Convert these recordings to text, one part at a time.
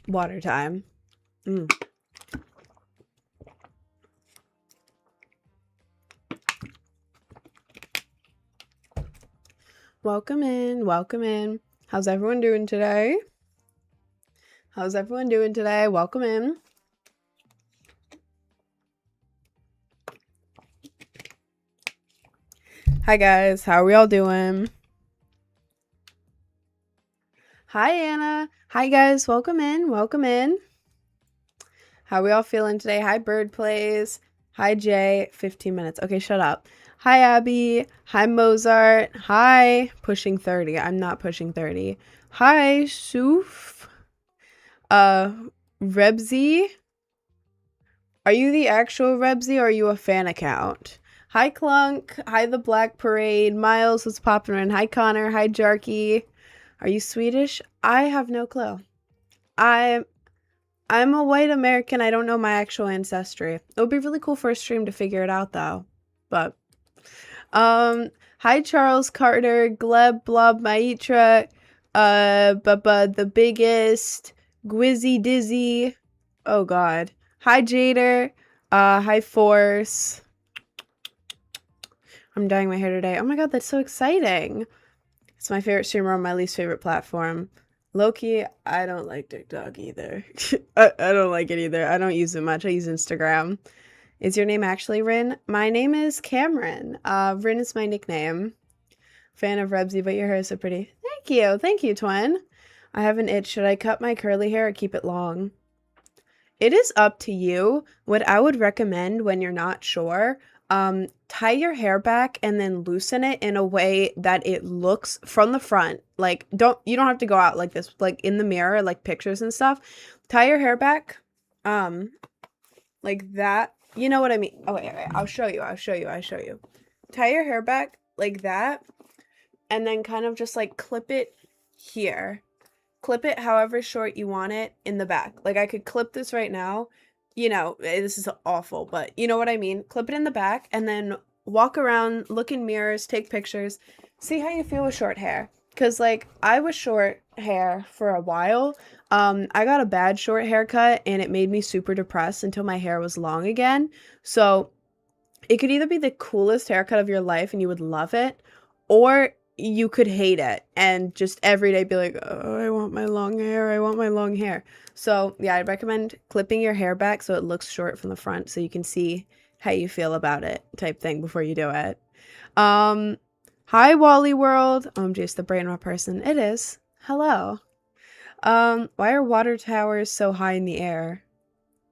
Water time. Welcome in. Welcome in. How's everyone doing today? How's everyone doing today? Welcome in. Hi guys, how are we all doing? Hi Anna. Hi guys, welcome in. Welcome in. How are we all feeling today? Hi Bird Plays. Hi Jay. 15 minutes. Okay, shut up. Hi Abby. Hi Mozart. Hi pushing 30. I'm not pushing 30. Hi Soof. Rebsy. Are you the actual Rebsy or are you a fan account? Hi Clunk. Hi The Black Parade. Miles was popping in. Hi Connor. Hi Jarky. Are you Swedish? I have no clue. I'm a white American. I don't know my actual ancestry. It would be really cool for a stream to figure it out though. But hi Charles Carter, Gleb Blob Maitra, Bubba the Biggest, Gwizzy Dizzy. Oh god. Hi Jader. Hi Force. I'm dyeing my hair today. Oh my god, that's so exciting. It's my favorite streamer on my least favorite platform. Loki, I don't like TikTok either. I don't like it either. I don't use it much. I use Instagram. Is your name actually Rin? My name is Cameron. Rin is my nickname. Fan of Rebsy, but your hair is so pretty. Thank you. Thank you, twin. I have an itch. Should I cut my curly hair or keep it long? It is up to you. What I would recommend when you're not sure, tie your hair back and then loosen it in a way that it looks from the front. Like, you don't have to go out like this, like in the mirror, like pictures and stuff. Tie your hair back, like that. You know what I mean? Oh, wait. I'll show you. Tie your hair back like that and then kind of just like clip it here. Clip it however short you want it in the back. Like I could clip this right now. You know, this is awful, but you know what I mean? Clip it in the back and then walk around, look in mirrors, take pictures, see how you feel with short hair. Cause like I was short hair for a while. I got a bad short haircut and it made me super depressed until my hair was long again. So it could either be the coolest haircut of your life and you would love it, or you could hate it and just every day be like, oh, I want my long hair. I want my long hair. So yeah, I'd recommend clipping your hair back so it looks short from the front so you can see how you feel about it type thing before you do it. Hi Wally World. Oh, I'm just the brain rot person. It is. Hello. Why are water towers so high in the air?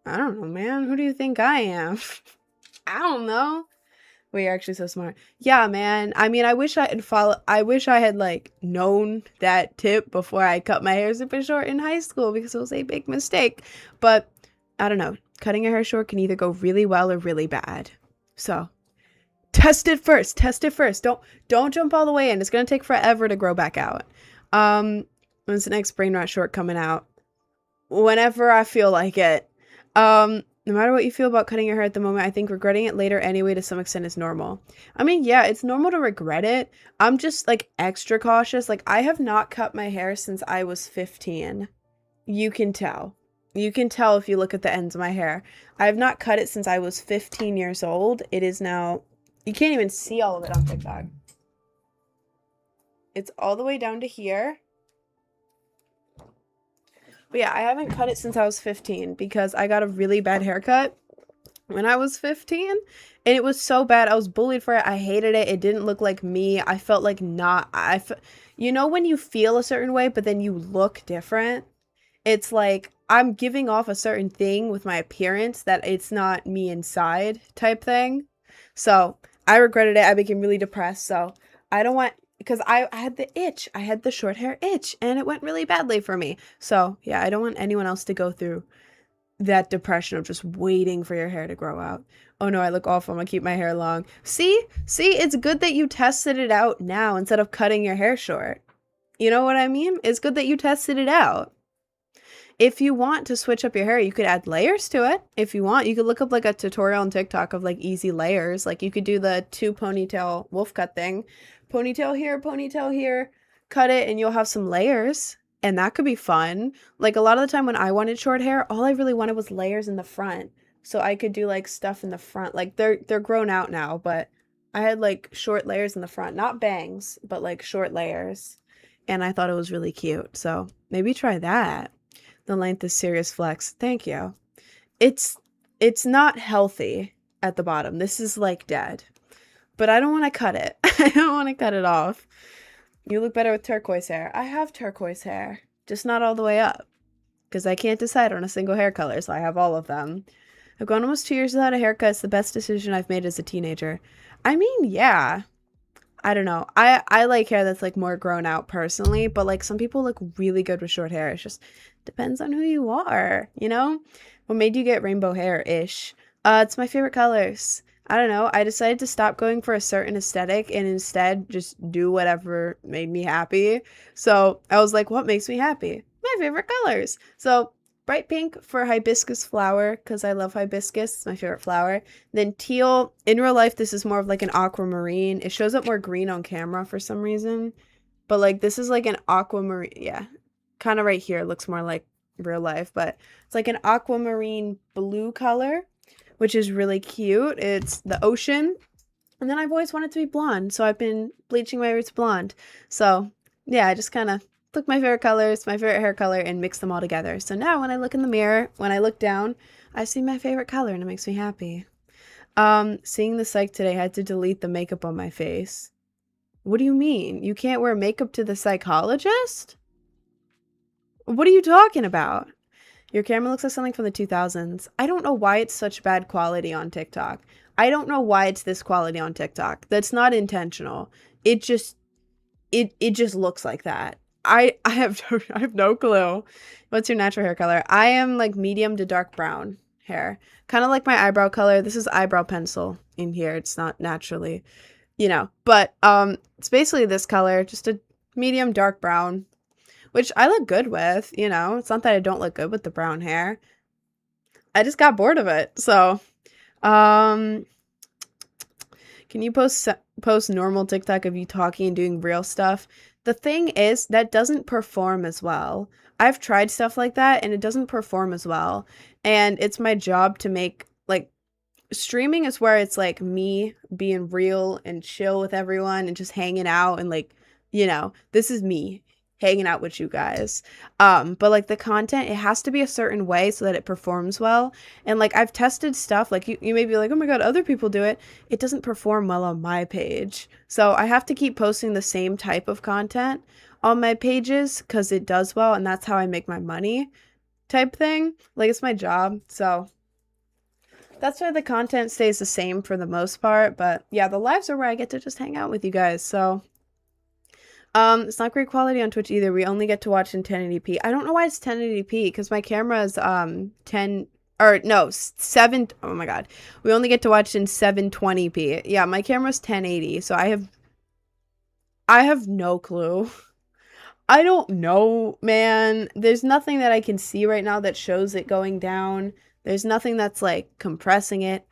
I don't know, man. Who do you think I am? I don't know. Well, you're actually so smart. Yeah, man. I mean, I wish I had like known that tip before I cut my hair super short in high school because it was a big mistake. But I don't know. Cutting your hair short can either go really well or really bad. So test it first. Don't jump all the way in. It's gonna take forever to grow back out. When's the next brain rot short coming out? Whenever I feel like it. No matter what you feel about cutting your hair at the moment, I think regretting it later anyway to some extent is normal. I mean, yeah, it's normal to regret it. I'm just like extra cautious. Like I have not cut my hair since I was 15. You can tell. You can tell if you look at the ends of my hair. I have not cut it since I was 15 years old. It is now, you can't even see all of it on TikTok. It's all the way down to here. But yeah, I haven't cut it since I was 15 because I got a really bad haircut when I was 15 and it was so bad. I was bullied for it. I hated it. It didn't look like me. I felt like you know when you feel a certain way but then you look different? It's like I'm giving off a certain thing with my appearance that it's not me inside type thing. So I regretted it. I became really depressed. So I don't want, because I had the itch. I had the short hair itch and it went really badly for me. So yeah, I don't want anyone else to go through that depression of just waiting for your hair to grow out. Oh no, I look awful. I'm gonna keep my hair long. See, it's good that you tested it out now instead of cutting your hair short. You know what I mean? It's good that you tested it out. If you want to switch up your hair, you could add layers to it. If you want, you could look up like a tutorial on TikTok of like easy layers. Like you could do the 2 ponytail wolf cut thing. Ponytail here, cut it, and you'll have some layers. and that could be fun. Like a lot of the time when I wanted short hair, all I really wanted was layers in the front. So I could do like stuff in the front. Like they're grown out now, but I had like short layers in the front, not bangs, but like short layers. And I thought it was really cute. So maybe try that. The length is serious flex. Thank you. It's not healthy at the bottom. This is like dead. But I don't want to cut it. I don't want to cut it off. You look better with turquoise hair. I have turquoise hair, just not all the way up. Because I can't decide on a single hair color, so I have all of them. I've gone almost 2 years without a haircut. It's the best decision I've made as a teenager. I mean, yeah. I don't know. I like hair that's like more grown out personally, but like some people look really good with short hair. It just depends on who you are, you know? What made you get rainbow hair-ish? It's my favorite colors. I don't know. I decided to stop going for a certain aesthetic and instead just do whatever made me happy. So I was like, what makes me happy? My favorite colors. So bright pink for hibiscus flower because I love hibiscus. It's my favorite flower. Then teal. In real life, this is more of like an aquamarine. It shows up more green on camera for some reason. But like this is like an aquamarine. Yeah. Kind of right here. It looks more like real life. But it's like an aquamarine blue color, which is really cute. It's the ocean. And then I've always wanted to be blonde. So I've been bleaching my roots blonde. So yeah, I just kind of took my favorite colors, my favorite hair color, and mixed them all together. So now when I look in the mirror, when I look down, I see my favorite color and it makes me happy. Seeing the psych today, I had to delete the makeup on my face. What do you mean? You can't wear makeup to the psychologist? What are you talking about? Your camera looks like something from the 2000s. I don't know why it's such bad quality on TikTok. I don't know why it's this quality on TikTok. That's not intentional. It just looks like that. I have no clue. What's your natural hair color? I am like medium to dark brown hair. Kind of like my eyebrow color. This is eyebrow pencil in here. It's not naturally, you know. But it's basically this color, just a medium dark brown, which I look good with, you know. It's not that I don't look good with the brown hair. I just got bored of it. So, can you post normal TikTok of you talking and doing real stuff? The thing is, that doesn't perform as well. I've tried stuff like that and it doesn't perform as well. And it's my job to make, like, streaming is where it's like me being real and chill with everyone and just hanging out and like, you know, this is me hanging out with you guys. But like the content, it has to be a certain way so that it performs well. And like I've tested stuff, like you may be like, oh my god, other people do it. It doesn't perform well on my page. So I have to keep posting the same type of content on my pages because it does well and that's how I make my money type thing. Like it's my job. So that's why the content stays the same for the most part. But yeah, the lives are where I get to just hang out with you guys. So it's not great quality on Twitch either. We only get to watch in 1080p. I don't know why it's 1080p because my camera is 7. Oh my god. We only get to watch in 720p. Yeah, my camera's 1080. So I have no clue. I don't know, man. There's nothing that I can see right now that shows it going down. There's nothing that's like compressing it.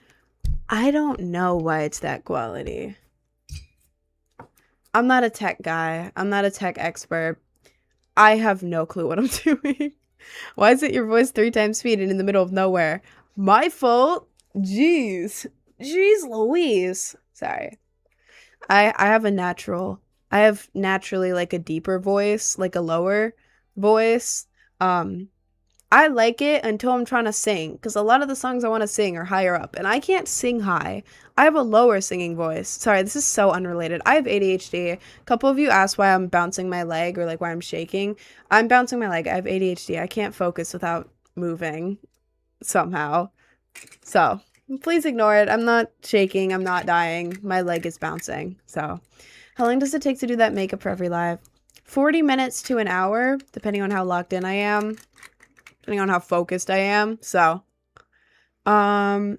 I don't know why it's that quality. I'm not a tech guy. I'm not a tech expert. I have no clue what I'm doing. Why is it your voice 3 times speed and in the middle of nowhere? My fault? Jeez. Jeez Louise. Sorry. I have naturally like a deeper voice, like a lower voice. I like it until I'm trying to sing, because a lot of the songs I want to sing are higher up, and I can't sing high. I have a lower singing voice. Sorry, this is so unrelated. I have ADHD. A couple of you asked why I'm bouncing my leg or like why I'm shaking. I'm bouncing my leg. I have ADHD. I can't focus without moving somehow. So please ignore it. I'm not shaking. I'm not dying. My leg is bouncing. So how long does it take to do that makeup for every live? 40 minutes to an hour, depending on how locked in I am. Depending on how focused I am. So, do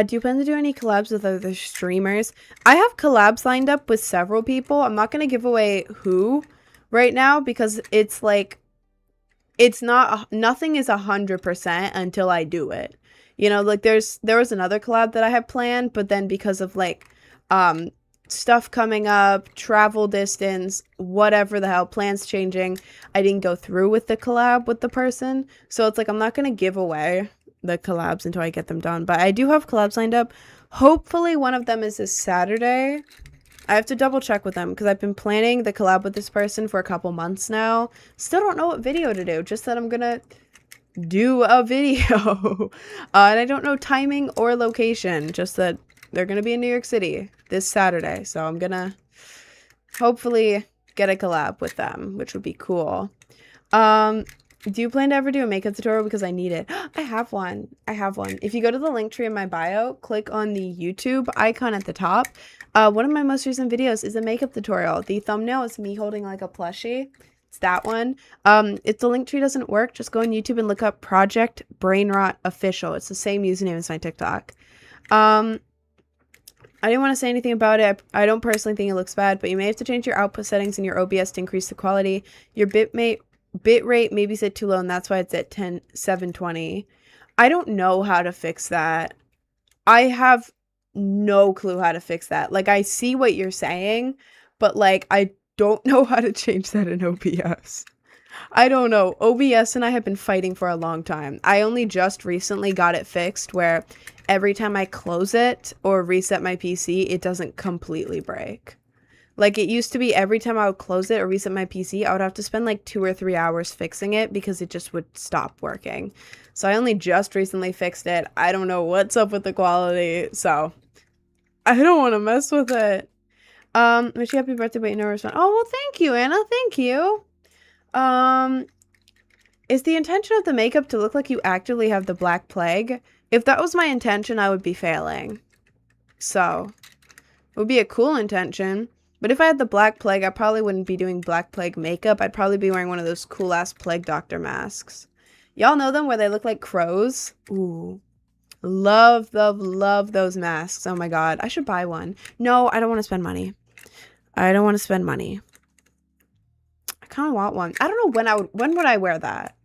you plan to do any collabs with other streamers? I have collabs lined up with several people. I'm not going to give away who right now because it's like, nothing is 100% until I do it. You know, like there was another collab that I had planned, but then because of like, stuff coming up, travel distance, whatever the hell, plans changing. I didn't go through with the collab with the person. So it's like, I'm not going to give away the collabs until I get them done. But I do have collabs lined up. Hopefully one of them is this Saturday. I have to double check with them because I've been planning the collab with this person for a couple months now. Still don't know what video to do, just that I'm gonna do a video. And I don't know timing or location, just that they're gonna be in New York City this Saturday. So I'm gonna hopefully get a collab with them, which would be cool. Do you plan to ever do a makeup tutorial? Because I need it. I have one. I have one. If you go to the link tree in my bio, click on the YouTube icon at the top. One of my most recent videos is a makeup tutorial. The thumbnail is me holding like a plushie. It's that one. If the link tree doesn't work, just go on YouTube and look up Project Brainrot Official. It's the same username as my TikTok. I didn't want to say anything about it. I don't personally think it looks bad, but you may have to change your output settings in your OBS to increase the quality. Your bitrate maybe set too low, and that's why it's at 720. I don't know how to fix that. I have no clue how to fix that. Like, I see what you're saying, but like, I don't know how to change that in OBS. I don't know. OBS and I have been fighting for a long time. I only just recently got it fixed where every time I close it or reset my PC, it doesn't completely break. Like, it used to be every time I would close it or reset my PC, I would have to spend like 2 or 3 hours fixing it because it just would stop working. So I only just recently fixed it. I don't know what's up with the quality, so I don't want to mess with it. Wish you happy birthday, but you never respond. Oh, well, thank you, Anna. Thank you. Is the intention of the makeup to look like you actively have the Black Plague? If that was my intention, I would be failing. So, it would be a cool intention. But if I had the Black Plague, I probably wouldn't be doing Black Plague makeup. I'd probably be wearing one of those cool-ass Plague Doctor masks. Y'all know them where they look like crows? Ooh. Love, love, love those masks. Oh my god. I should buy one. No, I don't want to spend money. I don't want to spend money. I kind of want one. I don't know when would I wear that?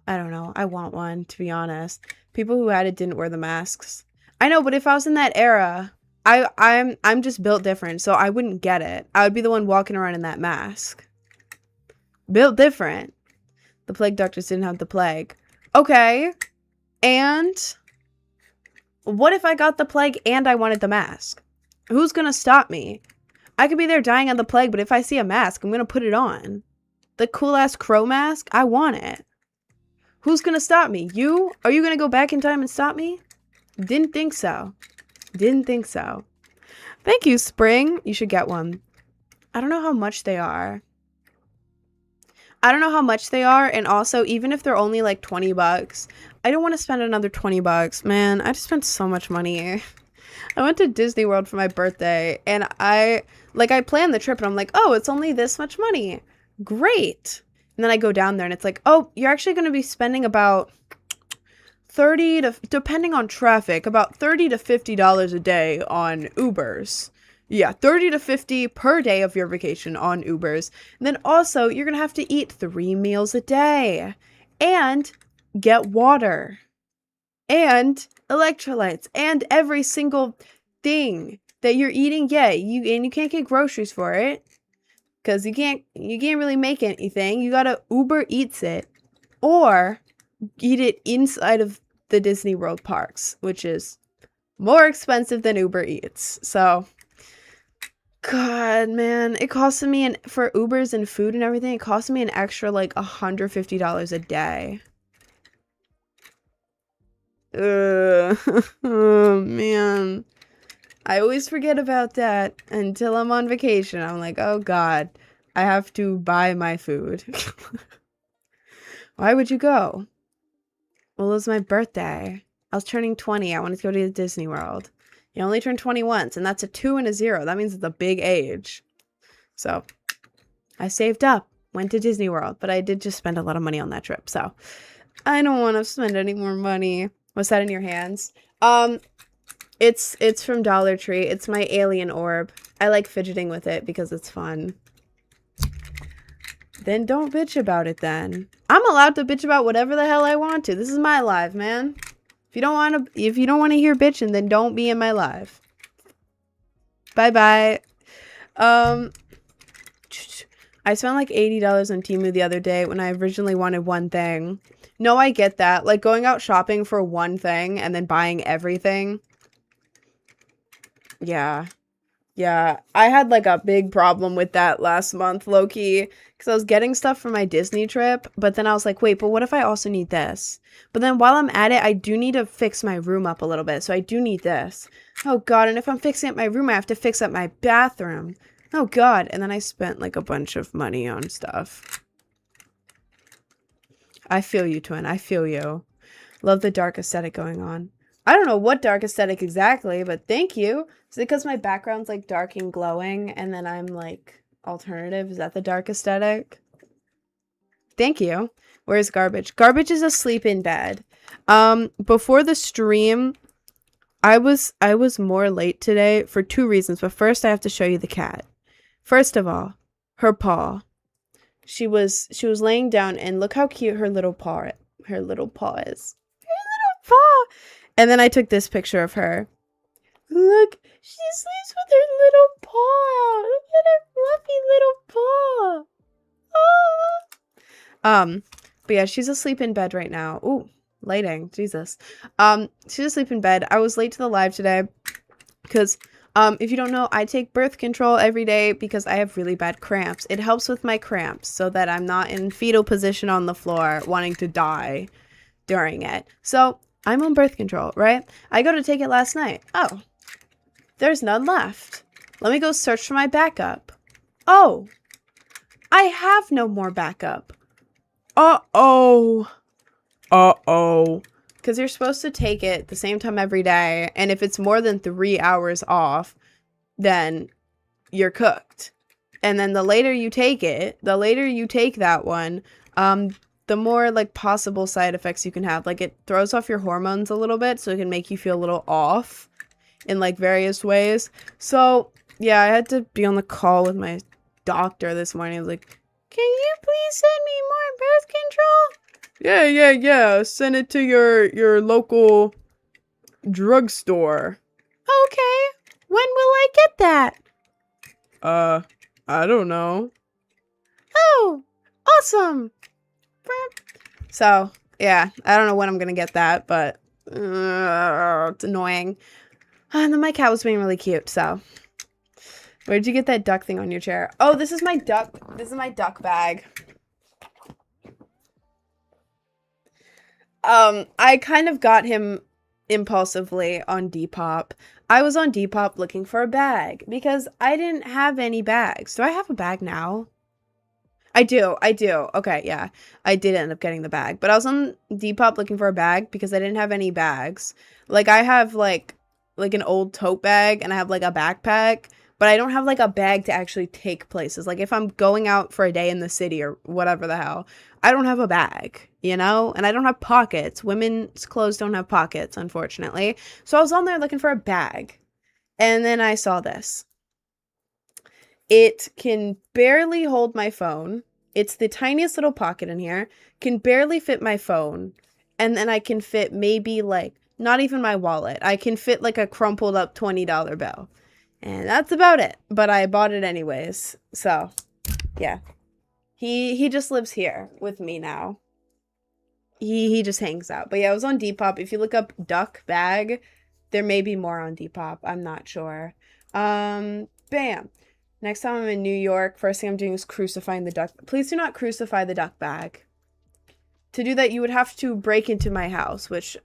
I don't know. I want one, to be honest. People who had it didn't wear the masks. I know, but if I was in that era... I'm just built different, so I wouldn't get it. I would be the one walking around in that mask. Built different. The plague doctors didn't have the plague. Okay. And what if I got the plague and I wanted the mask? Who's gonna stop me? I could be there dying of the plague, but if I see a mask, I'm gonna put it on. The cool-ass crow mask? I want it. Who's gonna stop me? You? Are you gonna go back in time and stop me? Didn't think so. Didn't think so. Thank you, Spring. You should get one. I don't know how much they are. I don't know how much they are, and also, even if they're only like 20 bucks, I don't want to spend another 20 bucks. Man, I just spent so much money. I went to Disney World for my birthday, and I planned the trip, and I'm like, oh, it's only this much money. Great. And then I go down there, and it's like, oh, you're actually going to be spending about... 30 to, depending on traffic, about $30 to $50 a day on Ubers. Yeah, 30 to 50 per day of your vacation on Ubers. And then also, you're going to have to eat 3 meals a day. And get water. And electrolytes. And every single thing that you're eating. Yeah, you can't get groceries for it. Because you can't really make anything. You gotta Uber Eats it. Or eat it inside of the Disney World parks, which is more expensive than Uber Eats. So, God, man, it costed me, for Ubers and food and everything, it cost me an extra like $150 a day. Oh, man. I always forget about that until I'm on vacation. I'm like, oh God, I have to buy my food. Why would you go? Well, it was my birthday. I was turning 20. I wanted to go to Disney World. You only turn 20 once, and that's a 2 and a 0. That means it's a big age. So, I saved up, went to Disney World, but I did just spend a lot of money on that trip, so I don't want to spend any more money. What's that in your hands? It's from Dollar Tree. It's my alien orb. I like fidgeting with it because it's fun. Then don't bitch about it then. I'm allowed to bitch about whatever the hell I want to. This is my life, man. If you don't want to hear bitching, then don't be in my life. Bye-bye. I spent like $80 on Temu the other day when I originally wanted one thing. No, I get that. Like going out shopping for one thing and then buying everything. Yeah. Yeah. I had like a big problem with that last month, low-key. Because I was getting stuff for my Disney trip. But then I was like, wait, but what if I also need this? But then while I'm at it, I do need to fix my room up a little bit. So I do need this. Oh, God. And if I'm fixing up my room, I have to fix up my bathroom. Oh, God. And then I spent like a bunch of money on stuff. I feel you, twin. I feel you. Love the dark aesthetic going on. I don't know what dark aesthetic exactly, but thank you. Is it because my background's like dark and glowing and then I'm like alternative? Is that the dark aesthetic? Thank you. Where's Garbage? Garbage is asleep in bed. Before the stream, I was more late today for 2 reasons, but first I have to show you the cat. First of all, her paw. She was laying down and look how cute her little paw is. Her little paw. And then I took this picture of her. Look, she sleeps with her little paw. Look at her fluffy little paw. Oh. But yeah, she's asleep in bed right now. Ooh, lighting, Jesus. She's asleep in bed. I was late to the live today because if you don't know, I take birth control every day because I have really bad cramps. It helps with my cramps so that I'm not in fetal position on the floor wanting to die during it. So I'm on birth control, right? I go to take it last night. Oh, there's none left. Let me go search for my backup. Oh, I have no more backup. Uh-oh. Uh-oh. Because you're supposed to take it the same time every day. And if it's more than 3 hours off, then you're cooked. And then the later you take it, the later you take that one, the more like possible side effects you can have. Like it throws off your hormones a little bit, so it can make you feel a little off in like various ways. So yeah, I had to be on the call with my doctor this morning. I was like, can you please send me more birth control? Yeah. Send it to your local drugstore. Okay. When will I get that? I don't know. Oh, awesome. So, yeah, I don't know when I'm gonna get that, but it's annoying. And then my cat was being really cute, so. Where'd you get that duck thing on your chair? Oh, this is my duck. This is my duck bag. I kind of got him impulsively on Depop. I was on Depop looking for a bag because I didn't have any bags. Do I have a bag now? I do. Okay, yeah. I did end up getting the bag. But I was on Depop looking for a bag because I didn't have any bags. Like, I have, like an old tote bag and I have, like, a backpack. But I don't have, like, a bag to actually take places. Like, if I'm going out for a day in the city or whatever the hell, I don't have a bag, you know? And I don't have pockets. Women's clothes don't have pockets, unfortunately. So I was on there looking for a bag. And then I saw this. It can barely hold my phone. It's the tiniest little pocket in here. Can barely fit my phone. And then I can fit maybe, like, not even my wallet. I can fit, like, a crumpled up $20 bill. And that's about it. But I bought it anyways. So, yeah. He just lives here with me now. He just hangs out. But yeah, I was on Depop. If you look up duck bag, there may be more on Depop. I'm not sure. Bam. Next time I'm in New York, first thing I'm doing is crucifying the duck. Please do not crucify the duck bag. To do that, you would have to break into my house, which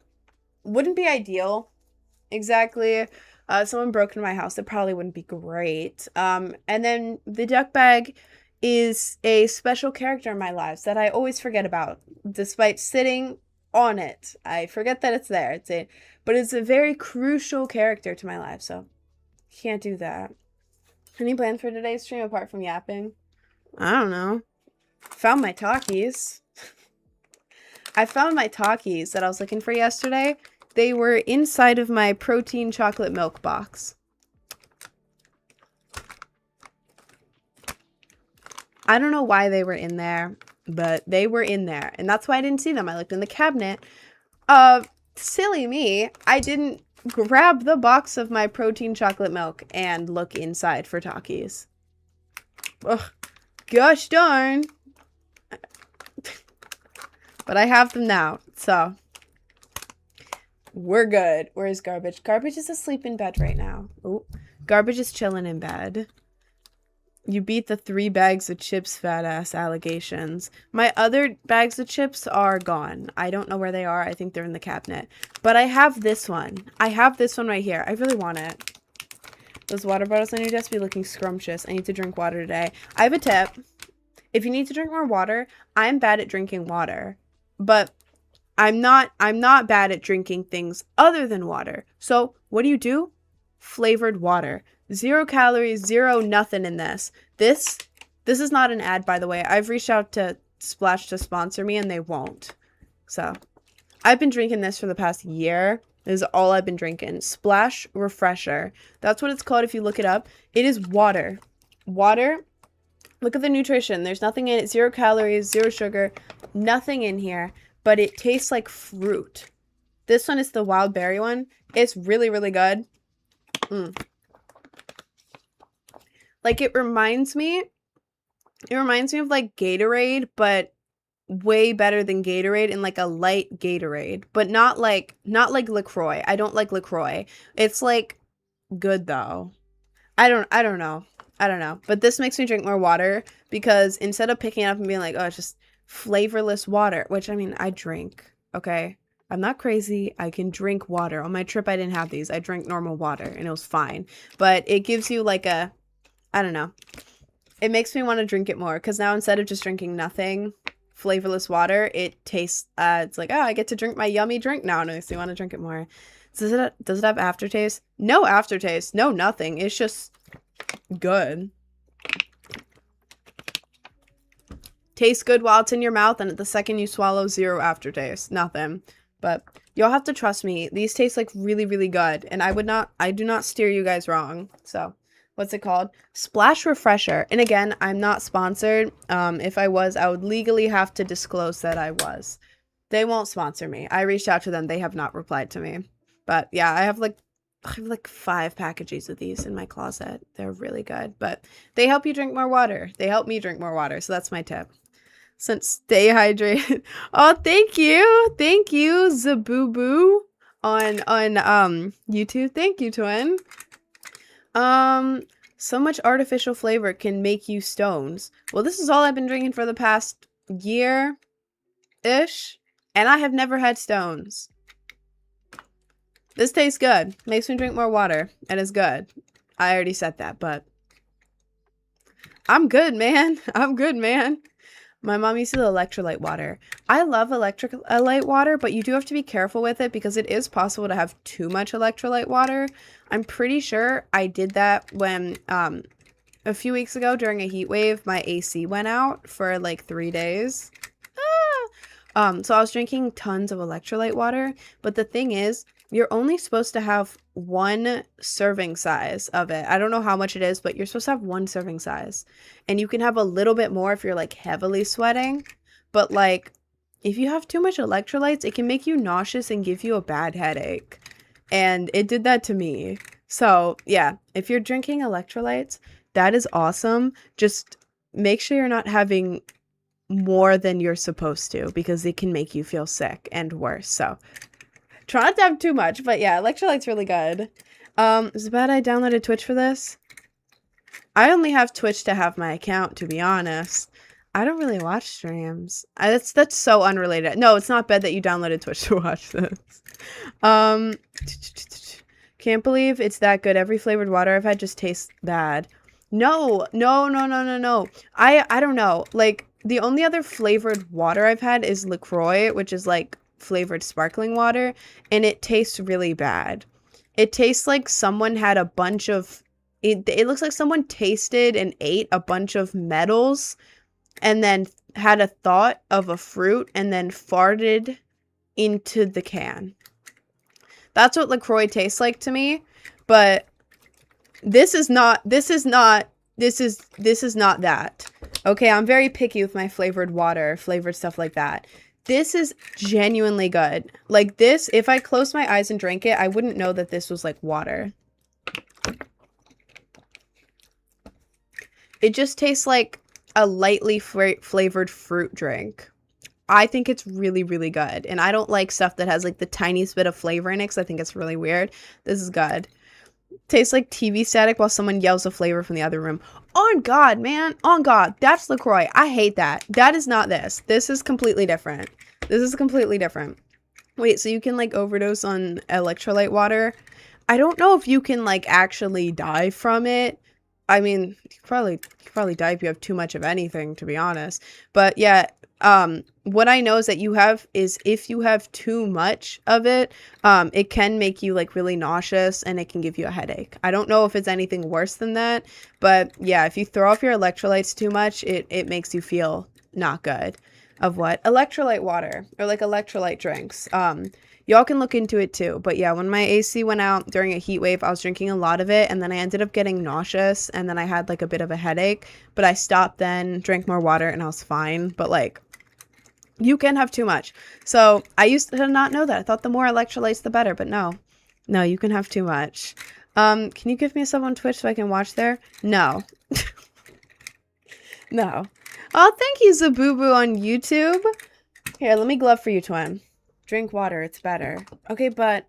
wouldn't be ideal. Exactly. Someone broke into my house. That probably wouldn't be great. And then the duck bag is a special character in my lives that I always forget about, despite sitting on it. I forget that it's there. But it's a very crucial character to my life, so can't do that. Any plans for today's stream apart from yapping? I don't know. Found my Takis. I found my Takis that I was looking for yesterday. They were inside of my protein chocolate milk box. I don't know why they were in there, but they were in there. And that's why I didn't see them. I looked in the cabinet. Silly me. I didn't grab the box of my protein chocolate milk and look inside for Takis. Ugh, gosh darn. But I have them now, so we're good. Where's Garbage? Garbage is asleep in bed right now. Oh, Garbage is chilling in bed. You beat the 3 bags of chips, fat ass allegations. My other bags of chips are gone. I don't know where they are. I think they're in the cabinet. But I have this one. I have this one right here. I really want it. Those water bottles on your desk be looking scrumptious. I need to drink water today. I have a tip. If you need to drink more water, I'm bad at drinking water. But I'm not bad at drinking things other than water. So what do? Flavored water. 0 calories, 0 nothing in this. This is not an ad, by the way. I've reached out to Splash to sponsor me and they won't. So I've been drinking this for the past year. This is all I've been drinking. Splash Refresher. That's what it's called if you look it up. It is water. Water. Look at the nutrition. There's nothing in it. 0 calories, 0 sugar, nothing in here. But it tastes like fruit. This one is the wild berry one. It's really, really good. Like, it reminds me of like Gatorade, but way better than Gatorade, in like a light Gatorade, but not like LaCroix. I don't like LaCroix. It's like good though. I don't know. But this makes me drink more water because instead of picking it up and being like, oh, it's just flavorless water, which I mean, I drink, okay? I'm not crazy. I can drink water. On my trip, I didn't have these. I drank normal water and it was fine. But it gives you like a, I don't know. It makes me want to drink it more because now instead of just drinking nothing, flavorless water, it tastes, it's like, oh, I get to drink my yummy drink now. And it makes me want to drink it more. Does it have aftertaste? No aftertaste. No nothing. It's just good. Tastes good while it's in your mouth, and the second you swallow, 0 aftertaste. Nothing. But you'll have to trust me. These taste like really, really good. And I do not steer you guys wrong. So, what's it called? Splash Refresher. And again, I'm not sponsored. If I was, I would legally have to disclose that I was. They won't sponsor me. I reached out to them. They have not replied to me. But yeah, I have like 5 packages of these in my closet. They're really good. But they help you drink more water. They help me drink more water. So that's my tip. Stay hydrated. Oh, thank you. Thank you, Zaboo on YouTube. Thank you, twin. So much artificial flavor can make you stones. Well, this is all I've been drinking for the past year-ish, and I have never had stones. This tastes good. Makes me drink more water, and it's good. I already said that, but I'm good, man. I'm good, man. My mom uses electrolyte water. I love electrolyte water, but you do have to be careful with it because it is possible to have too much electrolyte water. I'm pretty sure I did that when, a few weeks ago during a heat wave, my AC went out for like 3 days. So I was drinking tons of electrolyte water, but the thing is, you're only supposed to have 1 serving size of it. I don't know how much it is, but you're supposed to have 1 serving size. And you can have a little bit more if you're like heavily sweating. But like, if you have too much electrolytes, it can make you nauseous and give you a bad headache. And it did that to me. So yeah, if you're drinking electrolytes, that is awesome. Just make sure you're not having more than you're supposed to because it can make you feel sick and worse. So try not to have too much, but yeah, electrolyte's really good. Is it bad I downloaded Twitch for this? I only have Twitch to have my account, to be honest. I don't really watch streams. That's so unrelated. No, it's not bad that you downloaded Twitch to watch this. Can't believe it's that good. Every flavored water I've had just tastes bad. No. I don't know. Like, the only other flavored water I've had is LaCroix, which is like flavored sparkling water, and it tastes really bad. It tastes like someone had a bunch of it looks like someone tasted and ate a bunch of metals and then had a thought of a fruit and then farted into the can. That's what LaCroix tastes like to me, but this is not that. Okay, I'm very picky with my flavored water, flavored stuff like that. This is genuinely good. Like this, if I closed my eyes and drank it, I wouldn't know that this was like water. It just tastes like a lightly flavored fruit drink. I think it's really, really good. And I don't like stuff that has like the tiniest bit of flavor in it because I think it's really weird. This is good. Tastes like TV static while someone yells a flavor from the other room. On God, man. On God. That's LaCroix. I hate that. That is not this. This is completely different. This is completely different. Wait, so you can like overdose on electrolyte water? I don't know if you can like actually die from it. I mean, you could probably die if you have too much of anything, to be honest. But yeah, what I know is that if you have too much of it, it can make you like really nauseous and it can give you a headache. I don't know if it's anything worse than that, but yeah, if you throw off your electrolytes too much, it makes you feel not good. Of what? Electrolyte water or like electrolyte drinks. Y'all can look into it too. But yeah, when my AC went out during a heat wave, I was drinking a lot of it and then I ended up getting nauseous and then I had like a bit of a headache, but I stopped then, drank more water and I was fine. But like, you can have too much. So I used to not know that. I thought the more electrolytes, the better, but no, you can have too much. Can you give me a sub on Twitch so I can watch there? No. No. Oh, thank you, Zabubu on YouTube. Here, let me glove for you, twin. Drink water, it's better. Okay, but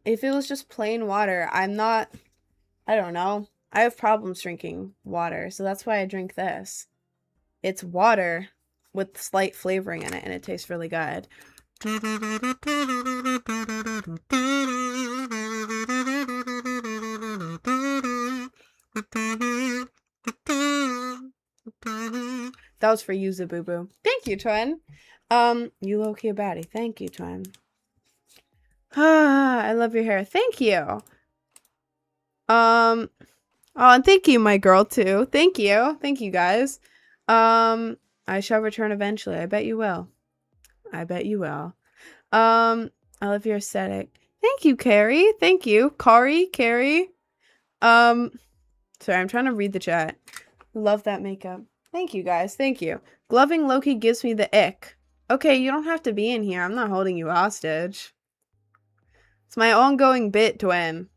if it was just plain water, I don't know. I have problems drinking water, so that's why I drink this. It's water with slight flavoring in it, and it tastes really good. That was for you, Zabubu. Thank you, twin. You low-key a baddie. Thank you, twin. I love your hair. Thank you. Oh, and thank you, my girl, too. Thank you. Thank you, guys. I shall return eventually. I bet you will. I bet you will. I love your aesthetic. Thank you, Carrie. Thank you. Carrie. Sorry, I'm trying to read the chat. Love that makeup. Thank you, guys. Thank you. Gloving Loki gives me the ick. Okay, you don't have to be in here. I'm not holding you hostage. It's my ongoing bit, twin.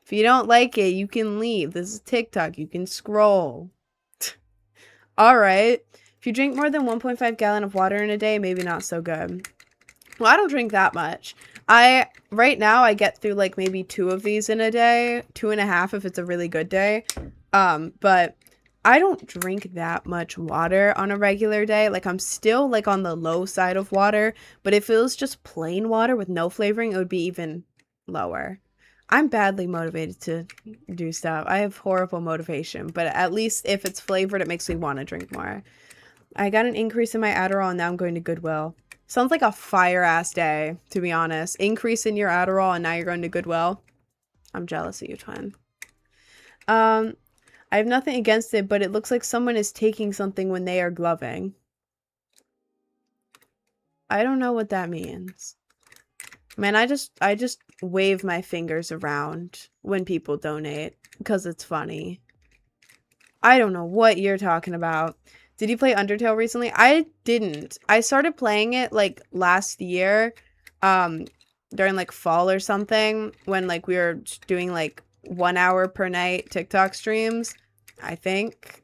If you don't like it, you can leave. This is TikTok. You can scroll. Alright. If you drink more than 1.5 gallon of water in a day, maybe not so good. Well, I don't drink that much. Right now, I get through like maybe 2 of these in a day. 2.5 if it's a really good day. But I don't drink that much water on a regular day. Like, I'm still like on the low side of water. But if it was just plain water with no flavoring, it would be even lower. I'm badly motivated to do stuff. I have horrible motivation, but at least if it's flavored, it makes me want to drink more. I got an increase in my Adderall and now I'm going to Goodwill. Sounds like a fire-ass day, to be honest. Increase in your Adderall and now you're going to Goodwill. I'm jealous of you, twin. I have nothing against it, but it looks like someone is taking something when they are gloving. I don't know what that means. Man, I just wave my fingers around when people donate because it's funny. I don't know what you're talking about. Did you play Undertale recently? I didn't. I started playing it like last year, during like fall or something when like we were doing like 1 hour per night TikTok streams. I think.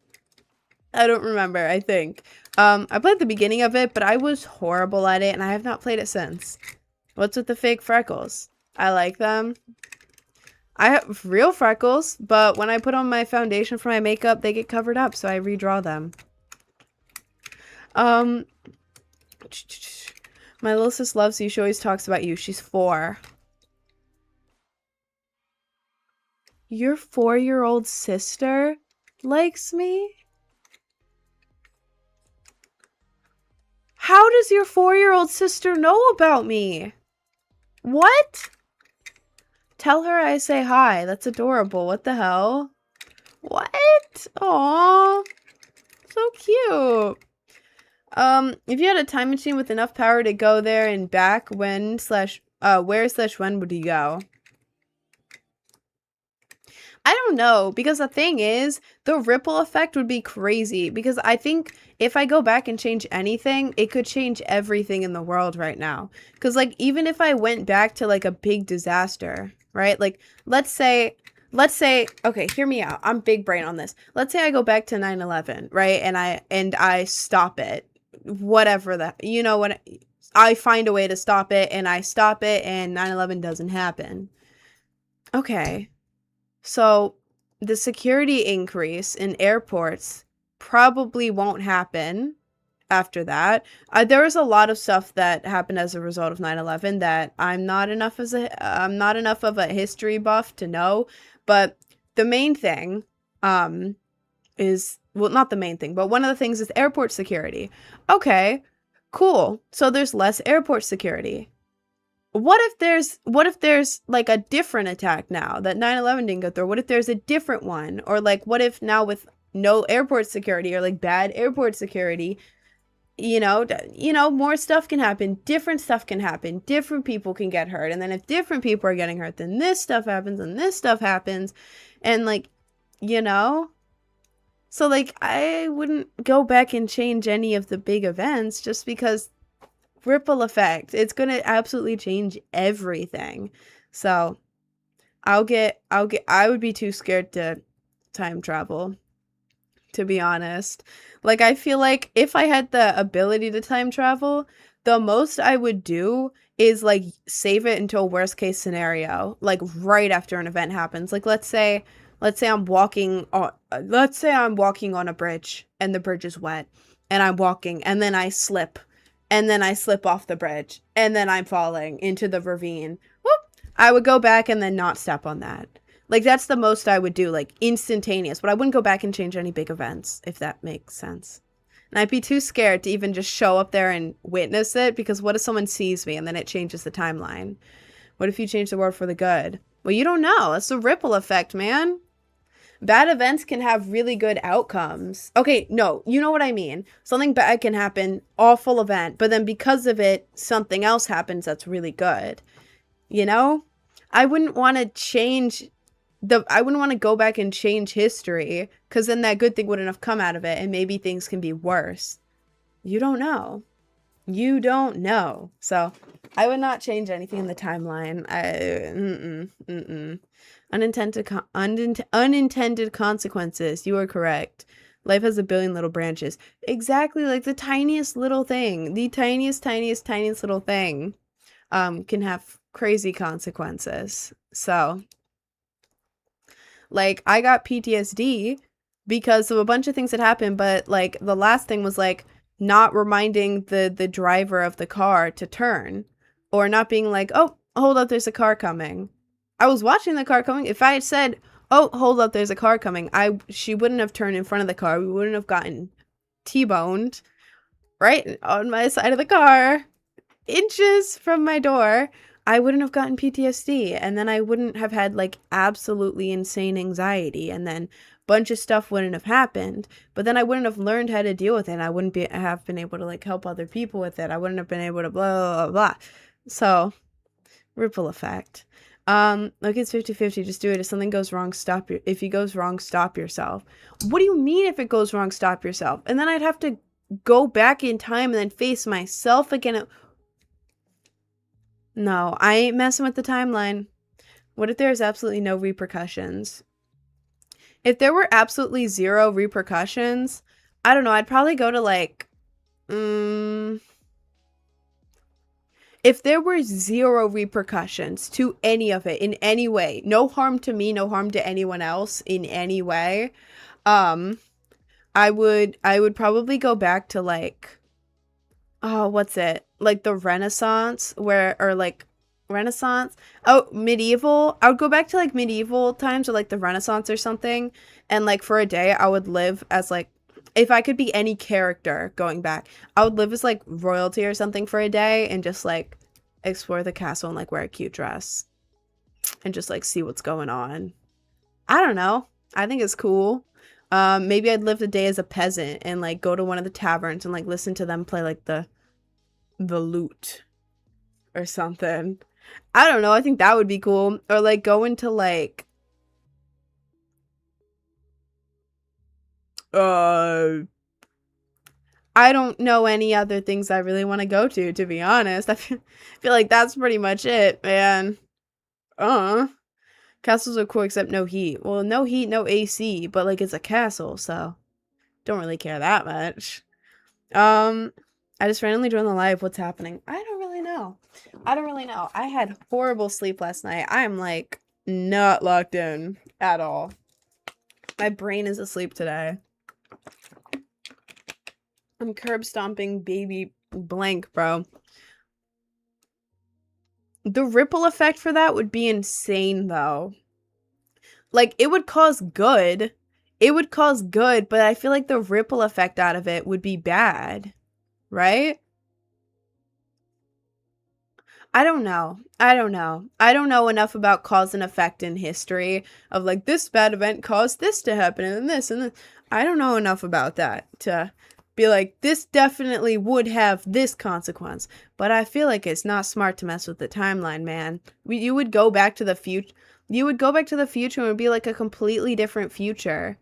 I don't remember. I think. I played the beginning of it, but I was horrible at it and I have not played it since. What's with the fake freckles? I like them. I have real freckles, but when I put on my foundation for my makeup, they get covered up, so I redraw them. My little sis loves you. She always talks about you. She's 4. Your 4-year-old sister likes me? How does your 4-year-old sister know about me? What? Tell her I say hi. That's adorable. What the hell? What? Aww. So cute. If you had a time machine with enough power to go there and back, where/when would you go? I don't know, because the thing is, the ripple effect would be crazy, because I think if I go back and change anything, it could change everything in the world right now. Because, like, even if I went back to, like, a big disaster, right? Like, let's say, okay, hear me out. I'm big brain on this. Let's say I go back to 9/11, right? And I stop it. Whatever that, you know what? I find a way to stop it, and I stop it, and 9/11 doesn't happen. Okay. So the security increase in airports probably won't happen after that. There was a lot of stuff that happened as a result of 9/11 that I'm not enough of a history buff to know, but the main thing is, well, not the main thing, but one of the things is airport security. Okay, cool. So there's less airport security. What if there's like a different attack now that 9/11 didn't go through? What if there's a different one? Or like what if now with no airport security or like bad airport security, more stuff can happen, different stuff can happen, different people can get hurt. And then if different people are getting hurt, then this stuff happens and this stuff happens. And like, you know, so like I wouldn't go back and change any of the big events just because ripple effect. It's going to absolutely change everything. So, I would be too scared to time travel, to be honest. Like, I feel like if I had the ability to time travel, the most I would do is like save it until worst case scenario, like right after an event happens. Like, let's say I'm walking on a bridge and the bridge is wet and I'm walking and then I slip and then I slip off the bridge and then I'm falling into the ravine. Whoop! I would go back and then not step on that. Like, that's the most I would do, like, instantaneous. But I wouldn't go back and change any big events, if that makes sense. And I'd be too scared to even just show up there and witness it, because what if someone sees me and then it changes the timeline? What if you change the world for the good? Well, you don't know. It's the ripple effect, man. Bad events can have really good outcomes. Okay, no, you know what I mean. Something bad can happen, awful event, but then because of it, something else happens that's really good. You know? I wouldn't want to go back and change history, because then that good thing wouldn't have come out of it, and maybe things can be worse. You don't know. You don't know. So I would not change anything in the timeline. Unintended consequences. You are correct. Life has a billion little branches. Exactly, like the tiniest little thing. The tiniest little thing can have crazy consequences. So, like, I got PTSD because of a bunch of things that happened, but like the last thing was like not reminding the driver of the car to turn, or not being like, oh, hold up, there's a car coming. I was watching the car coming. If I had said, oh, hold up, there's a car coming, she wouldn't have turned in front of the car. We wouldn't have gotten T-boned right on my side of the car, inches from my door. I wouldn't have gotten PTSD, and then I wouldn't have had like absolutely insane anxiety, and then a bunch of stuff wouldn't have happened. But then I wouldn't have learned how to deal with it. And I wouldn't have been able to like help other people with it. I wouldn't have been able to blah blah blah. So, ripple effect. Look, it's 50-50. Just do it. If something goes wrong, if it goes wrong, stop yourself. What do you mean if it goes wrong, stop yourself? And then I'd have to go back in time and then face myself again. No, I ain't messing with the timeline. What if there's absolutely no repercussions? If there were absolutely zero repercussions, I don't know, I'd probably go to like, if there were zero repercussions to any of it in any way, no harm to me, no harm to anyone else in any way, I would probably go back to like, oh, what's it? Like the Renaissance, Renaissance? Oh, medieval. I would go back to like medieval times, or like the Renaissance or something. And like for a day, I would live as like, if I could be any character going back, I would live as like royalty or something for a day and just like explore the castle and like wear a cute dress and just like see what's going on. I don't know. I think it's cool. Maybe I'd live the day as a peasant and like go to one of the taverns and like listen to them play like the lute or something. I don't know. I think that would be cool. Or like go into like I don't know any other things I really want to go to be honest. I feel like that's pretty much it, man. Castles are cool except no heat. Well, no heat, no AC, but like it's a castle, so don't really care that much. I just randomly joined the live. What's happening? I don't really know. I had horrible sleep last night. I am like not locked in at all. My brain is asleep today. I'm curb stomping baby blank, bro. The ripple effect for that would be insane, though. Like, it would cause good. It would cause good, but I feel like the ripple effect out of it would be bad. Right? I don't know. I don't know enough about cause and effect in history of like this bad event caused this to happen and this and this. I don't know enough about that to be like, this definitely would have this consequence. But I feel like it's not smart to mess with the timeline, man. You would go back to the future. You would go back to the future and it would be like a completely different future.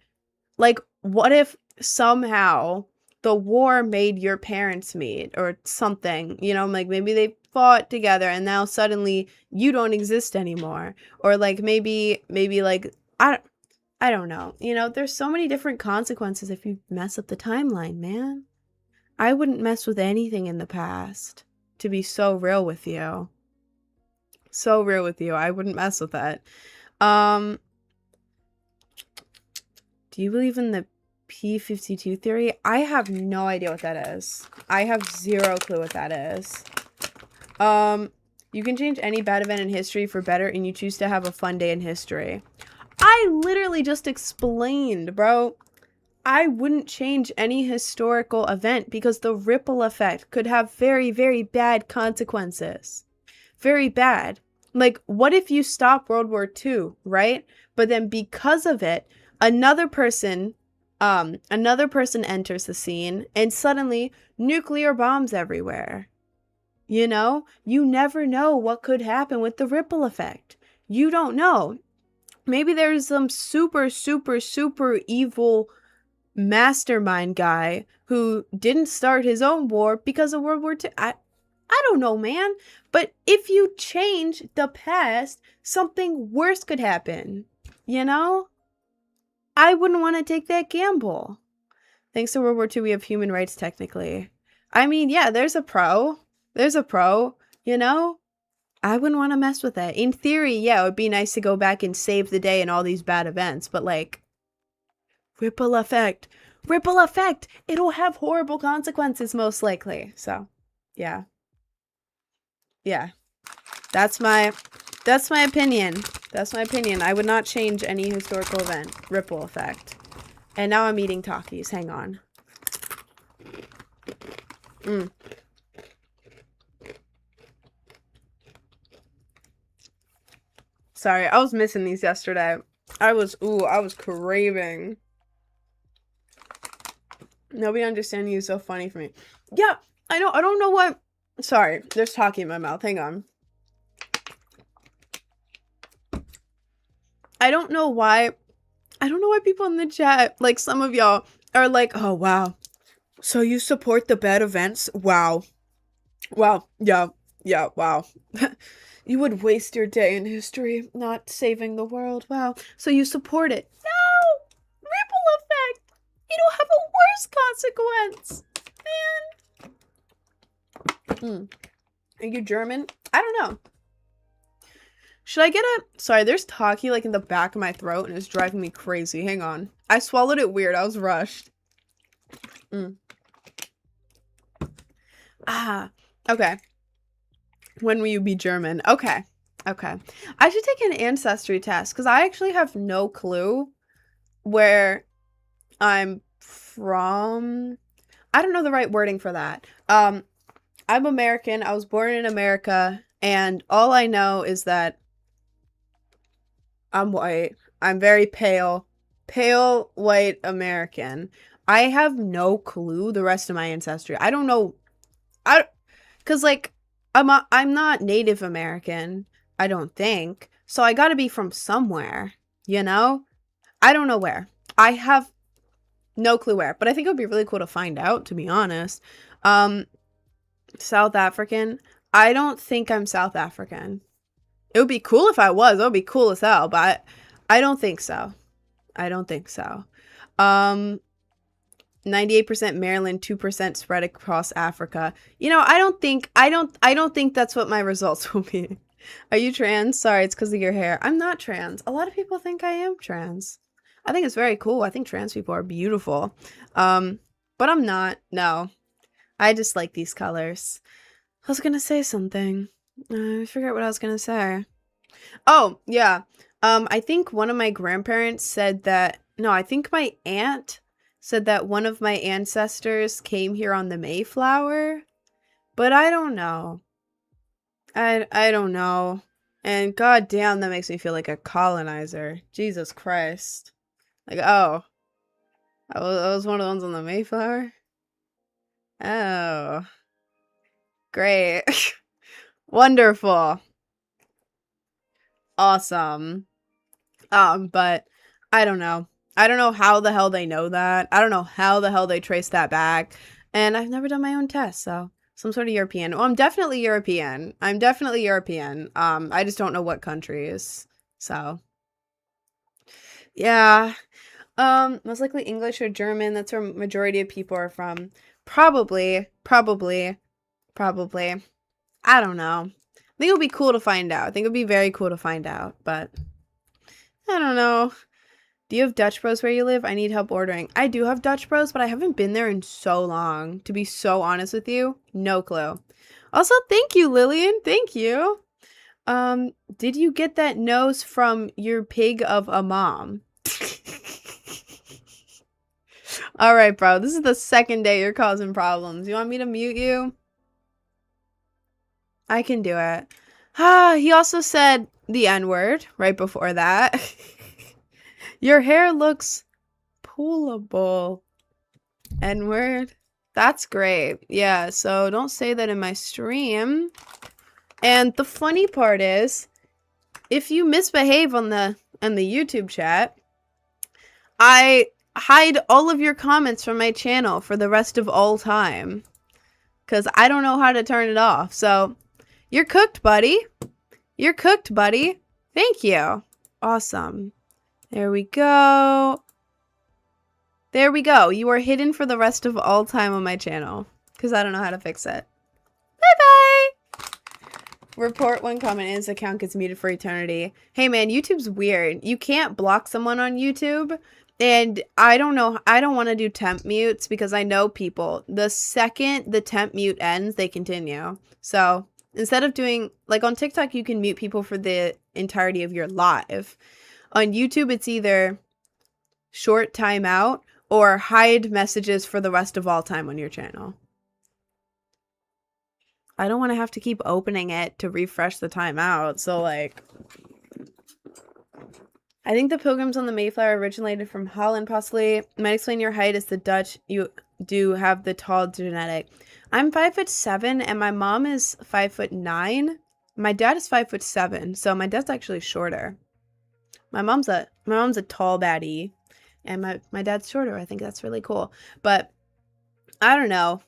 Like, what if somehow the war made your parents meet or something? You know, like maybe they fought together and now suddenly you don't exist anymore. Or like maybe like I don't know. You know, there's so many different consequences if you mess up the timeline, man. I wouldn't mess with anything in the past, to be so real with you. So real with you. I wouldn't mess with that. Do you believe in the P52 theory? I have no idea what that is. I have zero clue what that is. You can change any bad event in history for better and you choose to have a fun day in history. I literally just explained, bro. I wouldn't change any historical event because the ripple effect could have very, very bad consequences. Very bad. Like, what if you stop World War II, right? But then because of it, another person enters the scene and suddenly nuclear bombs everywhere. You know? You never know what could happen with the ripple effect. You don't know. Maybe there's some super, super, super evil mastermind guy who didn't start his own war because of World War II. I don't know, man. But if you change the past, something worse could happen. You know? I wouldn't want to take that gamble. Thanks to World War II, we have human rights technically. I mean, yeah, there's a pro. There's a pro, you know? I wouldn't want to mess with that. In theory, yeah, it would be nice to go back and save the day in all these bad events, but like, ripple effect. Ripple effect! It'll have horrible consequences, most likely. So, yeah. Yeah. That's my opinion. That's my opinion. I would not change any historical event. Ripple effect. And now I'm eating Takis. Hang on. Sorry, I was missing these yesterday. I was craving. Nobody understanding you is so funny for me. Yeah, I know. I don't know what. Sorry, there's Taki in my mouth. Hang on. I don't know why people in the chat, like some of y'all, are like, oh, wow. So you support the bad events? Wow. Wow. Yeah. Yeah. Wow. You would waste your day in history not saving the world. Wow. So you support it. No! Ripple effect! It'll have a worse consequence. Man. Are you German? I don't know. Should I get a... Sorry, there's Taki like in the back of my throat and it's driving me crazy. Hang on. I swallowed it weird. I was rushed. Okay. When will you be German? Okay. Okay. I should take an ancestry test because I actually have no clue where I'm from. I don't know the right wording for that. I'm American. I was born in America. And all I know is that I'm white. I'm very pale. Pale, white American. I have no clue the rest of my ancestry. I don't know. Because, like, I'm not Native American, I don't think. So I gotta be from somewhere, you know? I don't know where. I have No clue where, but I think it would be really cool to find out, to be honest. South African. I don't think I'm South African. It would be cool if I was. It would be cool as hell, but I don't think so. I don't think so. 98% Maryland, 2% spread across Africa. You know, I don't think that's what my results will be. Are you trans? Sorry, it's because of your hair. I'm not trans. A lot of people think I am trans. I think it's very cool. I think trans people are beautiful. But I'm not. No. I just like these colors. I was gonna say something. I forget what I was gonna say. Oh, yeah. I think one of my grandparents said that, no, I think my aunt said that one of my ancestors came here on the Mayflower, but I don't know. I don't know. And goddamn, that makes me feel like a colonizer. Jesus Christ. Like, oh, I was one of the ones on the Mayflower? Oh. Great. Wonderful. Awesome. But I don't know. I don't know how the hell they know that. I don't know how the hell they trace that back. And I've never done my own test, so some sort of European. Well, I'm definitely European. I'm definitely European. I just don't know what countries. So yeah. Most likely English or German. That's where majority of people are from. Probably. I don't know. I think it would be cool to find out. I think it would be very cool to find out, but I don't know. Do you have Dutch Bros where you live? I need help ordering. I do have Dutch Bros, but I haven't been there in so long. To be so honest with you, no clue. Also, thank you, Lillian. Thank you. Did you get that nose from your pig of a mom? All right, bro. This is the second day you're causing problems. You want me to mute you? I can do it. He also said the N-word right before that. Your hair looks pullable. N-word. That's great. Yeah, so don't say that in my stream. And the funny part is, if you misbehave on the YouTube chat, I hide all of your comments from my channel for the rest of all time. Because I don't know how to turn it off. So, you're cooked, buddy. You're cooked, buddy. Thank you. Awesome. There we go. There we go. You are hidden for the rest of all time on my channel. Because I don't know how to fix it. Bye-bye. Report when comment is account gets muted for eternity. Hey, man, YouTube's weird. You can't block someone on YouTube. And I don't know. I don't want to do temp mutes because I know people. The second the temp mute ends, they continue. So instead of doing, like on TikTok, you can mute people for the entirety of your live. On YouTube, it's either short timeout or hide messages for the rest of all time on your channel. I don't want to have to keep opening it to refresh the timeout. So like, I think the Pilgrims on the Mayflower originated from Holland, possibly. Might explain your height as the Dutch. You do have the tall genetic. I'm 5'7" and my mom is 5'9". My dad is 5'7", so my dad's actually shorter. My mom's a tall baddie, and my dad's shorter. I think that's really cool. But I don't know.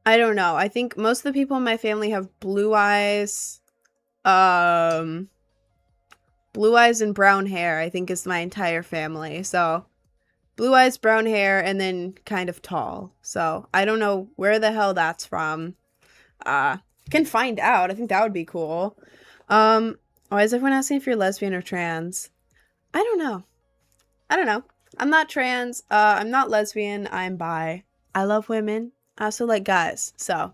I think most of the people in my family have blue eyes. Blue eyes and brown hair, I think, is my entire family. So, blue eyes, brown hair, and then kind of tall. So, I don't know where the hell that's from. Can find out. I think that would be cool. Why is everyone asking if you're lesbian or trans? I don't know. I'm not trans. I'm not lesbian. I'm bi. I love women. I also like guys. So,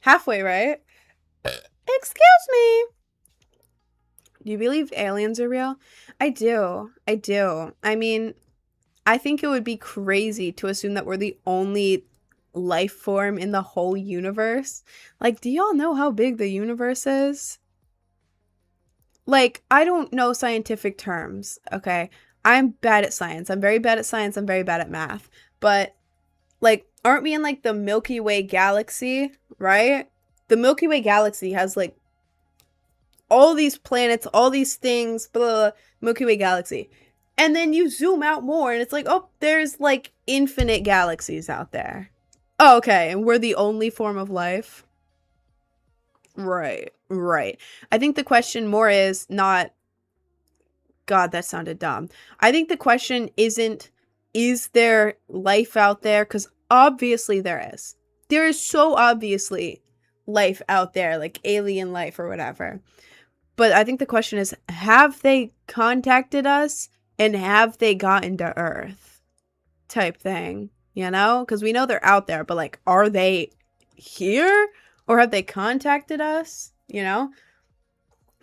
halfway, right? Excuse me. Do you believe aliens are real? I do. I mean, I think it would be crazy to assume that we're the only life form in the whole universe. Like, do y'all know how big the universe is? Like, I don't know scientific terms, okay? I'm bad at science. I'm very bad at science. I'm very bad at math. But, like, aren't we in, like, the Milky Way galaxy, right? The Milky Way galaxy has, like, all these planets, all these things, blah, blah, blah, Milky Way galaxy. And then you zoom out more and it's like, oh, there's like infinite galaxies out there. Oh, okay. And we're the only form of life. Right, right. I think the question more is not, God, that sounded dumb. I think the question isn't, is there life out there? Because obviously there is. There is so obviously life out there, like alien life or whatever. But I think the question is, have they contacted us and have they gotten to Earth? Type thing, you know? Because we know they're out there, but like, are they here or have they contacted us? You know?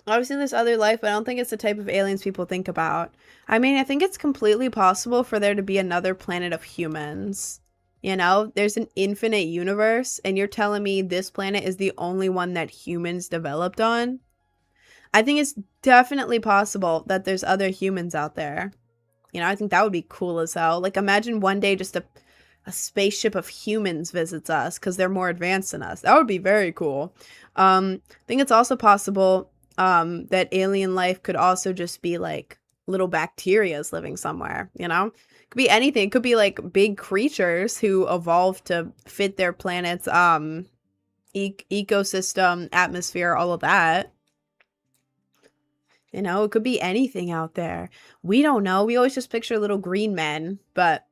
Obviously, there's other life, but I don't think it's the type of aliens people think about. I mean, I think it's completely possible for there to be another planet of humans. You know, there's an infinite universe, and you're telling me this planet is the only one that humans developed on? I think it's definitely possible that there's other humans out there. You know, I think that would be cool as hell. Like, imagine one day just a spaceship of humans visits us because they're more advanced than us. That would be very cool. I think it's also possible that alien life could also just be like little bacterias living somewhere, you know? It could be anything. It could be like big creatures who evolved to fit their planet's ecosystem, atmosphere, all of that. You know, it could be anything out there. We don't know. We always just picture little green men, but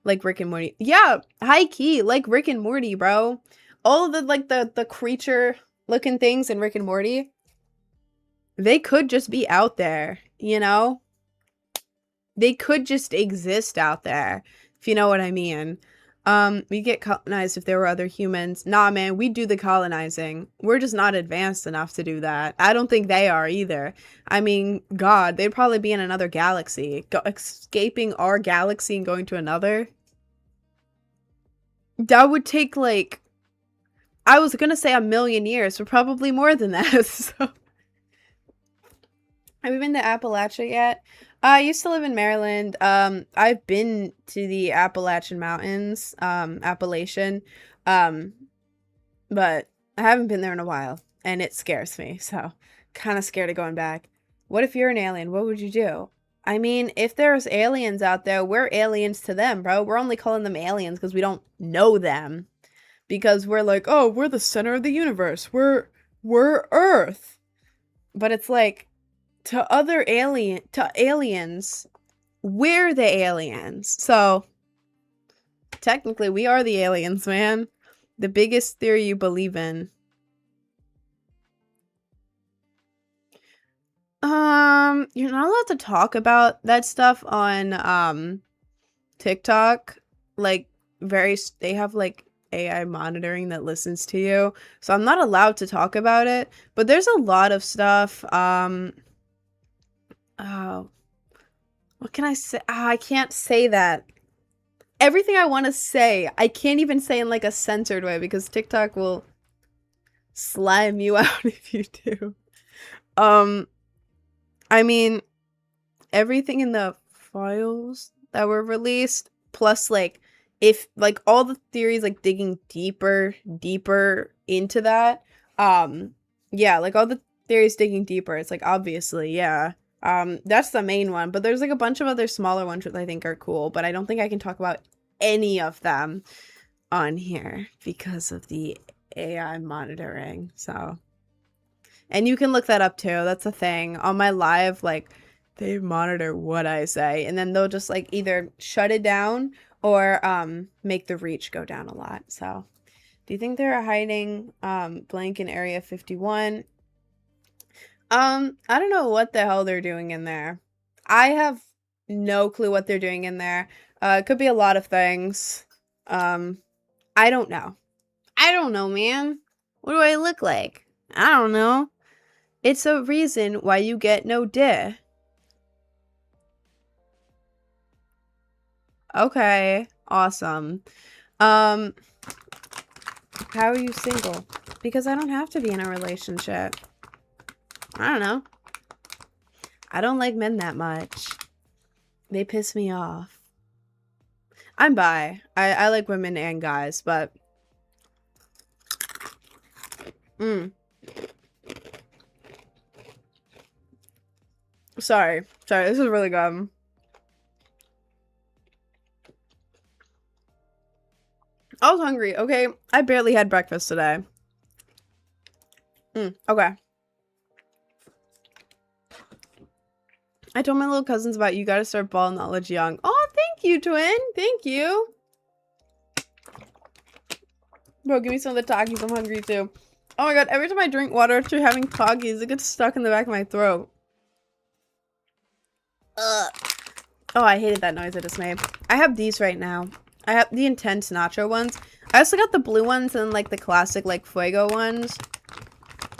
like Rick and Morty. Yeah, high key, like Rick and Morty, bro. All of the like the creature looking things in Rick and Morty, they could just be out there, you know? They could just exist out there, if you know what I mean. We get colonized if there were other humans. Nah, man, we do the colonizing. We're just not advanced enough to do that. I don't think they are either. I mean, God, they'd probably be in another galaxy. Escaping our galaxy and going to another. That would take, like, I was gonna say 1,000,000 years, but probably more than that, so. Have you been to Appalachia yet? I used to live in Maryland. I've been to the Appalachian Mountains, Appalachian, um, but I haven't been there in a while, and it scares me, so kind of scared of going back. What if you're an alien? What would you do? I mean, if there's aliens out there, we're aliens to them, bro. We're only calling them aliens because we don't know them. Because we're like, oh, we're the center of the universe. We're Earth. But it's like, to aliens, we're the aliens. So technically we are the aliens, man. The biggest theory you believe in. You're not allowed to talk about that stuff on TikTok. Like they have like AI monitoring that listens to you. So I'm not allowed to talk about it, but there's a lot of stuff oh, what can I say? I can't say that. Everything I want to say, I can't even say in like a censored way because TikTok will slime you out if you do. I mean, everything in the files that were released, plus like if like all the theories like digging deeper into that. Yeah, like all the theories digging deeper, it's like obviously, yeah. That's the main one, but there's like a bunch of other smaller ones which I think are cool, but I don't think I can talk about any of them on here because of the AI monitoring. So, and you can look that up too. That's a thing. On my live, like they monitor what I say, and then they'll just like either shut it down or make the reach go down a lot. So, do you think they're hiding blank in Area 51? I don't know what the hell they're doing in there. I have no clue what they're doing in there. It could be a lot of things. I don't know. I don't know, man. What do I look like? I don't know. It's a reason why you get no dick. Okay, awesome. How are you single? Because I don't have to be in a relationship. I don't know. I don't like men that much. They piss me off. I'm bi. I like women and guys, but Sorry, this is really good. I was hungry, okay? I barely had breakfast today. Okay. I told my little cousins about you gotta start ball knowledge young. Oh, thank you, twin. Thank you. Bro, give me some of the Takis. I'm hungry too. Oh my god, every time I drink water after having Takis, it gets stuck in the back of my throat. Ugh. Oh, I hated that noise I just made. I have these right now. I have the intense nacho ones. I also got the blue ones and like the classic like fuego ones.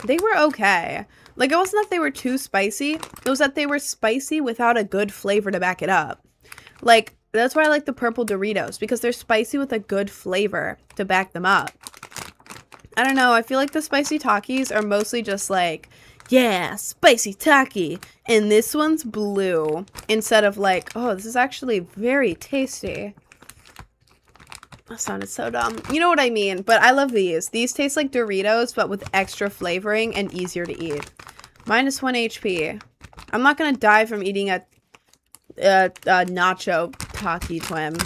They were okay. Like, it wasn't that they were too spicy. It was that they were spicy without a good flavor to back it up. Like, that's why I like the purple Doritos, because they're spicy with a good flavor to back them up. I don't know, I feel like the spicy Takis are mostly just like, yeah, spicy Taki, and this one's blue, instead of like, oh, this is actually very tasty. That sounded so dumb. You know what I mean, but I love these. These taste like Doritos, but with extra flavoring and easier to eat. Minus 1 HP. I'm not gonna die from eating a nacho Taki, twin.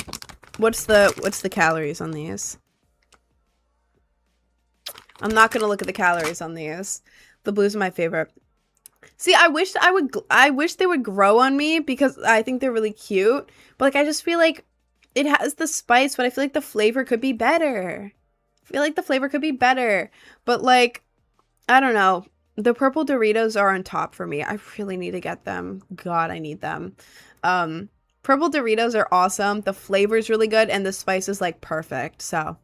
What's the calories on these? I'm not gonna look at the calories on these. The blues are my favorite. See, I wish they would grow on me because I think they're really cute. But like, I just feel like it has the spice, but I feel like the flavor could be better. But like, I don't know. The purple Doritos are on top for me. I really need to get them. God, I need them. Purple Doritos are awesome. The flavor is really good and the spice is like perfect. So,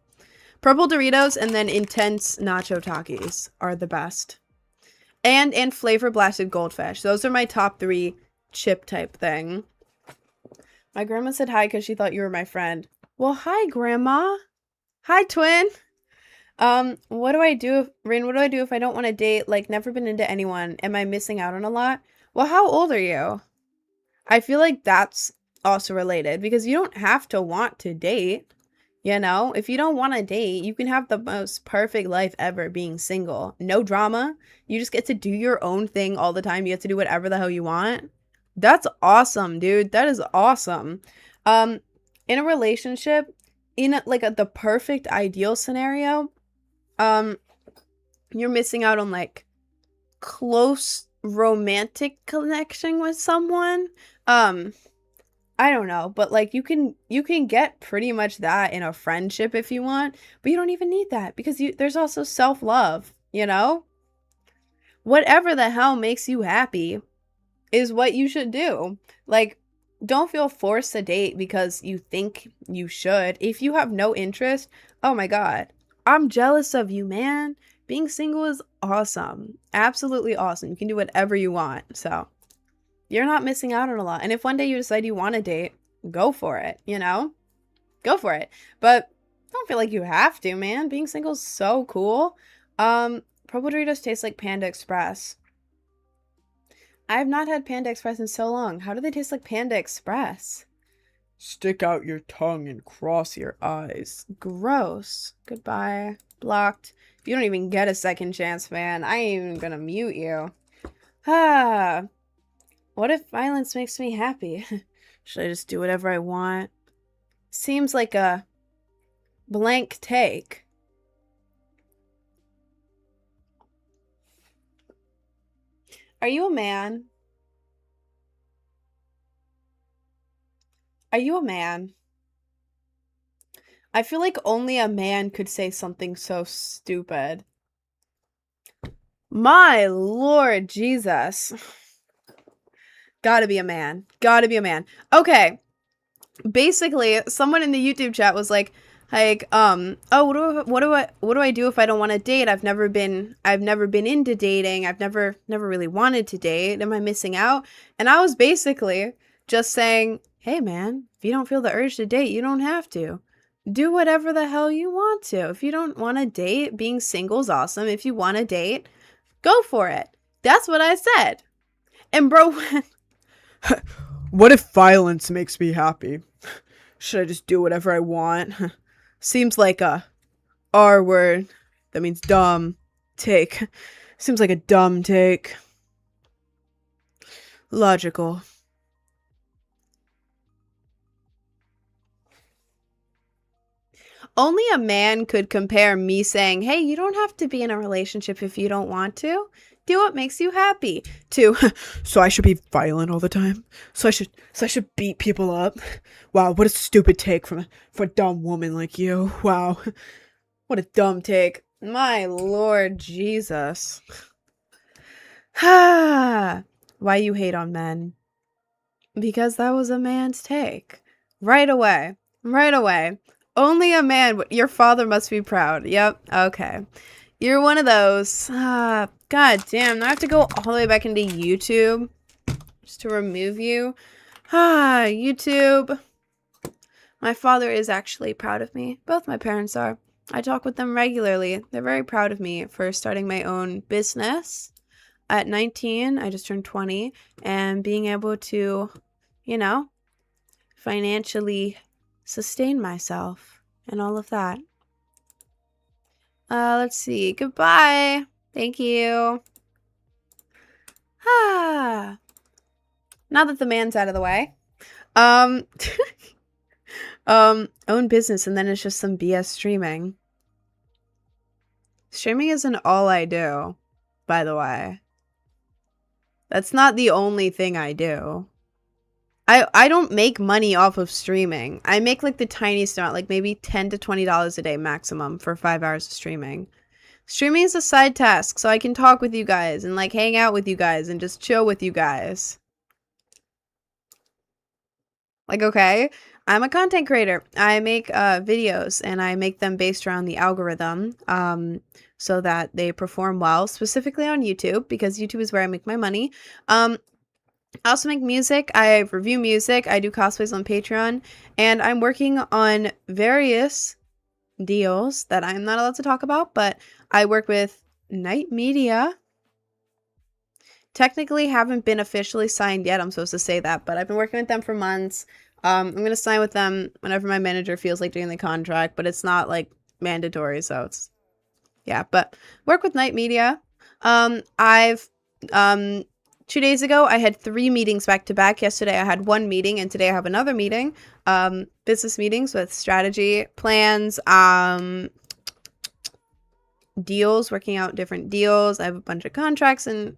purple Doritos and then intense nacho Takis are the best. And flavor blasted goldfish. Those are my top 3 chip type thing. My grandma said hi because she thought you were my friend. Well, hi, Grandma. Hi, twin. What do I do if I don't want to date, like, never been into anyone? Am I missing out on a lot? Well, how old are you? I feel like that's also related because you don't have to want to date. You know, if you don't want to date, you can have the most perfect life ever being single. No drama. You just get to do your own thing all the time. You get to do whatever the hell you want. That's awesome, dude. That is awesome. In a relationship, the perfect ideal scenario, you're missing out on like close romantic connection with someone. I don't know, but like you can get pretty much that in a friendship if you want, but you don't even need that because there's also self-love, you know? Whatever the hell makes you happy is what you should do. Like, don't feel forced to date because you think you should. If you have no interest, oh my god, I'm jealous of you, man. Being single is awesome. Absolutely awesome. You can do whatever you want. So, you're not missing out on a lot. And if one day you decide you want to date, go for it, you know? Go for it. But don't feel like you have to, man. Being single is so cool. Purple Doritos taste like Panda Express. I have not had Panda Express in so long. How do they taste like Panda Express? Stick out your tongue and cross your eyes. Gross. Goodbye. Blocked. You don't even get a second chance, man. I ain't even gonna mute you. Ah. What if violence makes me happy? Should I just do whatever I want? Seems like a blank take. Are you a man? Are you a man? I feel like only a man could say something so stupid. My Lord Jesus. Gotta be a man. Gotta be a man. Okay. Basically, someone in the YouTube chat was like, oh, what do I do if I don't want to date? I've never been into dating. I've never really wanted to date. Am I missing out? And I was basically just saying, hey man, if you don't feel the urge to date, you don't have to. Do whatever the hell you want to. If you don't want to date, being single is awesome. If you want to date, go for it. That's what I said. And bro went, what if violence makes me happy? Should I just do whatever I want? Seems like a R word. That means dumb. Take. Seems like a dumb take. Logical. Only a man could compare me saying, hey, you don't have to be in a relationship if you don't want to. Do what makes you happy. To, so I should be violent all the time. So I should beat people up. Wow, what a stupid take for a dumb woman like you. Wow. What a dumb take. My Lord Jesus. Why you hate on men? Because that was a man's take. Right away. Right away. Only a man. Your father must be proud. Yep. Okay. You're one of those. God damn. Now I have to go all the way back into YouTube just to remove you. YouTube. My father is actually proud of me. Both my parents are. I talk with them regularly. They're very proud of me for starting my own business. At 19, I just turned 20, and being able to, you know, financially sustain myself and all of that. Let's see. Goodbye. Thank you. Now that the man's out of the way. Own business, and then it's just some BS streaming. Streaming isn't all I do, by the way. That's not the only thing I do. I don't make money off of streaming. I make like the tiniest amount, like maybe $10 to $20 a day maximum for 5 hours of streaming. Streaming is a side task, so I can talk with you guys and like hang out with you guys and just chill with you guys. Like, okay, I'm a content creator. I make videos, and I make them based around the algorithm so that they perform well, specifically on YouTube, because YouTube is where I make my money. I also make music. I review music. I do cosplays on Patreon, and I'm working on various deals that I'm not allowed to talk about, but I work with Night Media. Technically haven't been officially signed yet. I'm supposed to say that, but I've been working with them for months. I'm going to sign with them whenever my manager feels like doing the contract, but it's not like mandatory, so it's, yeah, but work with Night Media. 2 days ago, I had 3 meetings back to back. Yesterday, I had 1 meeting, and today I have another meeting. Business meetings with strategy, plans, deals, working out different deals. I have a bunch of contracts and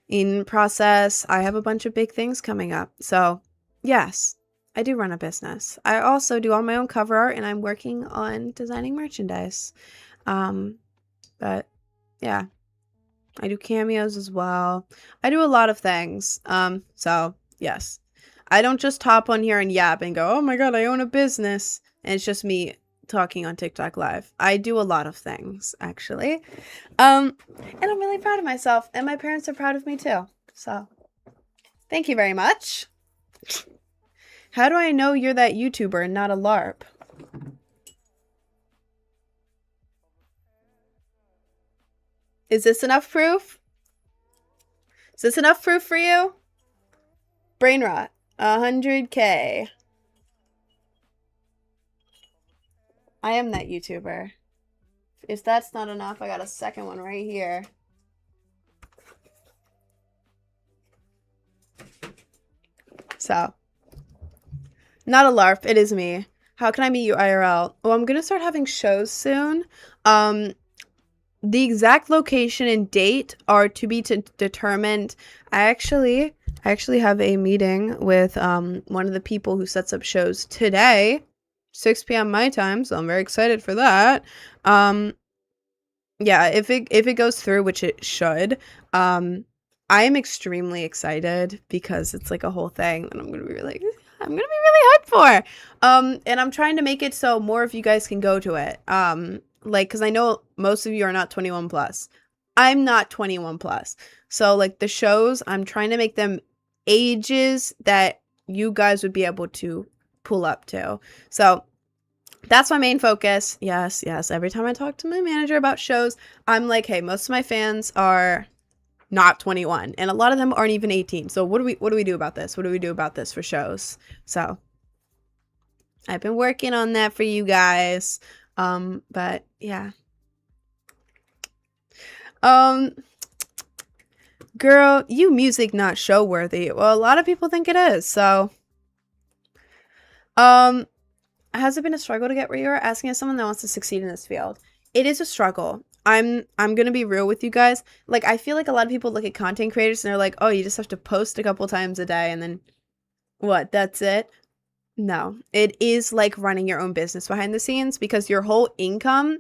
in process. I have a bunch of big things coming up. So, yes, I do run a business. I also do all my own cover art, and I'm working on designing merchandise. But yeah. I do cameos as well. I do a lot of things. So yes. I don't just hop on here and yap and go, oh my god, I own a business. And it's just me talking on TikTok Live. I do a lot of things, actually. And I'm really proud of myself, and my parents are proud of me too. So thank you very much. How do I know you're that YouTuber and not a LARP? Is this enough proof? Is this enough proof for you? Brain rot. 100K. I am that YouTuber. If that's not enough, I got a second one right here. So. Not a LARP. It is me. How can I meet you IRL? Oh, I'm going to start having shows soon. The exact location and date are to be determined. I actually have a meeting with one of the people who sets up shows today, 6 p.m. my time, so I'm very excited for that. Yeah, if it goes through, which it should, I am extremely excited because it's like a whole thing that I'm gonna be really hyped for. And I'm trying to make it so more of you guys can go to it. Like, because I know most of you are not 21 plus. I'm not 21 plus. So, like, the shows, I'm trying to make them ages that you guys would be able to pull up to. So, that's my main focus. Yes. Every time I talk to my manager about shows, I'm like, hey, most of my fans are not 21. And a lot of them aren't even 18. So, what do we do about this? What do we do about this for shows? So, I've been working on that for you guys. But yeah. Girl, you music not show worthy. Well, a lot of people think it is, so. I Has it been a struggle to get where you are? Asking as someone that wants to succeed in this field. It is a struggle. I'm gonna be real with you guys. Like, I feel like a lot of people look at content creators and they're like, oh, you just have to post a couple times a day and then what? That's it? No. It is like running your own business behind the scenes because your whole income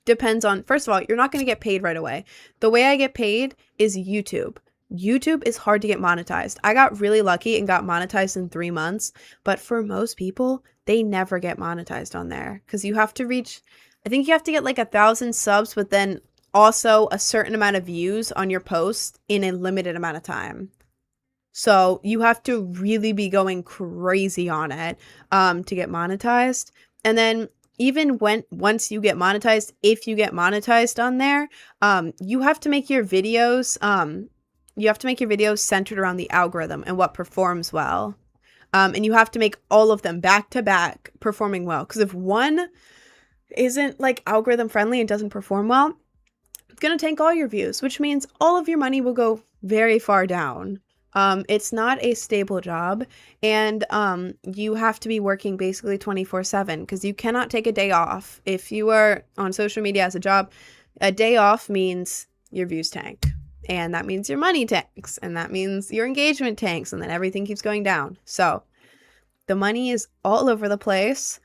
depends on, first of all, you're not going to get paid right away. The way I get paid is YouTube. YouTube is hard to get monetized. I got really lucky and got monetized in 3 months, but for most people, they never get monetized on there because you have to reach, I think you have to get like 1,000 subs, but then also a certain amount of views on your post in a limited amount of time. So you have to really be going crazy on it to get monetized. And then even once you get monetized, if you get monetized on there, you have to make your videos centered around the algorithm and what performs well. And you have to make all of them back to back performing well. Because if one isn't like algorithm friendly and doesn't perform well, it's going to tank all your views, which means all of your money will go very far down. It's not a stable job, and you have to be working basically 24/7 because you cannot take a day off. If you are on social media as a job, a day off means your views tank, and that means your money tanks, and that means your engagement tanks, and then everything keeps going down. So the money is all over the place.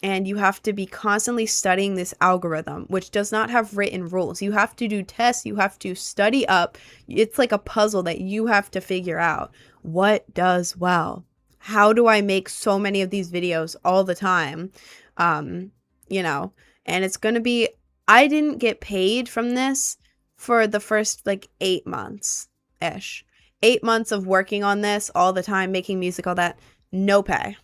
And you have to be constantly studying this algorithm, which does not have written rules. You have to do tests. You have to study up. It's like a puzzle that you have to figure out. What does well? How do I make so many of these videos all the time? You know, and it's going to be, I didn't get paid from this for the first like 8 months-ish. 8 months of working on this all the time, making music, all that. No pay.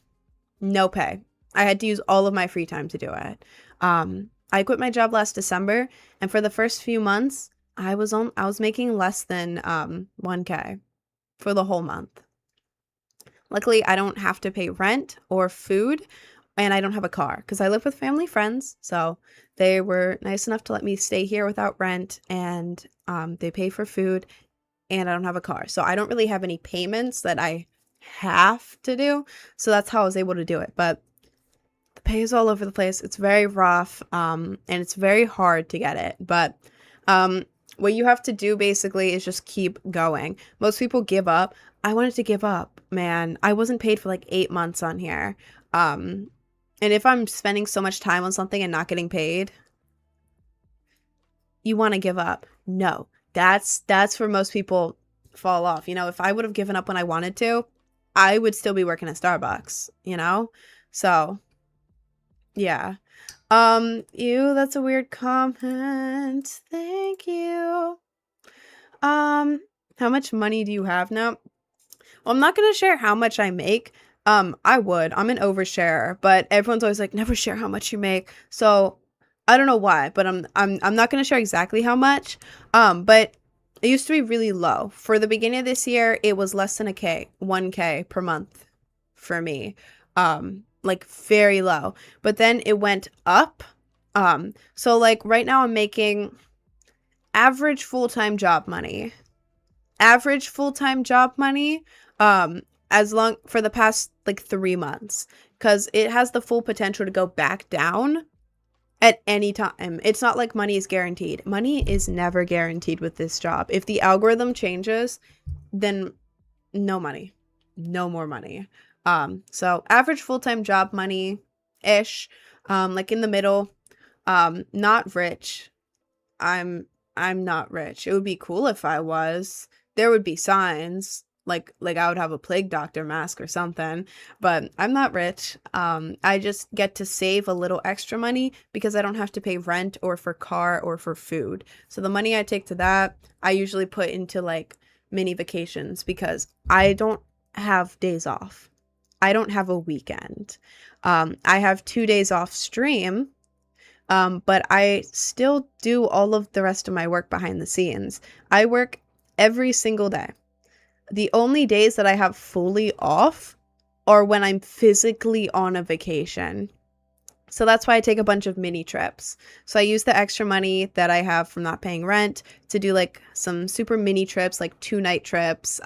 No pay. I had to use all of my free time to do it. I quit my job last December, and for the first few months, I was making less than $1K for the whole month. Luckily, I don't have to pay rent or food, and I don't have a car because I live with family friends, so they were nice enough to let me stay here without rent, and they pay for food, and I don't have a car. So I don't really have any payments that I have to do, so that's how I was able to do it. But the pay is all over the place. It's very rough, and it's very hard to get it. But what you have to do basically is just keep going. Most people give up. I wanted to give up, man. I wasn't paid for like 8 months on here. And if I'm spending so much time on something and not getting paid, you want to give up. No, that's where most people fall off. You know, if I would have given up when I wanted to, I would still be working at Starbucks, you know? So yeah. Ew, that's a weird comment. Thank you. How much money do you have now? Well, I'm not gonna share how much I make. I would. I'm an oversharer, but everyone's always like, never share how much you make. So I don't know why, but I'm not gonna share exactly how much. But it used to be really low. For the beginning of this year, it was less than $1K per month for me. Like very low, but then it went up. So like right now I'm making average full-time job money, as long for the past like 3 months, because it has the full potential to go back down at any time. It's not like money is guaranteed. Money is never guaranteed with this job. If the algorithm changes, then no money, no more money. So average full-time job money-ish, like in the middle, not rich. I'm not rich. It would be cool if I was. There would be signs, like I would have a plague doctor mask or something, but I'm not rich. I just get to save a little extra money because I don't have to pay rent or for car or for food. So the money I take to that, I usually put into like mini vacations because I don't have days off. I don't have a weekend. I have 2 days off stream, but I still do all of the rest of my work behind the scenes. I work every single day. The only days that I have fully off are when I'm physically on a vacation. So that's why I take a bunch of mini trips. So I use the extra money that I have from not paying rent to do like some super mini trips, like 2-night trips,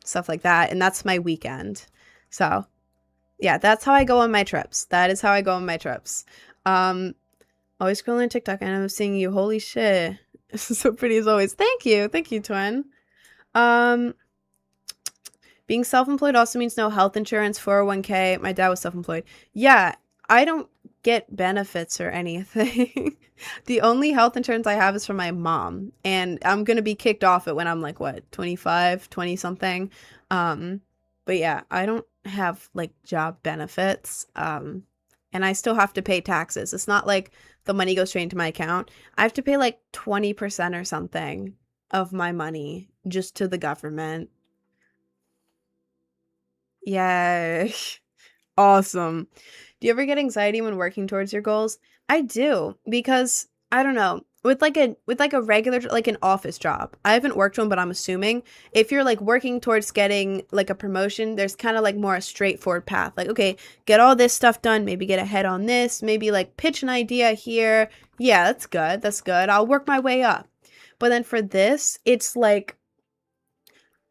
stuff like that. And that's my weekend. So Yeah, that's how I go on my trips. That is how I go on my trips. Um, always scrolling TikTok and I'm seeing you. Holy shit. So pretty as always. Thank you. Thank you, twin. Um, being self-employed also means no health insurance, 401k. My dad was self-employed. Yeah, I don't get benefits or anything. The only health insurance I have is from my mom, and I'm gonna be kicked off it when I'm like, what, 25, 20 something. Um, but yeah, I don't have like job benefits. And I still have to pay taxes. It's not like the money goes straight into my account. I have to pay like 20% or something of my money just to the government. Yeah. Awesome. Do you ever get anxiety when working towards your goals? I do because I don't know. With like a regular like an office job. I haven't worked one, but I'm assuming if you're like working towards getting like a promotion, there's kind of like more a straightforward path. Like, okay, get all this stuff done, maybe get ahead on this, maybe like pitch an idea here. Yeah, that's good. That's good. I'll work my way up. But then for this, it's like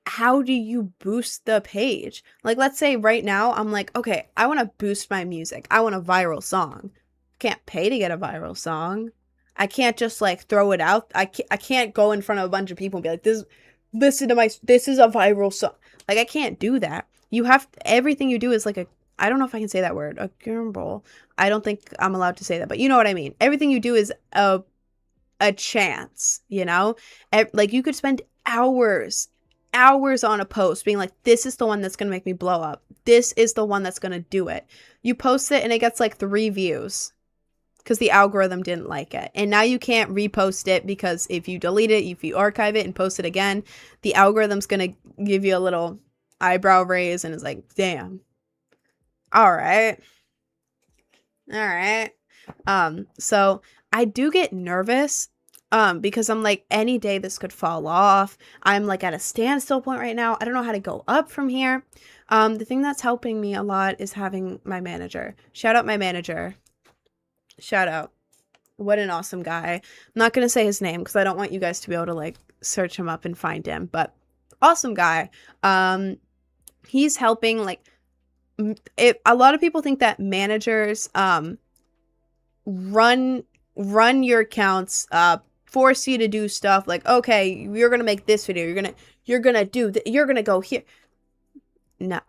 how do you boost the page? Like, let's say right now I'm like, okay, I want to boost my music. I want a viral song. Can't pay to get a viral song. I can't just like throw it out. I can't go in front of a bunch of people and be like, this, listen to this is a viral song. Like, I can't do that. You have, everything you do is like a, I don't know if I can say that word, a gamble. I don't think I'm allowed to say that, but you know what I mean. Everything you do is a chance, you know? Like you could spend hours on a post being like, this is the one that's going to make me blow up. This is the one that's going to do it. You post it and it gets like 3 views because the algorithm didn't like it. And now you can't repost it because if you delete it, if you archive it and post it again, the algorithm's going to give you a little eyebrow raise and it's like, damn. All right. All right. So I do get nervous because I'm like, any day this could fall off. I'm like at a standstill point right now. I don't know how to go up from here. The thing that's helping me a lot is having my manager. Shout out my manager. Shout out. What an awesome guy. I'm not going to say his name because I don't want you guys to be able to like search him up and find him, but awesome guy. He's helping like a lot of people think that managers run your accounts, force you to do stuff like, okay, you're gonna make this video, you're gonna go here. No.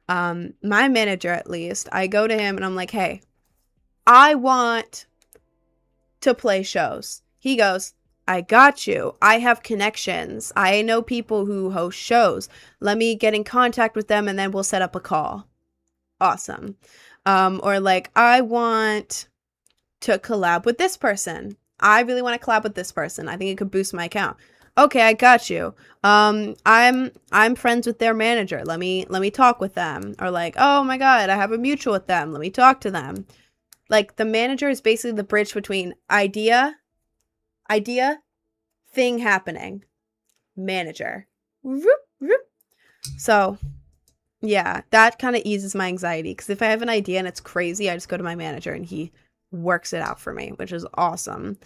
My manager, at least, I go to him and I'm like, hey, I want to play shows. He goes, I got you. I have connections. I know people who host shows. Let me get in contact with them and then we'll set up a call. Awesome. Or like, I want to collab with this person. I really want to collab with this person. I think it could boost my account. Okay, I got you. I'm friends with their manager. Let me talk with them. Or like, oh my god, I have a mutual with them. Let me talk to them. Like, the manager is basically the bridge between idea, thing happening, manager. So yeah, that kind of eases my anxiety because if I have an idea and it's crazy, I just go to my manager and he works it out for me, which is awesome.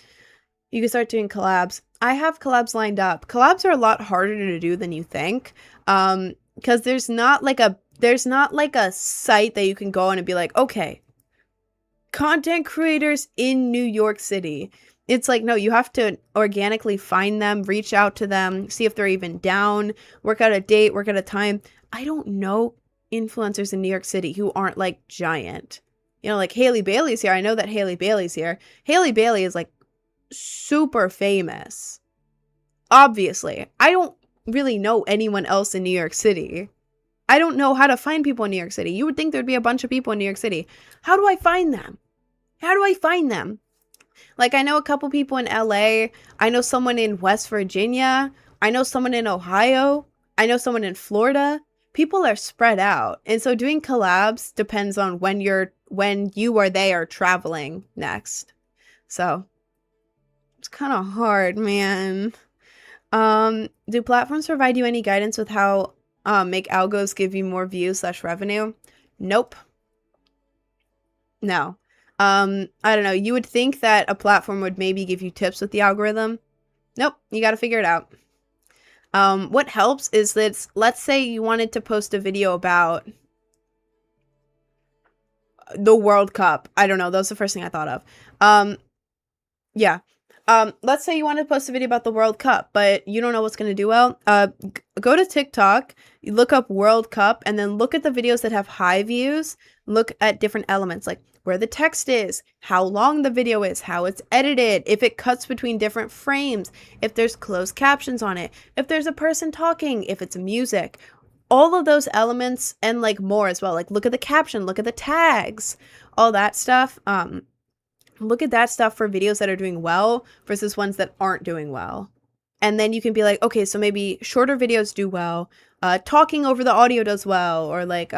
You can start doing collabs. I have collabs lined up. Collabs are a lot harder to do than you think, because there's not like a site that you can go on and be like, okay, content creators in New York City. It's like, no, you have to organically find them, reach out to them, see if they're even down, work out a date, work out a time. I don't know influencers in New York City who aren't like giant. You know, like Haley Bailey's here. I know that Haley Bailey's here. Haley Bailey is like super famous. Obviously. I don't really know anyone else in New York City. I don't know how to find people in New York City. You would think there'd be a bunch of people in New York City. How do I find them? How do I find them? Like, I know a couple people in LA. I know someone in West Virginia. I know someone in Ohio. I know someone in Florida. People are spread out. And so doing collabs depends on when you or they are traveling next. So it's kind of hard, man. Do platforms provide you any guidance with how make algos give you more views / revenue? Nope. No. I don't know. You would think that a platform would maybe give you tips with the algorithm. Nope. You got to figure it out. What helps is that, let's say you wanted to post a video about the World Cup. I don't know. That was the first thing I thought of. Yeah. Let's say you want to post a video about the World Cup, but you don't know what's going to do well. Go to TikTok, you look up World Cup, and then look at the videos that have high views. Look at different elements, like where the text is, how long the video is, how it's edited, if it cuts between different frames, if there's closed captions on it, if there's a person talking, if it's music. All of those elements and like more as well. Like look at the caption, look at the tags, all that stuff. Look at that stuff for videos that are doing well versus ones that aren't doing well. And then you can be like, okay, so maybe shorter videos do well. Talking over the audio does well. Or like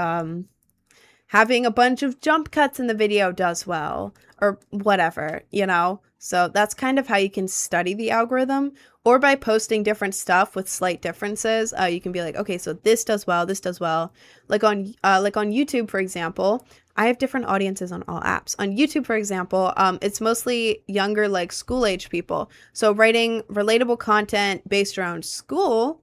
having a bunch of jump cuts in the video does well. Or whatever, you know? So that's kind of how you can study the algorithm. Or by posting different stuff with slight differences, you can be like, okay, so this does well, this does well. Like on YouTube, for example, I have different audiences on all apps. On YouTube, for example, it's mostly younger, like school-age people. So writing relatable content based around school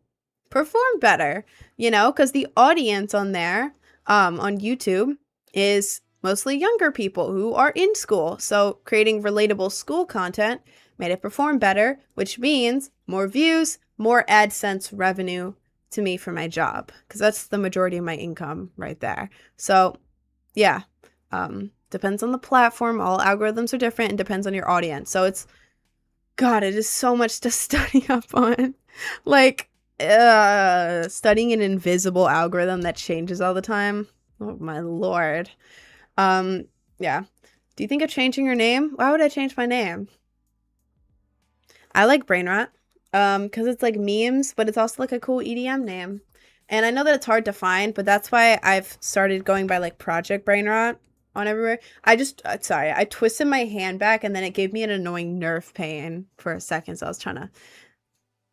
performed better, you know, because the audience on there, on YouTube, is mostly younger people who are in school. So creating relatable school content made it perform better, which means more views, more AdSense revenue to me for my job, because that's the majority of my income right there. So yeah, depends on the platform. All algorithms are different and depends on your audience. So it's, God, it is so much to study up on. Like, studying an invisible algorithm that changes all the time. Oh my Lord. Yeah. Do you think of changing your name? Why would I change my name? I like Brainrot, because it's like memes, but it's also like a cool EDM name. And I know that it's hard to find, but that's why I've started going by like Project Brainrot on everywhere. I twisted my hand back and then it gave me an annoying nerve pain for a second, so I was trying to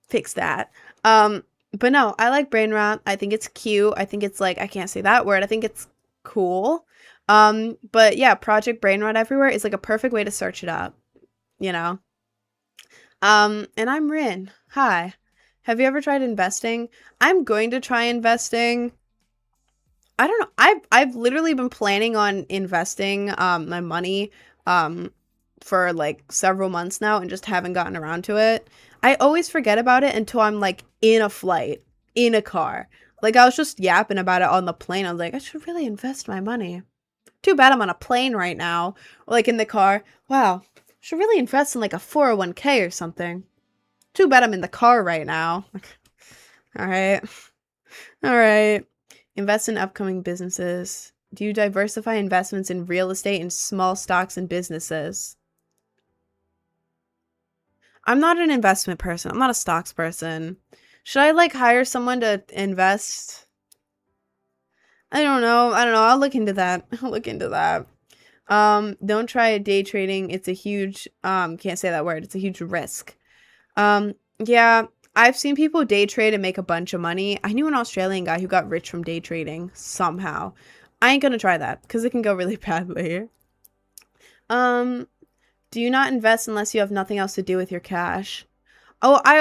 fix that. But no, I like Brainrot. I think it's cute. I think it's like, I can't say that word. I think it's cool. But yeah, Project Brainrot everywhere is like a perfect way to search it up, you know? And I'm Rin. Hi. Have you ever tried investing? I'm going to try investing. I don't know. I've literally been planning on investing my money for like several months now and just haven't gotten around to it. I always forget about it until I'm like in a flight, in a car. Like I was just yapping about it on the plane. I was like, I should really invest my money. Too bad I'm on a plane right now. Or like in the car. Wow. Should really invest in like a 401k or something. Too bad I'm in the car right now. All right. All right. Invest in upcoming businesses. Do you diversify investments in real estate and small stocks and businesses? I'm not an investment person. I'm not a stocks person. Should I like hire someone to invest? I don't know. I'll look into that. Don't try day trading. It's a huge, can't say that word. It's a huge risk. Yeah, I've seen people day trade and make a bunch of money. I knew an Australian guy who got rich from day trading somehow. I ain't gonna try that because it can go really badly. Do you not invest unless you have nothing else to do with your cash? Oh, I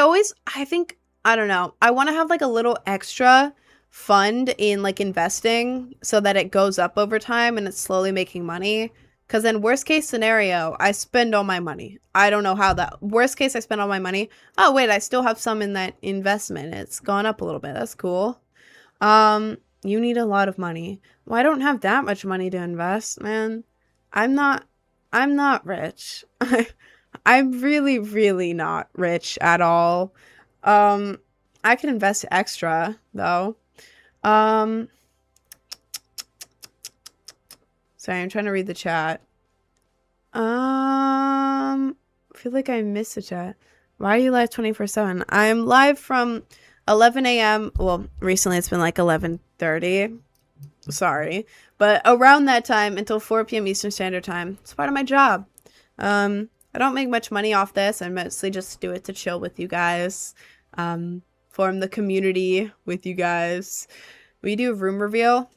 don't know. I want to have like a little extra fund in like investing so that it goes up over time and it's slowly making money. Because then worst case scenario, I spend all my money. I don't know how that... Worst case, I spend all my money. Oh, wait, I still have some in that investment. It's gone up a little bit. That's cool. You need a lot of money. Well, I don't have that much money to invest, man. I'm not rich. I'm really, really not rich at all. I can invest extra, though. Sorry, I'm trying to read the chat. I feel like I missed the chat. Why are you live 24/7? I'm live from 11 a.m. Well, recently it's been like 11:30. Sorry. But around that time until 4 p.m. Eastern Standard Time. It's part of my job. I don't make much money off this. I mostly just do it to chill with you guys. Form the community with you guys. We do a room reveal.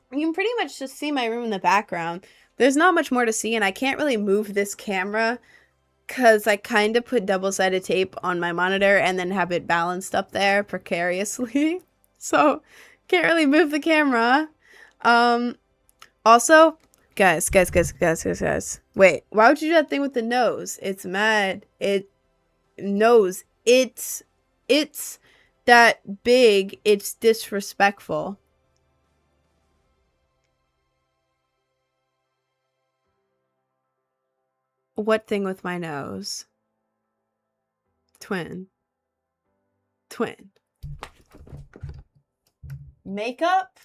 You can pretty much just see my room in the background. There's not much more to see, and I can't really move this camera because I kind of put double-sided tape on my monitor and then have it balanced up there precariously. So, can't really move the camera. Also, Guys. Wait, why would you do that thing with the nose? It's mad. Nose. It's that big. It's disrespectful. What thing with my nose? Twin. Makeup?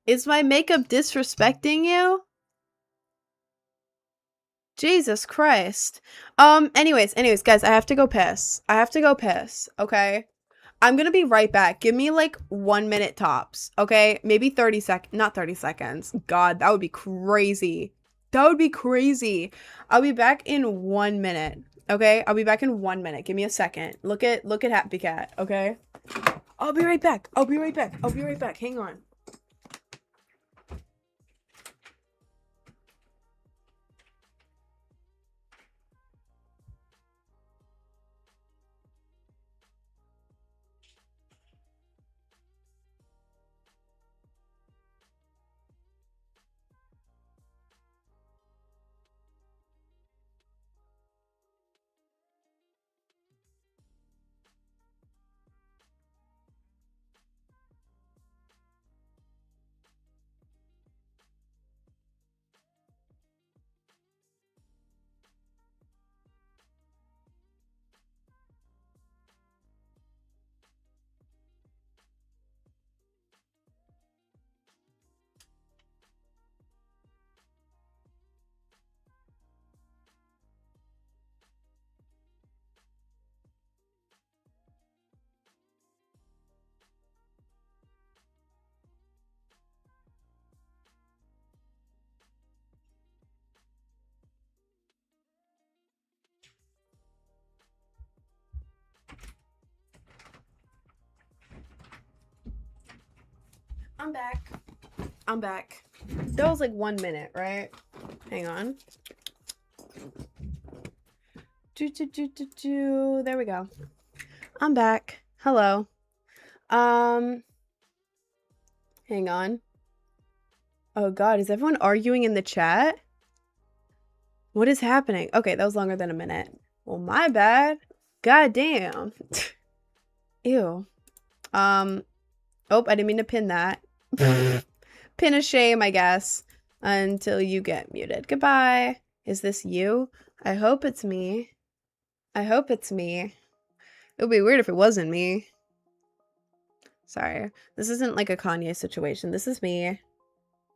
Is my makeup disrespecting you? Jesus Christ. Anyways, guys, I have to go piss. Okay? I'm gonna be right back. Give me like 1 minute tops, okay? Maybe 30 seconds. Not 30 seconds. God, that would be crazy. I'll be back in 1 minute, okay? I'll be back in 1 minute. Give me a second. Look at Happy Cat, okay? I'll be right back. Hang on. I'm back. That was like 1 minute, right? Hang on. There we go. I'm back. Hello. Hang on. Oh God, is everyone arguing in the chat? What is happening? Okay, that was longer than a minute. Well, my bad. God damn. Ew. Oh, I didn't mean to pin that. Pin a shame, I guess, until you get muted. Goodbye. Is this you? I hope it's me. It would be weird if it wasn't me. Sorry. This isn't like a Kanye situation. This is me.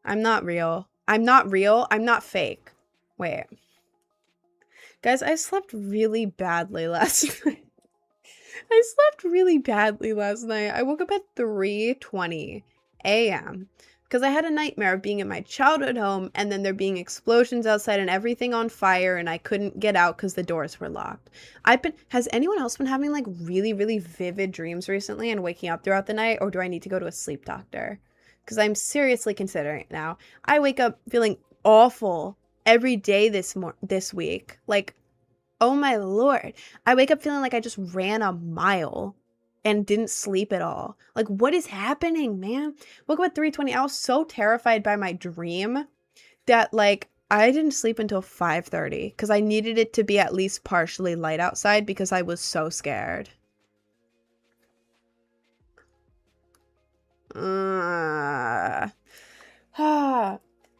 I'm not real. I'm not fake. Wait. Guys, I slept really badly last night. I woke up at 3:20 a.m. because I had a nightmare of being in my childhood home and then there being explosions outside and everything on fire and I couldn't get out because the doors were locked. Has anyone else been having like really, really vivid dreams recently and waking up throughout the night, or do I need to go to a sleep doctor? Because I'm seriously considering it now. I wake up feeling awful every day this week. Like, oh my Lord. I wake up feeling like I just ran a mile and didn't sleep at all. Like, what is happening, man? Woke up at 3:20. I was so terrified by my dream that, like, I didn't sleep until 5:30 because I needed it to be at least partially light outside because I was so scared.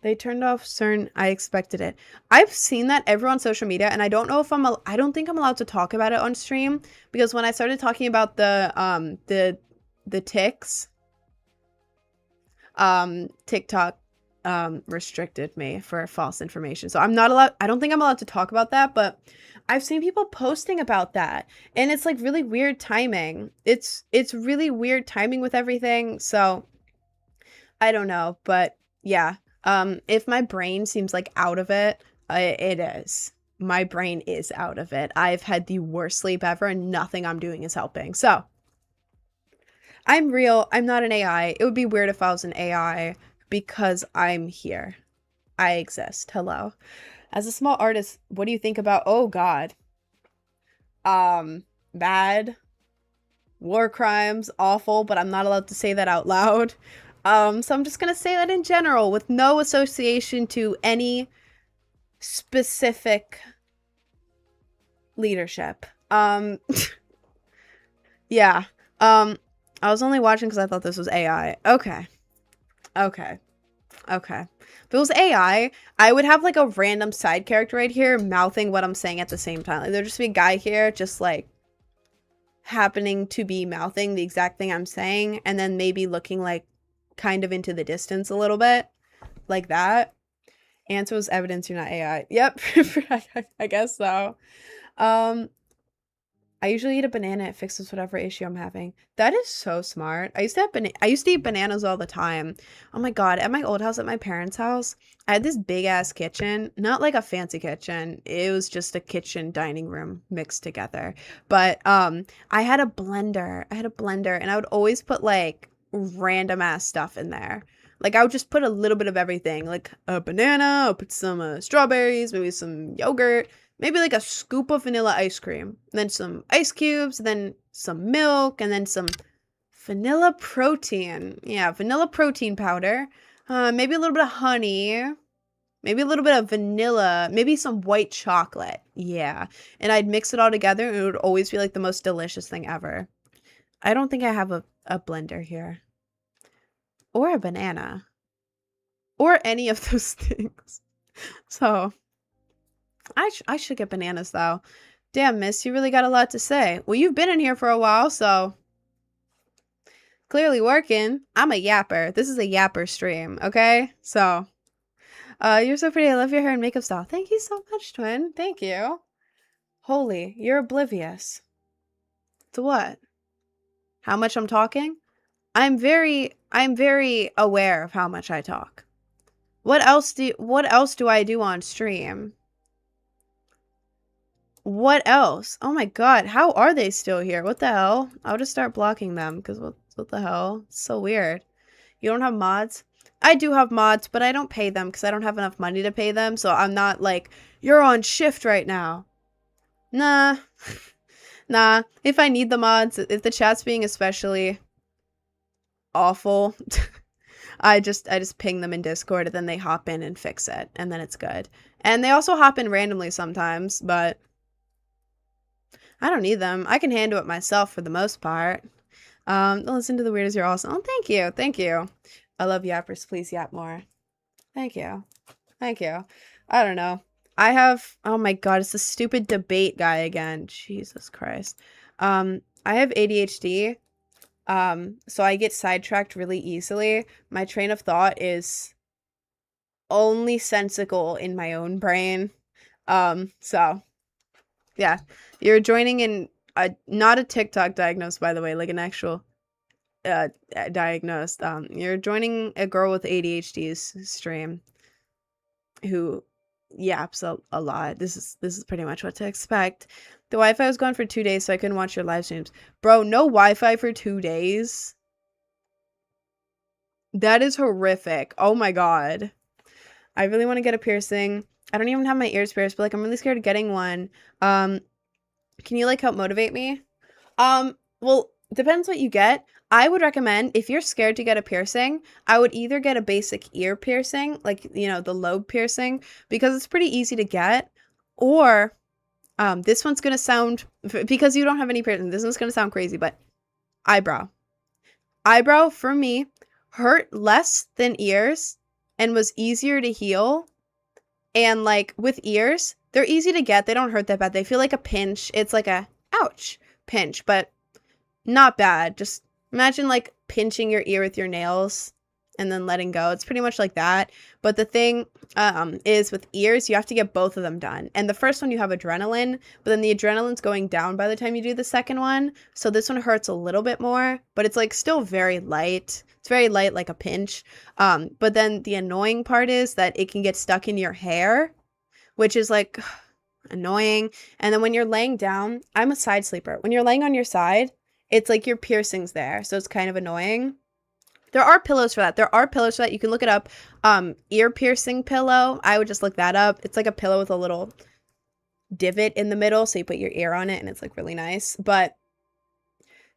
They turned off CERN. I expected it. I've seen that everywhere on social media, and I don't know if I don't think I'm allowed to talk about it on stream because when I started talking about the ticks, TikTok restricted me for false information. So I'm not allowed. I don't think I'm allowed to talk about that, but I've seen people posting about that, and it's like really weird timing. It's really weird timing with everything. So I don't know, but yeah. If my brain seems like out of it, it is. My brain is out of it. I've had the worst sleep ever and nothing I'm doing is helping. So, I'm real. I'm not an AI. It would be weird if I was an AI because I'm here. I exist. Hello. As a small artist, what do you think about, oh God. Bad. War crimes, awful, but I'm not allowed to say that out loud. So I'm just gonna say that in general with no association to any specific leadership. Yeah. I was only watching because I thought this was AI. Okay. Okay. Okay. If it was AI, I would have like a random side character right here mouthing what I'm saying at the same time. Like there'd just be a guy here just like happening to be mouthing the exact thing I'm saying and then maybe looking like kind of into the distance a little bit like that. Answer was evidence you're not AI. Yep. I guess so. I usually eat a banana. It fixes whatever issue I'm having. That is so smart. I used to eat bananas all the time. Oh my god! At my old house, at my parents' house, I had this big ass kitchen. Not like a fancy kitchen. It was just a kitchen dining room mixed together. But I had a blender. And I would always put like random ass stuff in there. Like I would just put a little bit of everything, like a banana. I'll put some strawberries, maybe some yogurt. Maybe like a scoop of vanilla ice cream, then some ice cubes, then some milk, and then some vanilla protein. Yeah, vanilla protein powder. Maybe a little bit of honey. Maybe a little bit of vanilla. Maybe some white chocolate. Yeah. And I'd mix it all together and it would always be like the most delicious thing ever. I don't think I have a blender here. Or a banana. Or any of those things. So... I should get bananas, though. Damn, miss, you really got a lot to say. Well, you've been in here for a while, so... Clearly working. I'm a yapper. This is a yapper stream, okay? So... you're so pretty. I love your hair and makeup style. Thank you so much, twin. Thank you. Holy, you're oblivious. To what? How much I'm talking? I'm very aware of how much I talk. What else do I do on stream? What else? Oh my god, how are they still here? What the hell? I'll just start blocking them, because what the hell? It's so weird. You don't have mods? I do have mods, but I don't pay them, because I don't have enough money to pay them, so I'm not like, you're on shift right now. Nah. Nah. If I need the mods, if the chat's being especially awful, I just ping them in Discord, and then they hop in and fix it, and then it's good. And they also hop in randomly sometimes, but... I don't need them. I can handle it myself for the most part. Listen to the weirdest. You're awesome. Oh, thank you. Thank you. I love yappers. Please yap more. Thank you. Thank you. I don't know. I have, oh my god, it's the stupid debate guy again. Jesus Christ. I have ADHD. So I get sidetracked really easily. My train of thought is only sensical in my own brain. So yeah, you're joining in not a TikTok diagnosed, by the way, like an actual diagnosed. You're joining a girl with ADHD's stream who yaps a lot. This is pretty much what to expect. The Wi-Fi was gone for 2 days, so I couldn't watch your live streams. Bro, no Wi-Fi for 2 days? That is horrific. Oh my god. I really want to get a piercing. I don't even have my ears pierced, but like I'm really scared of getting one. Can you like help motivate me? Well, depends what you get. I would recommend if you're scared to get a piercing, I would either get a basic ear piercing, like, you know, the lobe piercing, because it's pretty easy to get, or this one's going to sound, because you don't have any piercing, this one's going to sound crazy, but eyebrow. Eyebrow for me hurt less than ears and was easier to heal. And like with ears, they're easy to get. They don't hurt that bad. They feel like a pinch. It's like a ouch pinch, but not bad. Just imagine like pinching your ear with your nails and then letting go. It's pretty much like that. But the thing is with ears, you have to get both of them done. And the first one you have adrenaline, but then the adrenaline's going down by the time you do the second one. So this one hurts a little bit more, but it's like still very light. It's very light, like a pinch. But then the annoying part is that it can get stuck in your hair, which is like annoying. And then when you're laying down, I'm a side sleeper. When you're laying on your side, it's like your piercing's there. So it's kind of annoying. There are pillows for that. You can look it up. Ear piercing pillow. I would just look that up. It's like a pillow with a little divot in the middle. So you put your ear on it and it's like really nice. But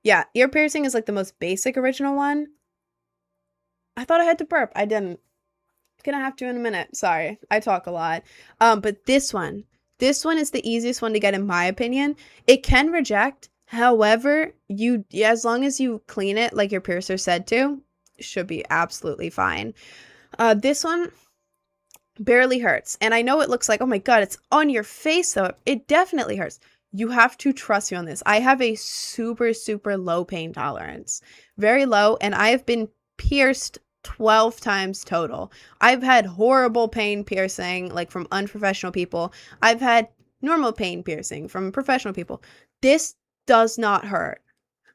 yeah, ear piercing is like the most basic original one. I thought I had to burp. I didn't. Gonna have to in a minute. Sorry. I talk a lot. But this one is the easiest one to get in my opinion. It can reject. However, as long as you clean it like your piercer said to, should be absolutely fine. This one barely hurts. And I know it looks like, oh my God, it's on your face though. It definitely hurts. You have to trust me on this. I have a super, super low pain tolerance. Very low. And I have been pierced 12 times total. I've had horrible pain piercing, like from unprofessional people. I've had normal pain piercing from professional people. This does not hurt.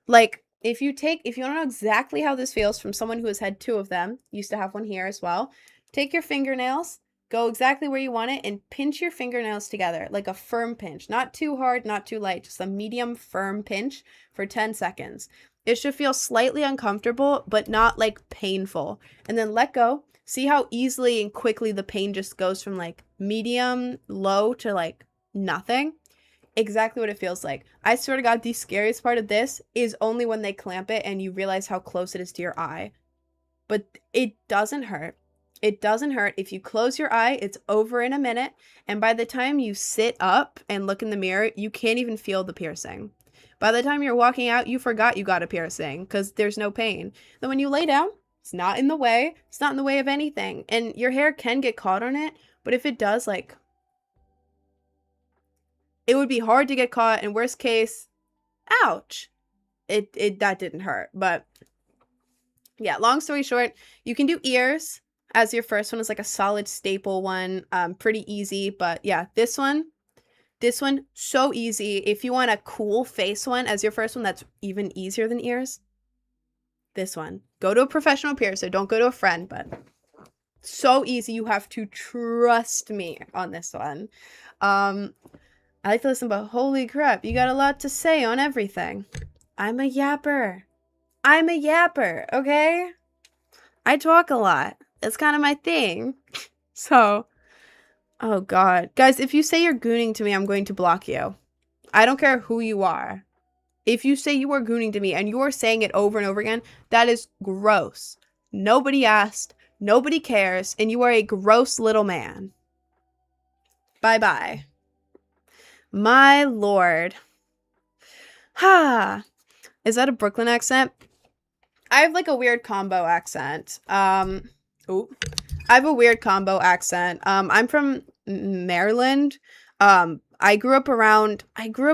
Like, if you want to know exactly how this feels from someone who has had 2 of them, used to have one here as well, take your fingernails, go exactly where you want it, and pinch your fingernails together, like a firm pinch. Not too hard, not too light, just a medium firm pinch for 10 seconds. It should feel slightly uncomfortable, but not like painful. And then let go. See how easily and quickly the pain just goes from like medium, low to like nothing? Exactly what it feels like. I swear to God, the scariest part of this is only when they clamp it and you realize how close it is to your eye. But it doesn't hurt. It doesn't hurt. If you close your eye, it's over in a minute. And by the time you sit up and look in the mirror, you can't even feel the piercing. By the time you're walking out, you forgot you got a piercing because there's no pain. Then when you lay down, it's not in the way. It's not in the way of anything. And your hair can get caught on it. But if it does, like, it would be hard to get caught. And worst case, ouch. That didn't hurt. But yeah, long story short, you can do ears as your first one. Is like a solid staple one. Pretty easy. But yeah, this one, so easy. If you want a cool face one as your first one, that's even easier than ears. This one. Go to a professional piercer. Don't go to a friend, but so easy. You have to trust me on this one. I like to listen, but holy crap, you got a lot to say on everything. I'm a yapper. Okay? I talk a lot. It's kind of my thing. So, oh God. Guys, if you say you're gooning to me, I'm going to block you. I don't care who you are. If you say you are gooning to me and you are saying it over and over again, that is gross. Nobody asked. Nobody cares. And you are a gross little man. Bye-bye. My lord. Ha. Is that a Brooklyn accent? I have like a weird combo accent. I have a weird combo accent. I'm from Maryland. I grew up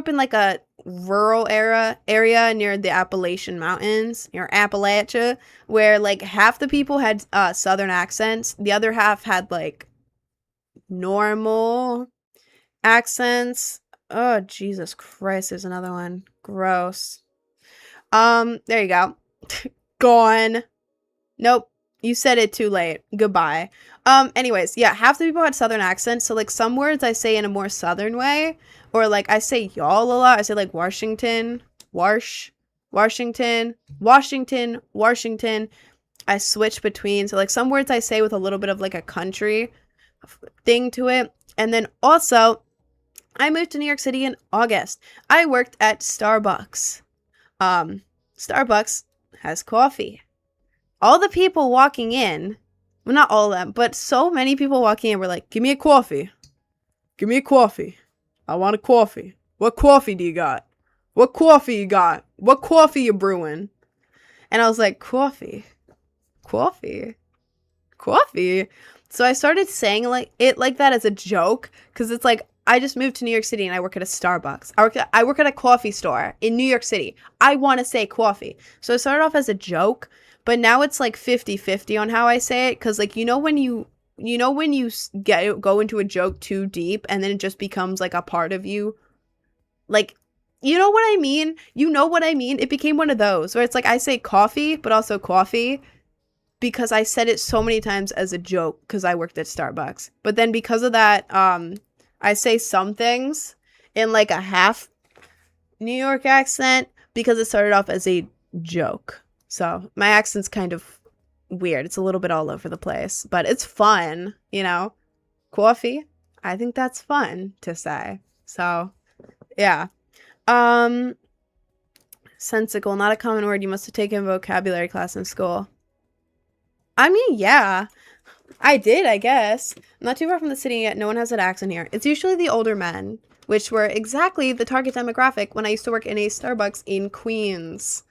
in like a rural area near the Appalachian Mountains, near Appalachia, where like half the people had southern accents. The other half had like normal accents. Oh, Jesus Christ, there's another one. Gross. There you go. Gone. Nope. You said it too late. Goodbye. Anyways, yeah, half the people had southern accents, so like some words I say in a more southern way, or like I say y'all a lot. I say like Washington, Washington. I switch between, so like some words I say with a little bit of like a country thing to it. And then also, I moved to New York City in August. I worked at Starbucks. Starbucks has coffee. All the people walking in, well, not all of them, but so many people walking in were like, give me a coffee. Give me a coffee. I want a coffee. What coffee do you got? What coffee you got? What coffee you brewing? And I was like, coffee. So I started saying like that as a joke, because it's like, I just moved to New York City and I work at a Starbucks. I work at a coffee store in New York City. I want to say coffee. So it started off as a joke, but now it's like 50-50 on how I say it. Because like, when you go into a joke too deep and then it just becomes like a part of you. Like, you know what I mean? It became one of those where it's like I say coffee, but also coffee. Because I said it so many times as a joke because I worked at Starbucks. But then because of that, I say some things in like a half New York accent because it started off as a joke. So my accent's kind of weird. It's a little bit all over the place, but it's fun, Coffee. I think that's fun to say. So yeah. Sensical, not a common word. You must have taken a vocabulary class in school. I mean, yeah. I did, I guess. I'm not too far from the city yet. No one has an accent here. It's usually the older men, which were exactly the target demographic when I used to work in a Starbucks in Queens.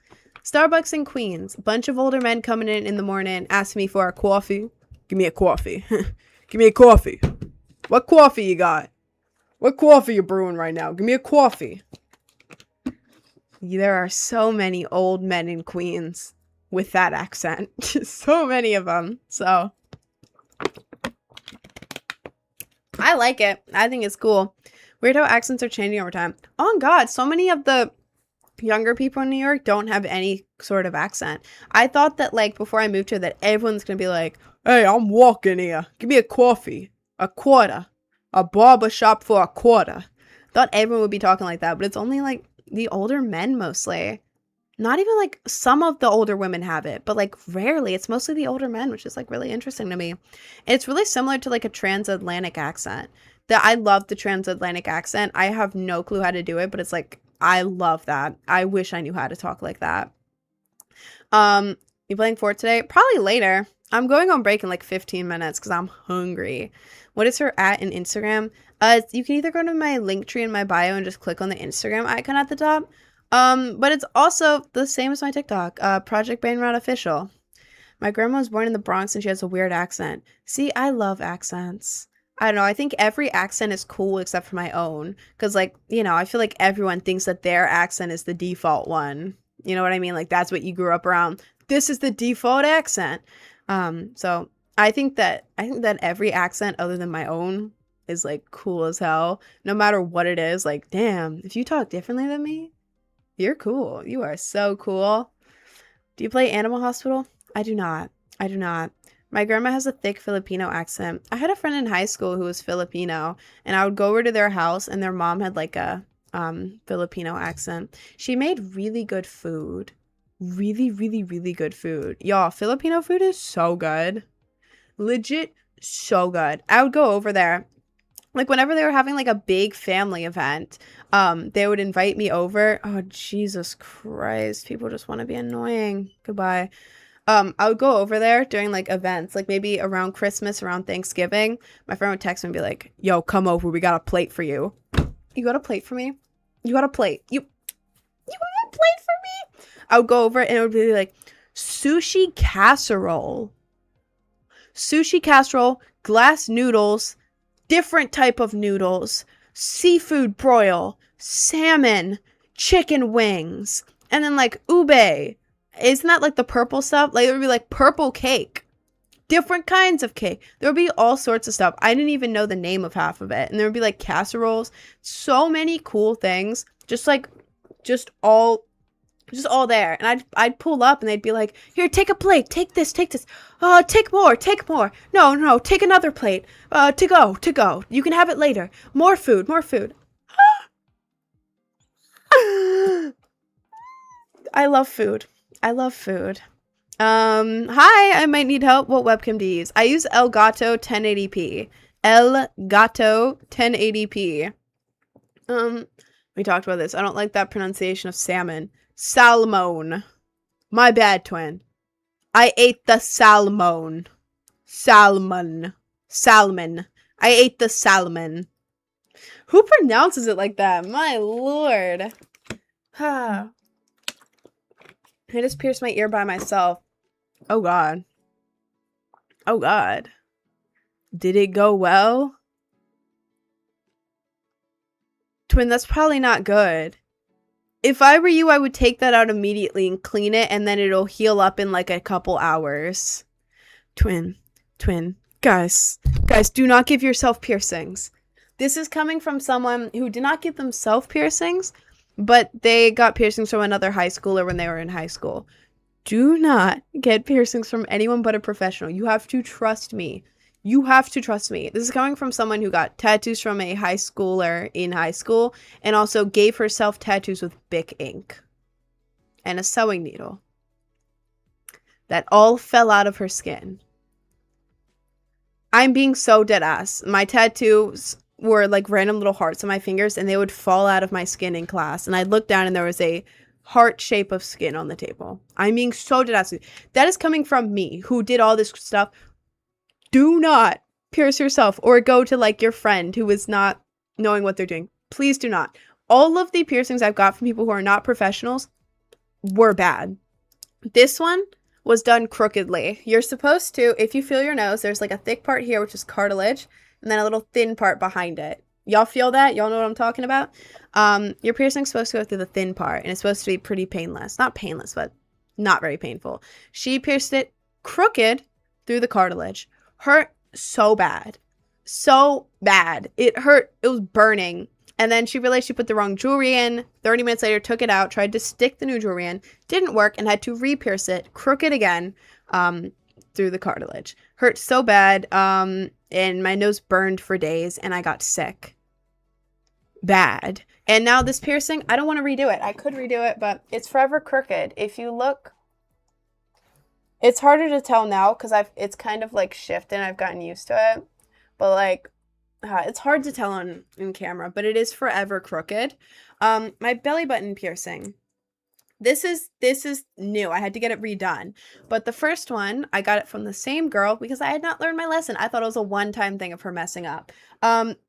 Starbucks in Queens. Bunch of older men coming in the morning, asking me for a coffee. Give me a coffee. Give me a coffee. What coffee you got? What coffee you brewing right now? Give me a coffee. There are so many old men in Queens with that accent. So many of them. So I like it. I think it's cool. Weird how accents are changing over time. Oh God, so many of the younger people in New York don't have any sort of accent. I thought that like before I moved here that everyone's gonna be like, hey, I'm walking here. Give me a coffee. A quarter. A barber shop for a quarter. Thought everyone would be talking like that, but it's only like the older men mostly. Not even like some of the older women have it, but like rarely. It's mostly the older men, which is like really interesting to me. And it's really similar to like a transatlantic accent. That I love the transatlantic accent. I have no clue how to do it, but it's like I love that. I wish I knew how to talk like that. You playing Fort today? Probably later. I'm going on break in like 15 minutes because I'm hungry. What is her at in Instagram? You can either go to my link tree in my bio and just click on the Instagram icon at the top. But it's also the same as my TikTok, Project Brain Rot Official. My grandma was born in the Bronx and she has a weird accent. See, I love accents. I don't know, I think every accent is cool except for my own. Because, like, you know, I feel like everyone thinks that their accent is the default one. You know what I mean? Like, that's what you grew up around. This is the default accent. So I think that every accent other than my own is, like, cool as hell. No matter what it is, like, damn, if you talk differently than me, you're cool. You are so cool. Do you play Animal Hospital? I do not. I do not. My grandma has a thick Filipino accent. I had a friend in high school who was Filipino, and I would go over to their house, and their mom had like a Filipino accent. She made really good food. Really, really, really good food. Y'all, Filipino food is so good. Legit so good. I would go over there. Like, whenever they were having, like, a big family event, they would invite me over. Oh, Jesus Christ. People just want to be annoying. Goodbye. I would go over there during, like, events. Like, maybe around Christmas, around Thanksgiving. My friend would text me and be like, yo, come over. We got a plate for you. You got a plate for me? You got a plate. You got a plate for me? I would go over and it would be like, sushi casserole. Sushi casserole, glass noodles, different type of noodles, seafood broil, salmon, chicken wings, and then like ube. Isn't that like the purple stuff? Like it would be like purple cake. Different kinds of cake. There would be all sorts of stuff. I didn't even know the name of half of it. And there would be like casseroles. So many cool things. Just all there. And I'd pull up and they'd be like, here, take a plate. Take this. Take more. No, take another plate. To go. You can have it later. More food. I love food. Hi, I might need help. What webcam do you use? I use Elgato 1080p. Elgato 1080p. We talked about this. I don't like that pronunciation of salmon. Salmon. My bad, twin. I ate the salmon. Salmon. I ate the salmon. Who pronounces it like that? My lord. I just pierced my ear by myself. Oh god. Did it go well? Twin, that's probably not good. If I were you, I would take that out immediately and clean it, and then it'll heal up in like a couple hours. Twin. Guys, do not give yourself piercings. This is coming from someone who did not give themselves piercings, but they got piercings from another high schooler when they were in high school. Do not get piercings from anyone but a professional. You have to trust me. This is coming from someone who got tattoos from a high schooler in high school and also gave herself tattoos with Bic ink and a sewing needle that all fell out of her skin. I'm being so dead ass. My tattoos were like random little hearts on my fingers and they would fall out of my skin in class. And I'd look down and there was a heart shape of skin on the table. I'm being so dead ass. That is coming from me, who did all this stuff. Do not pierce yourself or go to like your friend who is not knowing what they're doing. Please do not. All of the piercings I've got from people who are not professionals were bad. This one was done crookedly. You're supposed to, if you feel your nose, there's like a thick part here, which is cartilage, and then a little thin part behind it. Y'all feel that? Y'all know what I'm talking about? Your piercing's supposed to go through the thin part, and it's supposed to be pretty painless. Not painless, but not very painful. She pierced it crooked through the cartilage. Hurt so bad. So bad. It hurt. It was burning. And then she realized she put the wrong jewelry in. 30 minutes later, took it out, tried to stick the new jewelry in. Didn't work, and had to re-pierce it crooked again through the cartilage. Hurt so bad, and my nose burned for days, and I got sick. Bad. And now this piercing, I don't want to redo it. I could redo it, but it's forever crooked. If you look, it's harder to tell now because it's kind of like shifted and I've gotten used to it. But like, it's hard to tell in camera, but it is forever crooked. My belly button piercing. This is new. I had to get it redone. But the first one, I got it from the same girl because I had not learned my lesson. I thought it was a one-time thing of her messing up.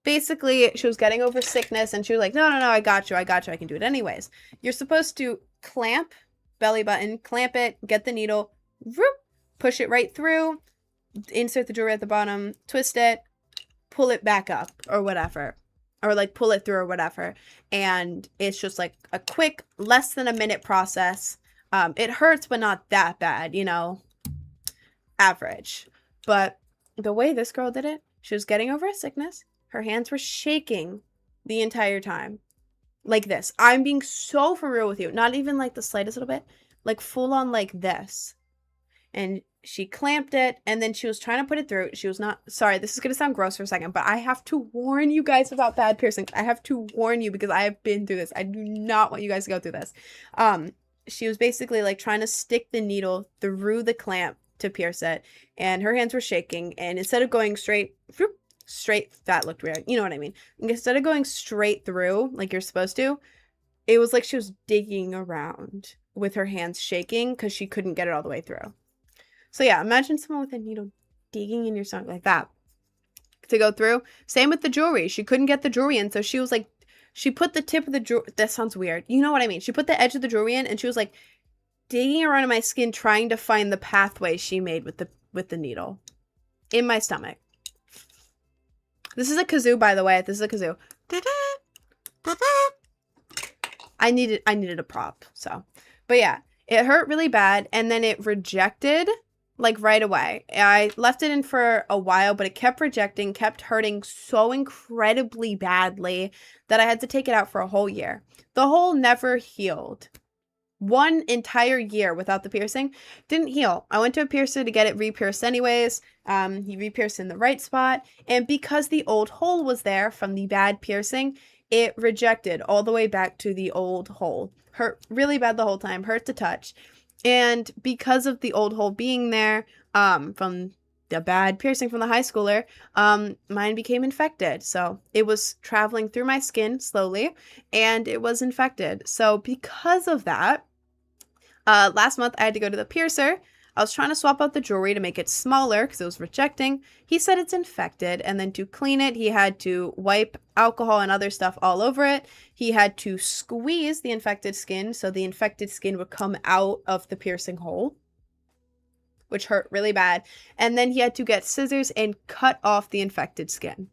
Basically, she was getting over sickness and she was like, no, I got you. I can do it anyways. You're supposed to clamp belly button, clamp it, get the needle, whoop, push it right through, insert the jewelry at the bottom, twist it, pull it back up or whatever. Or like pull it through or whatever. And it's just like a quick, less than a minute process. It hurts, but not that bad, you know, average. But the way this girl did it, she was getting over a sickness. Her hands were shaking the entire time. Like this. I'm being so for real with you. Not even like the slightest little bit. Like full on like this. And she clamped it, and then she was trying to put it through. She was not, sorry, this is going to sound gross for a second, but I have to warn you guys about bad piercings. I have to warn you because I have been through this. I do not want you guys to go through this. She was basically like trying to stick the needle through the clamp to pierce it, and her hands were shaking, and instead of going straight, that looked weird. You know what I mean? Instead of going straight through like you're supposed to, it was like she was digging around with her hands shaking because she couldn't get it all the way through. So yeah, imagine someone with a needle digging in your stomach like that to go through. Same with the jewelry. She couldn't get the jewelry in, so she was like, she put the tip of the jewelry, that sounds weird. You know what I mean? She put the edge of the jewelry in, and she was like digging around in my skin trying to find the pathway she made with the needle in my stomach. This is a kazoo, by the way. This is a kazoo. I needed a prop, so. But yeah, it hurt really bad, and then it rejected like right away. I left it in for a while, but it kept rejecting, kept hurting so incredibly badly that I had to take it out for a whole year. The hole never healed. 1 entire year without the piercing didn't heal. I went to a piercer to get it re-pierced anyways. He re-pierced in the right spot, and because the old hole was there from the bad piercing, it rejected all the way back to the old hole. Hurt really bad the whole time, hurt to touch. And because of the old hole being there, from the bad piercing from the high schooler, mine became infected. So it was traveling through my skin slowly, and it was infected. So because of that, last month I had to go to the piercer. I was trying to swap out the jewelry to make it smaller because it was rejecting. He said it's infected, and then to clean it, he had to wipe alcohol and other stuff all over it. He had to squeeze the infected skin so the infected skin would come out of the piercing hole, which hurt really bad. And then he had to get scissors and cut off the infected skin.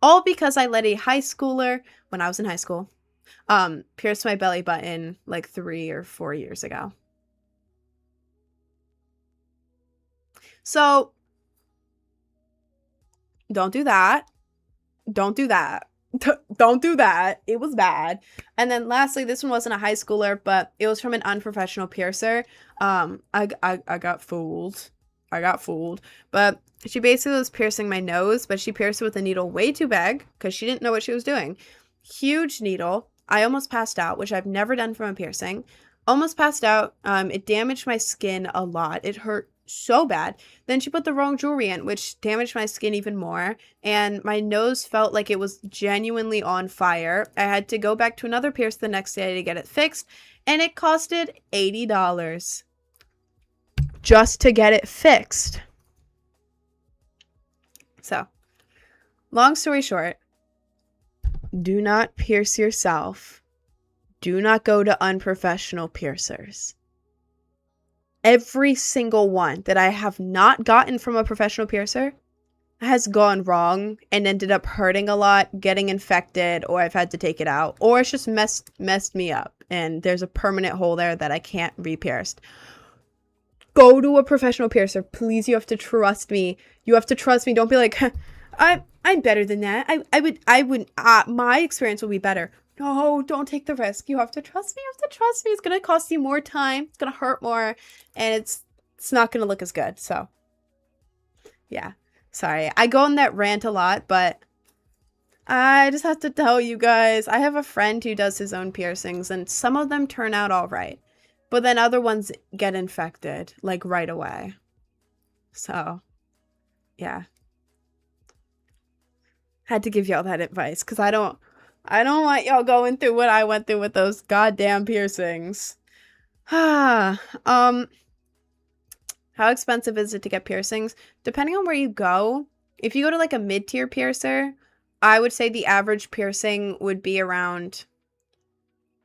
All because I let a high schooler, when I was in high school, pierce my belly button like 3 or 4 years ago. So, don't do that. Don't do that. Don't do that. It was bad. And then lastly, this one wasn't a high schooler, but it was from an unprofessional piercer. I got fooled. I got fooled. But she basically was piercing my nose, but she pierced it with a needle way too big because she didn't know what she was doing. Huge needle. I almost passed out, which I've never done from a piercing. Almost passed out. It damaged my skin a lot. It hurt so bad. Then she put the wrong jewelry in, which damaged my skin even more. And my nose felt like it was genuinely on fire. I had to go back to another pierce the next day to get it fixed. And it costed $80 just to get it fixed. So, long story short, do not pierce yourself. Do not go to unprofessional piercers. Every single one that I have not gotten from a professional piercer has gone wrong and ended up hurting a lot, getting infected, or I've had to take it out, or it's just messed me up and there's a permanent hole there that I can't re-pierce. Go to a professional piercer. Please, you have to trust me. You have to trust me. Don't be like, I'm better than that. I would, my experience will be better. No, don't take the risk. You have to trust me. You have to trust me. It's going to cost you more time. It's going to hurt more. And it's not going to look as good. So, yeah. Sorry. I go on that rant a lot, but I just have to tell you guys. I have a friend who does his own piercings, and some of them turn out all right. But then other ones get infected, like, right away. So, yeah. Had to give y'all that advice, because I don't want y'all going through what I went through with those goddamn piercings. How expensive is it to get piercings? Depending on where you go. If you go to like a mid-tier piercer, I would say the average piercing would be around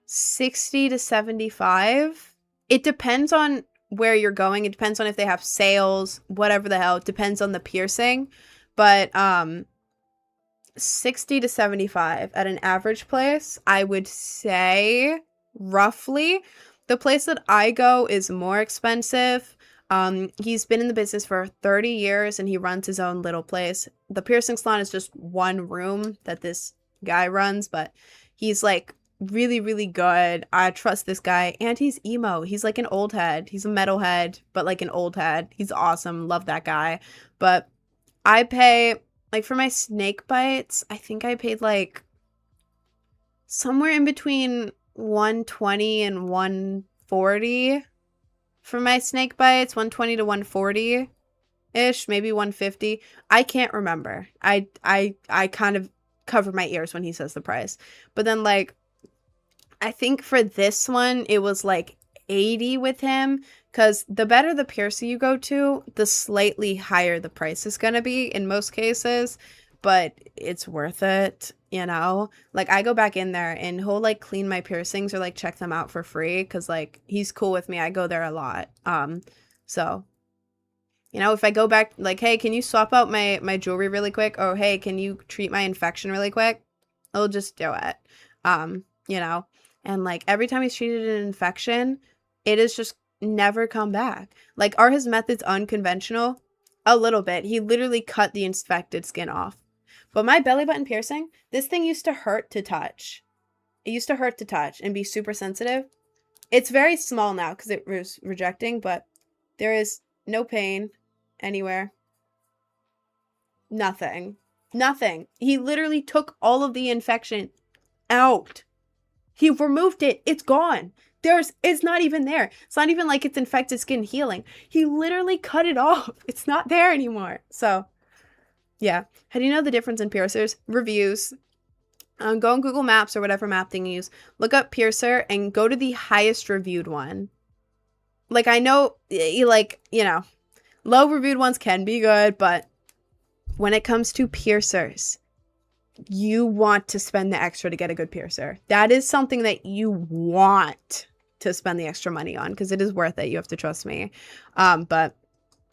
60 to 75. It depends on where you're going. It depends on if they have sales, whatever the hell. It depends on the piercing. But 60 to 75 at an average place, I would say, roughly. The place that I go is more expensive. He's been in the business for 30 years and he runs his own little place. The piercing salon is just one room that this guy runs, but he's like really, really good. I trust this guy, and he's emo. He's like an old head. He's a metalhead, but like an old head. He's awesome. Love that guy. But I pay, like, for my snake bites, I think I paid like somewhere in between $120 and $140 for my snake bites. $120 to $140 ish, maybe $150. I can't remember. I kind of cover my ears when he says the price. But then, like, I think for this one it was like $80 with him, because the better the piercer you go to, the slightly higher the price is going to be in most cases, but it's worth it, you know? Like, I go back in there and he'll like clean my piercings or like check them out for free, because like he's cool with me. I go there a lot. So, you know, if I go back, like, hey, can you swap out my jewelry really quick? Or hey, can you treat my infection really quick? I'll just do it. You know, and like every time he's treated an infection, it has just never come back. Like, are his methods unconventional? A little bit. He literally cut the infected skin off. But my belly button piercing, this thing used to hurt to touch. It used to hurt to touch and be super sensitive. It's very small now because it was rejecting, but there is no pain anywhere. Nothing. Nothing. He literally took all of the infection out. He removed it. It's gone. It's not even there. It's not even like it's infected skin healing. He literally cut it off. It's not there anymore. So, yeah. How do you know the difference in piercers? Reviews. Go on Google Maps or whatever map thing you use. Look up piercer and go to the highest reviewed one. Like, I know, like, you know, low reviewed ones can be good, but when it comes to piercers, you want to spend the extra to get a good piercer. That is something that you want to spend the extra money on, because it is worth it. You have to trust me. But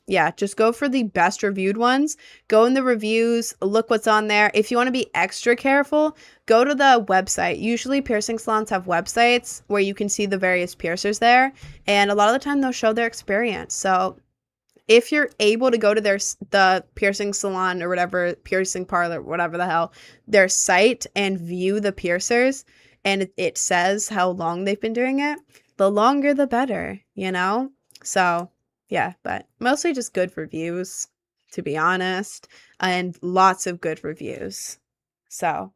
yeah, just go for the best reviewed ones. Go in the reviews, look what's on there. If you want to be extra careful, go to the website. Usually piercing salons have websites where you can see the various piercers there, and a lot of the time they'll show their experience. So if you're able to go to the piercing salon or whatever, piercing parlor, whatever the hell, their site and view the piercers, and it says how long they've been doing it, the longer the better, you know? So, yeah, but mostly just good reviews, to be honest, and lots of good reviews. So,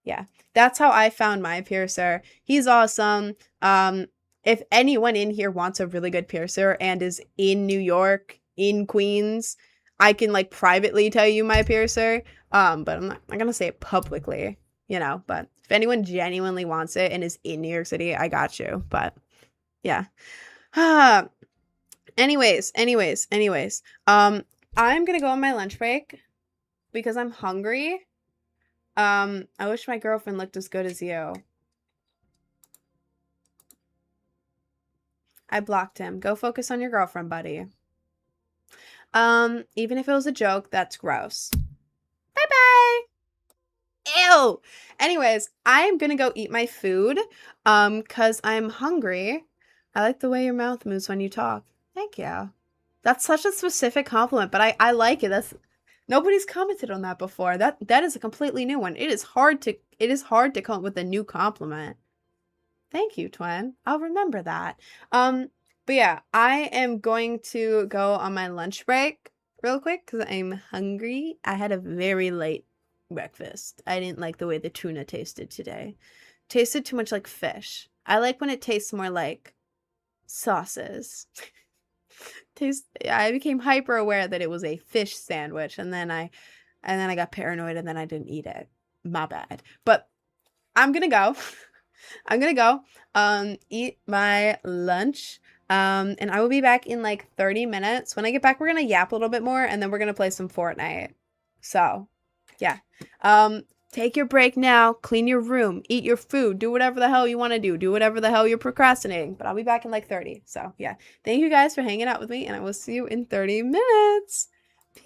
yeah, that's how I found my piercer. He's awesome. If anyone in here wants a really good piercer and is in New York, in Queens, I can like privately tell you my piercer. But I'm not gonna say it publicly, you know. But if anyone genuinely wants it and is in New York City, I got you. But yeah. Anyways. I'm gonna go on my lunch break because I'm hungry. I wish my girlfriend looked as good as you. I blocked him. Go focus on your girlfriend, buddy. Even if it was a joke, that's gross. Bye-bye. Ew. Anyways, I'm gonna go eat my food, cause I'm hungry. I like the way your mouth moves when you talk. Thank you. That's such a specific compliment, but I like it. That's nobody's commented on that before. That is a completely new one. It is hard to come up with a new compliment. Thank you, twin. I'll remember that. But yeah, I am going to go on my lunch break real quick because I'm hungry. I had a very late breakfast. I didn't like the way the tuna tasted today. Tasted too much like fish. I like when it tastes more like sauces. I became hyper aware that it was a fish sandwich, and then I got paranoid, and then I didn't eat it. My bad. But I'm gonna go. I'm gonna go eat my lunch. And I will be back in like 30 minutes. When I get back, we're gonna yap a little bit more, and then we're gonna play some Fortnite. So yeah. Take your break now, clean your room, eat your food, do whatever the hell you want to do. Do whatever the hell you're procrastinating. But I'll be back in like 30. So yeah. Thank you guys for hanging out with me, and I will see you in 30 minutes. Peace.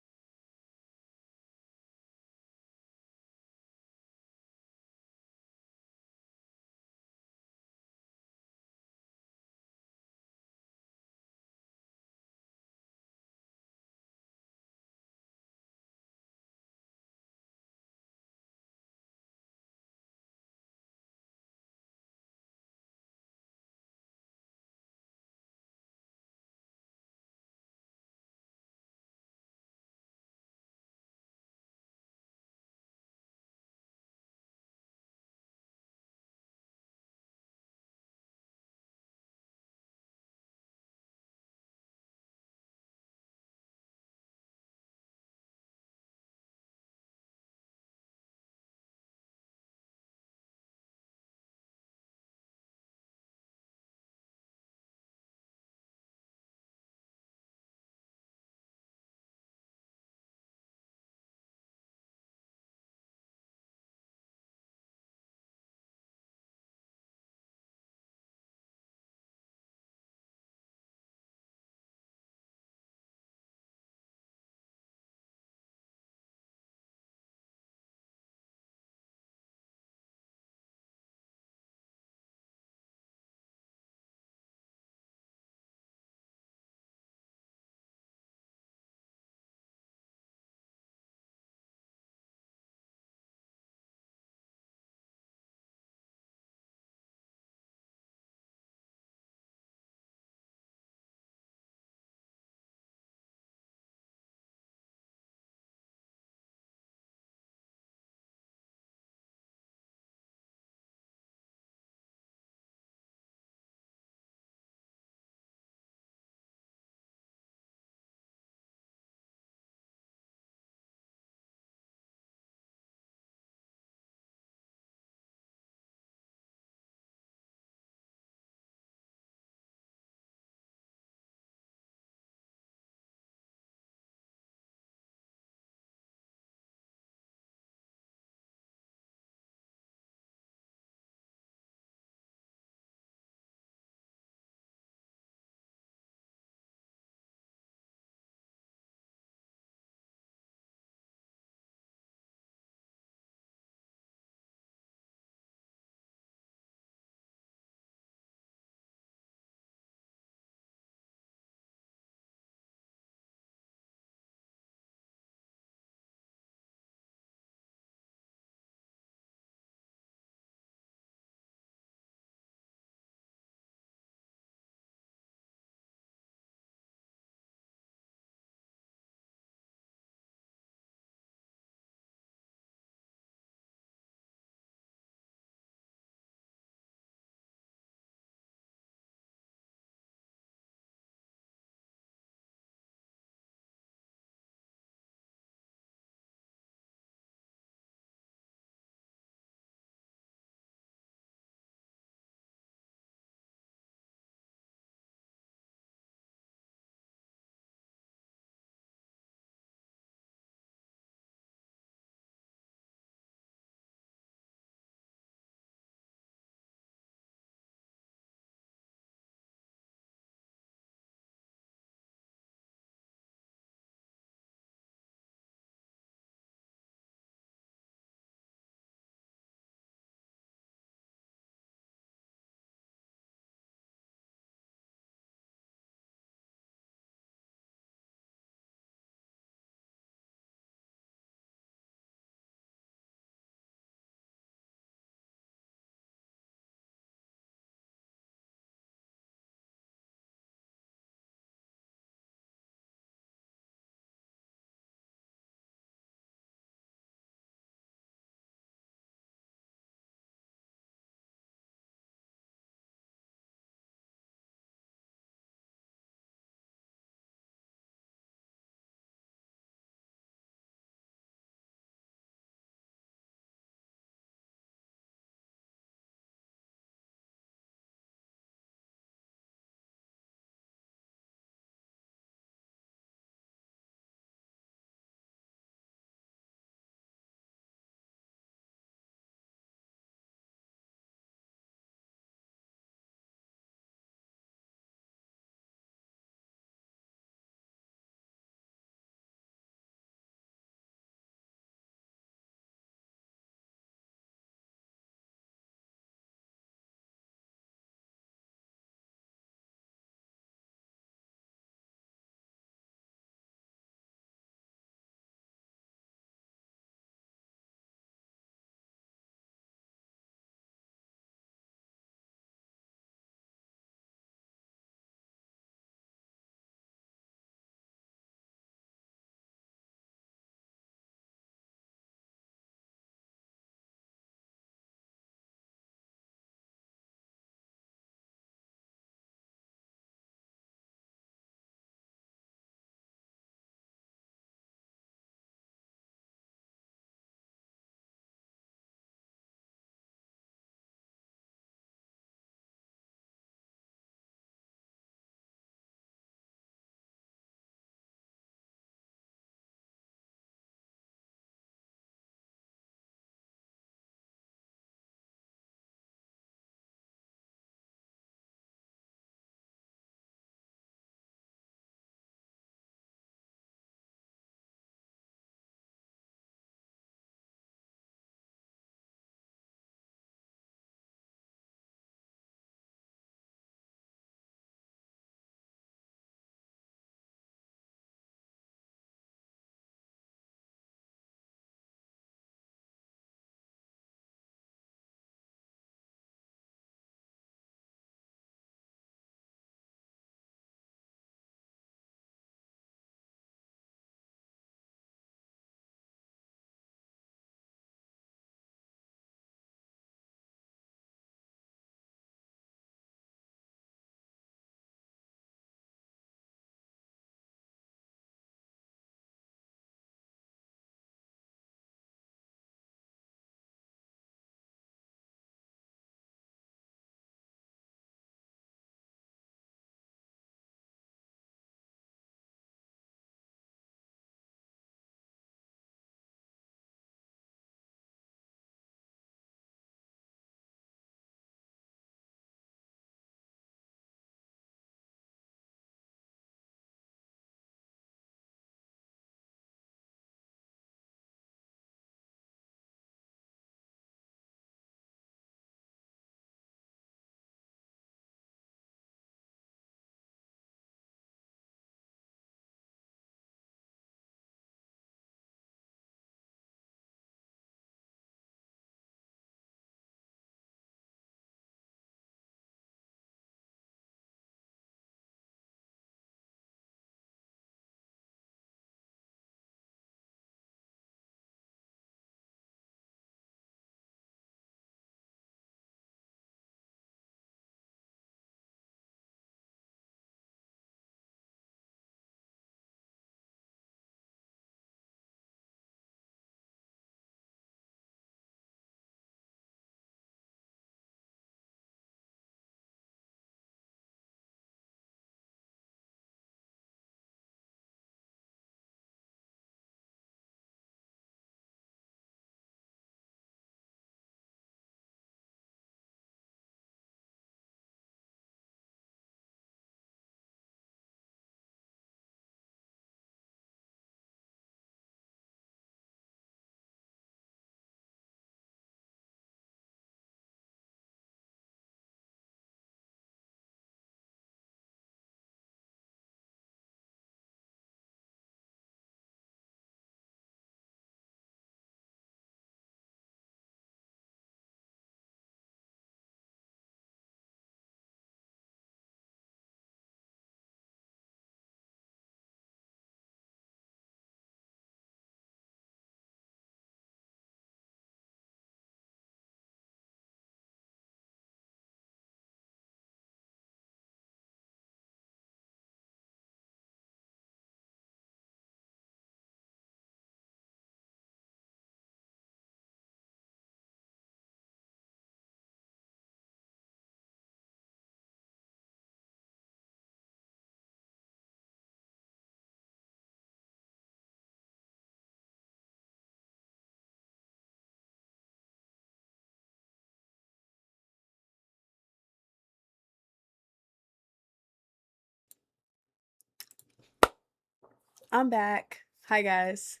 I'm back. Hi guys.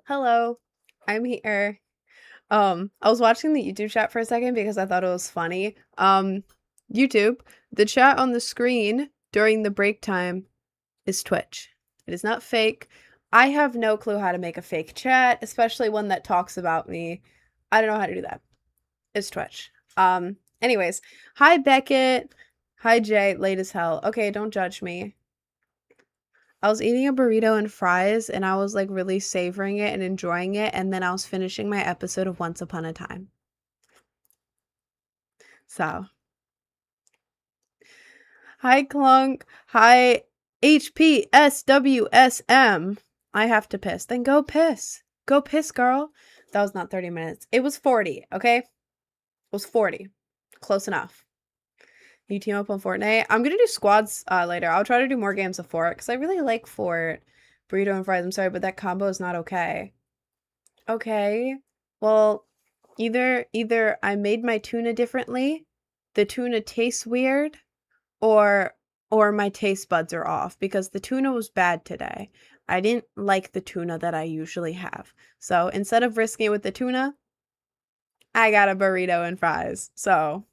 Hello. I'm here. I was watching the YouTube chat for a second because I thought it was funny. YouTube, the chat on the screen during the break time is Twitch. It is not fake. I have no clue how to make a fake chat, especially one that talks about me. I don't know how to do that. It's Twitch. Anyways, hi Beckett. Hi Jay, late as hell. Okay, don't judge me. I was eating a burrito and fries and I was like really savoring it and enjoying it, and then I was finishing my episode of Once Upon a Time. So, hi Clunk. Hi HPSWSM. I have to piss. Then go piss. Go piss, girl. That was not 30 minutes. It was 40, okay? It was 40. Close enough. You team up on Fortnite? I'm gonna do squads later. I'll try to do more games of Fort because I really like Fort. Burrito and fries. I'm sorry, but that combo is not okay. Okay. Well, either I made my tuna differently, the tuna tastes weird, or my taste buds are off because the tuna was bad today. I didn't like the tuna that I usually have. So instead of risking it with the tuna, I got a burrito and fries. So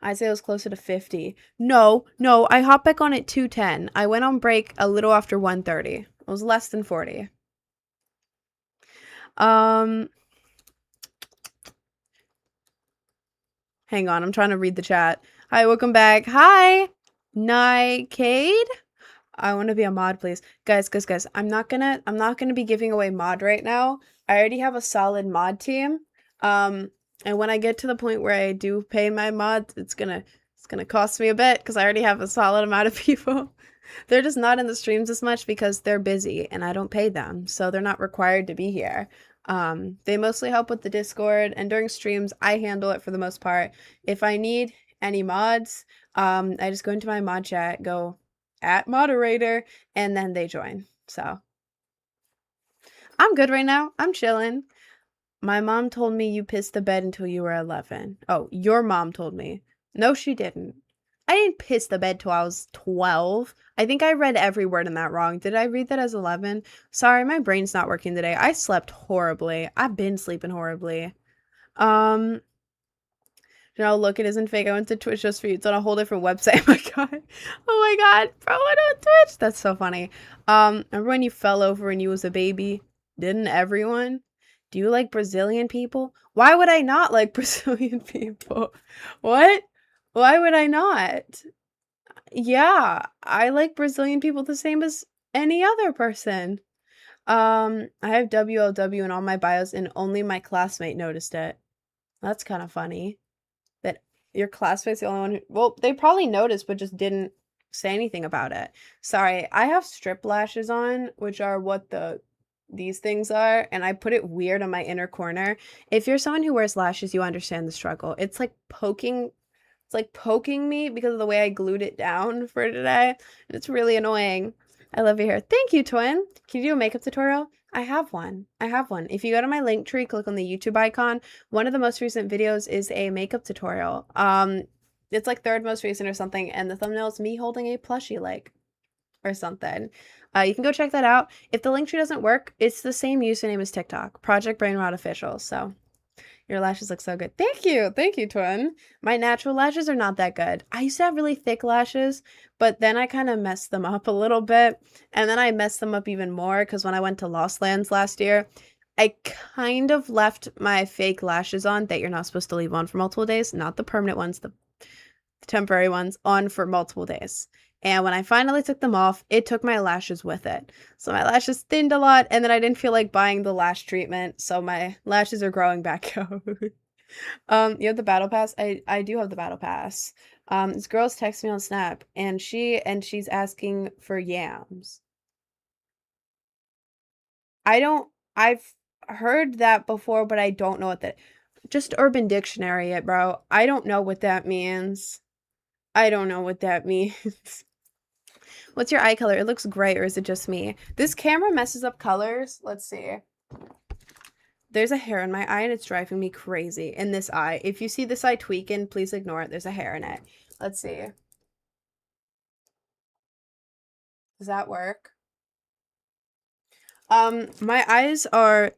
I'd say it was closer to 50. No, I hopped back on at 2:10. I went on break a little after 1:30. It was less than 40. Hang on, I'm trying to read the chat. Hi, welcome back. Hi, Nigade. I want to be a mod, please. Guys, I'm not gonna be giving away mod right now. I already have a solid mod team. And when I get to the point where I do pay my mods, it's gonna cost me a bit because I already have a solid amount of people. They're just not in the streams as much because they're busy and I don't pay them, so they're not required to be here. They mostly help with the Discord, and during streams, I handle it for the most part. If I need any mods, I just go into my mod chat, go at moderator, and then they join. So I'm good right now. I'm chilling. My mom told me you pissed the bed until you were 11. Oh, your mom told me. No, she didn't. I didn't piss the bed till I was 12. I think I read every word in that wrong. Did I read that as 11? Sorry, my brain's not working today. I slept horribly. I've been sleeping horribly. No, look, it isn't fake. I went to Twitch just for you. It's on a whole different website. Oh my god. Oh my god. Bro, I on Twitch. That's so funny. Remember when you fell over and you was a baby? Didn't everyone? Do you like Brazilian people? Why would I not like Brazilian people? What? Why would I not? Yeah, I like Brazilian people the same as any other person. I have WLW in all my bios and only my classmate noticed it. That's kind of funny. That your classmate's the only one who, well, they probably noticed but just didn't say anything about it. Sorry, I have strip lashes on, which are what these things are, and I put it weird on my inner corner. If you're someone who wears lashes, you understand the struggle. It's like poking me because of the way I glued it down for today, and it's really annoying. I love your hair. Thank you, twin. Can you do a makeup tutorial? I have one. If you go to my link tree, click on the YouTube icon. One of the most recent videos is a makeup tutorial. It's like third most recent or something, and the thumbnail is me holding a plushie like or something. You can go check that out. If the link tree doesn't work, it's the same username as TikTok, Project Brainrot Official. So your lashes look so good. Thank you, twin. My natural lashes are not that good. I used to have really thick lashes, but then I kind of messed them up a little bit, and then I messed them up even more because when I went to Lost Lands last year, I kind of left my fake lashes on that you're not supposed to leave on for multiple days, not the permanent ones, the temporary ones, on for multiple days. And when I finally took them off, it took my lashes with it. So my lashes thinned a lot, and then I didn't feel like buying the lash treatment, so my lashes are growing back out. You have the battle pass? I do have the battle pass. This girl's texting me on Snap, and she's asking for yams. I've heard that before, but I don't know what that. Just Urban Dictionary it, bro. I don't know what that means. I don't know what that means. What's your eye color? It looks gray, or is it just me? This camera messes up colors. Let's see. There's a hair in my eye, and it's driving me crazy. In this eye. If you see this eye tweaking, please ignore it. There's a hair in it. Let's see. Does that work? My eyes are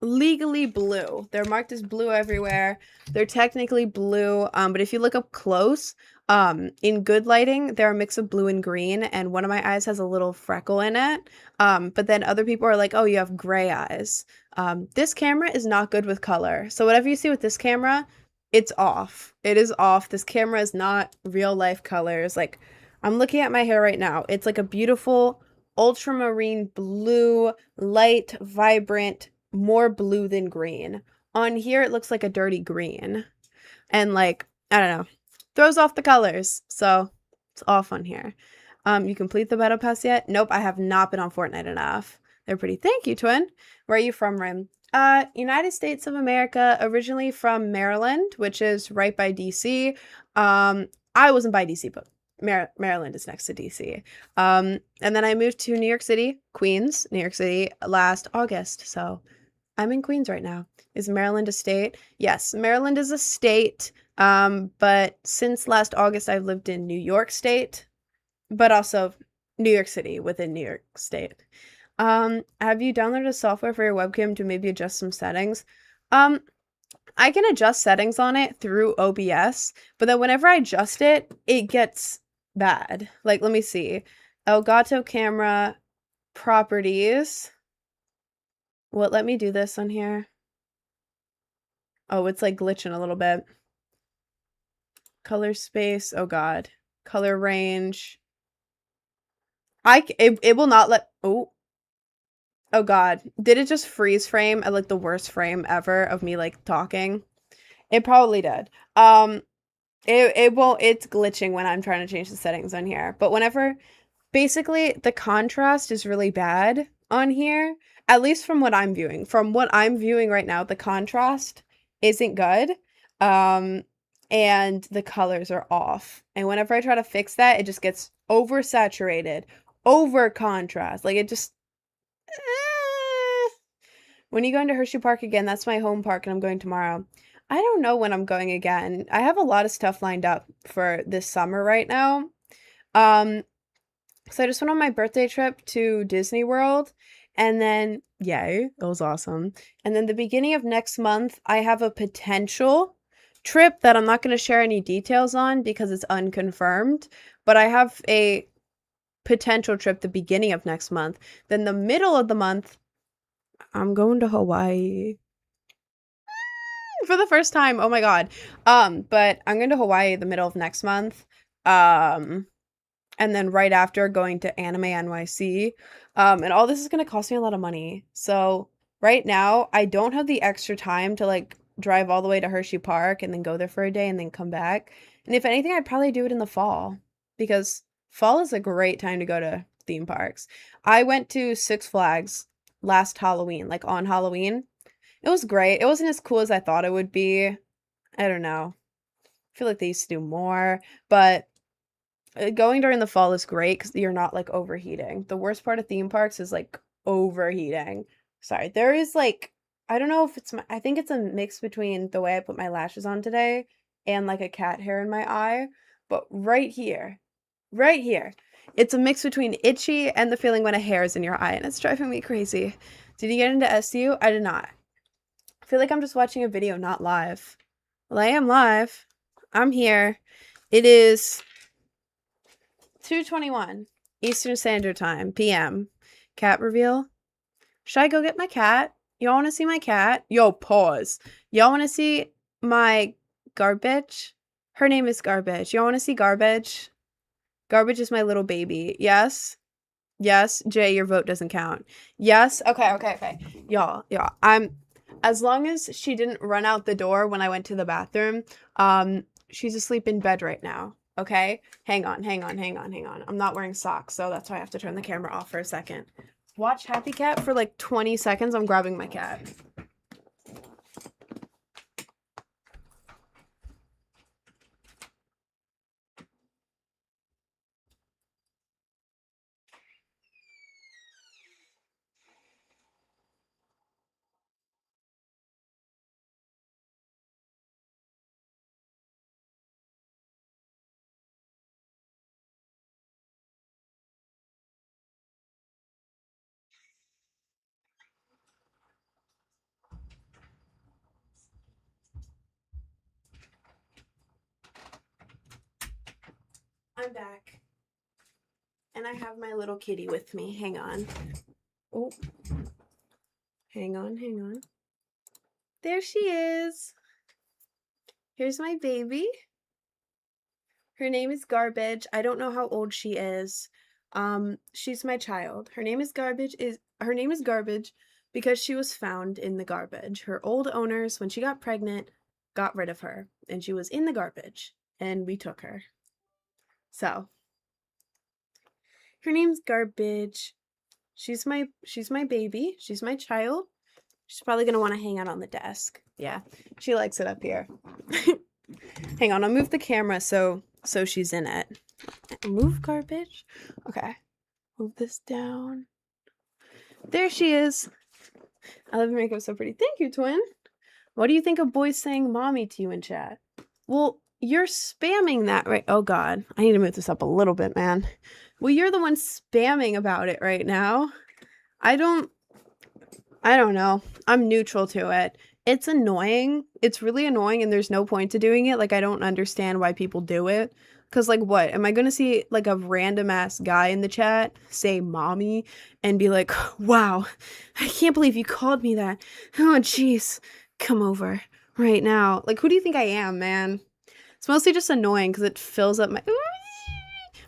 legally blue. They're marked as blue everywhere. They're technically blue, but if you look up close, in good lighting, they're a mix of blue and green, and one of my eyes has a little freckle in it. But then other people are like, "Oh, you have gray eyes." This camera is not good with color. So whatever you see with this camera, it's off. It is off. This camera is not real life colors. Like, I'm looking at my hair right now. It's like a beautiful ultramarine blue, light, vibrant, more blue than green. On here, it looks like a dirty green. And like, I don't know, throws off the colors. So it's off on here. You complete the battle pass yet? Nope, I have not been on Fortnite enough. They're pretty. Thank you, twin. Where are you from, Rim? United States of America, originally from Maryland, which is right by DC. I wasn't by DC, but Maryland is next to DC. And then I moved to New York City, Queens, New York City last August. So I'm in Queens right now. Is Maryland a state? Yes, Maryland is a state. But since last August, I've lived in New York State, but also New York City within New York State. Have you downloaded a software for your webcam to maybe adjust some settings? I can adjust settings on it through OBS, but then whenever I adjust it, it gets bad. Like, let me see. Elgato camera properties. What, let me do this on here. Oh, it's like glitching a little bit. Color space. Oh god. Color range. It will not let. Oh god, did it just freeze frame at like the worst frame ever of me like talking? It probably did. It won't. It's glitching when I'm trying to change the settings on here, but whenever, basically the contrast is really bad on here, at least from what I'm viewing. From what I'm viewing right now, the contrast isn't good. And the colors are off. And whenever I try to fix that, it just gets oversaturated, over contrast. Like, it just When are you going to Hershey Park again? That's my home park, and I'm going tomorrow. I don't know when I'm going again. I have a lot of stuff lined up for this summer right now. So I just went on my birthday trip to Disney World, and then, yay, it was awesome. And then the beginning of next month, I have a potential trip that I'm not going to share any details on because it's unconfirmed, but I have a potential trip the beginning of next month. Then the middle of the month, I'm going to Hawaii for the first time. Oh my god. But I'm going to Hawaii the middle of next month. And then right after, going to Anime NYC. And all this is going to cost me a lot of money. So right now, I don't have the extra time to like drive all the way to Hershey Park and then go there for a day and then come back. And if anything, I'd probably do it in the fall because fall is a great time to go to theme parks. I went to Six Flags last Halloween, like on Halloween. It was great. It wasn't as cool as I thought it would be. I don't know. I feel like they used to do more, but going during the fall is great because you're not like overheating. The worst part of theme parks is like overheating. Sorry, there is like, I don't know if it's I think it's a mix between the way I put my lashes on today and like a cat hair in my eye. But right here, it's a mix between itchy and the feeling when a hair is in your eye, and it's driving me crazy. Did you get into SU? I did not. I feel like I'm just watching a video, not live. Well, I am live. I'm here. It is 2:21 Eastern Standard Time, PM. Cat reveal. Should I go get my cat? Y'all want to see my cat? Yo, pause. Y'all want to see my garbage? Her name is Garbage. Y'all want to see Garbage? Garbage is my little baby. Yes? Yes? Jay, your vote doesn't count. Yes? Okay. Y'all, as long as she didn't run out the door when I went to the bathroom, she's asleep in bed right now. Okay? Hang on. I'm not wearing socks, so that's why I have to turn the camera off for a second. Watch Happy Cat for like 20 seconds. I'm grabbing my cat. I'm back. And I have my little kitty with me. Hang on. Oh. Hang on, hang on. There she is. Here's my baby. Her name is Garbage. I don't know how old she is. She's my child. Her name is Garbage because she was found in the garbage. Her old owners, when she got pregnant, got rid of her, and she was in the garbage, and we took her. So, her name's Garbage. She's my baby. She's my child. She's probably gonna want to hang out on the desk. Yeah, she likes it up here. Hang on, I'll move the camera so she's in it. Move, Garbage. Okay, move this down. There she is. I love your makeup so pretty. Thank you, twin. What do you think of boys saying mommy to you in chat? Well, you're spamming that right. Oh God, I need to move this up a little bit, man. Well, you're the one spamming about it right now. I don't know. I'm neutral to it. It's annoying. It's really annoying, and there's no point to doing it. Like, I don't understand why people do it. Because, like, what? Am I going to see, like, a random-ass guy in the chat say mommy and be like, wow, I can't believe you called me that. Oh, jeez. Come over right now. Like, who do you think I am, man? It's mostly just annoying because it fills up my...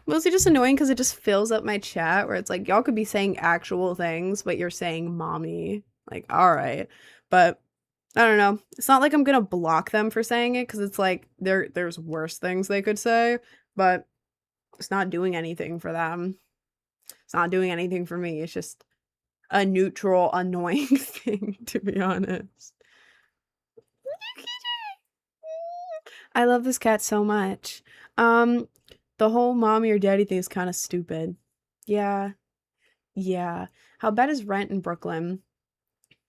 Mostly just annoying because it just fills up my chat where it's like, y'all could be saying actual things, but you're saying mommy. Like, all right. But I don't know. It's not like I'm going to block them for saying it because it's like there's worse things they could say, but it's not doing anything for them. It's not doing anything for me. It's just a neutral, annoying thing, to be honest. I love this cat so much. The whole mommy or daddy thing is kind of stupid. Yeah. Yeah. How bad is rent in Brooklyn?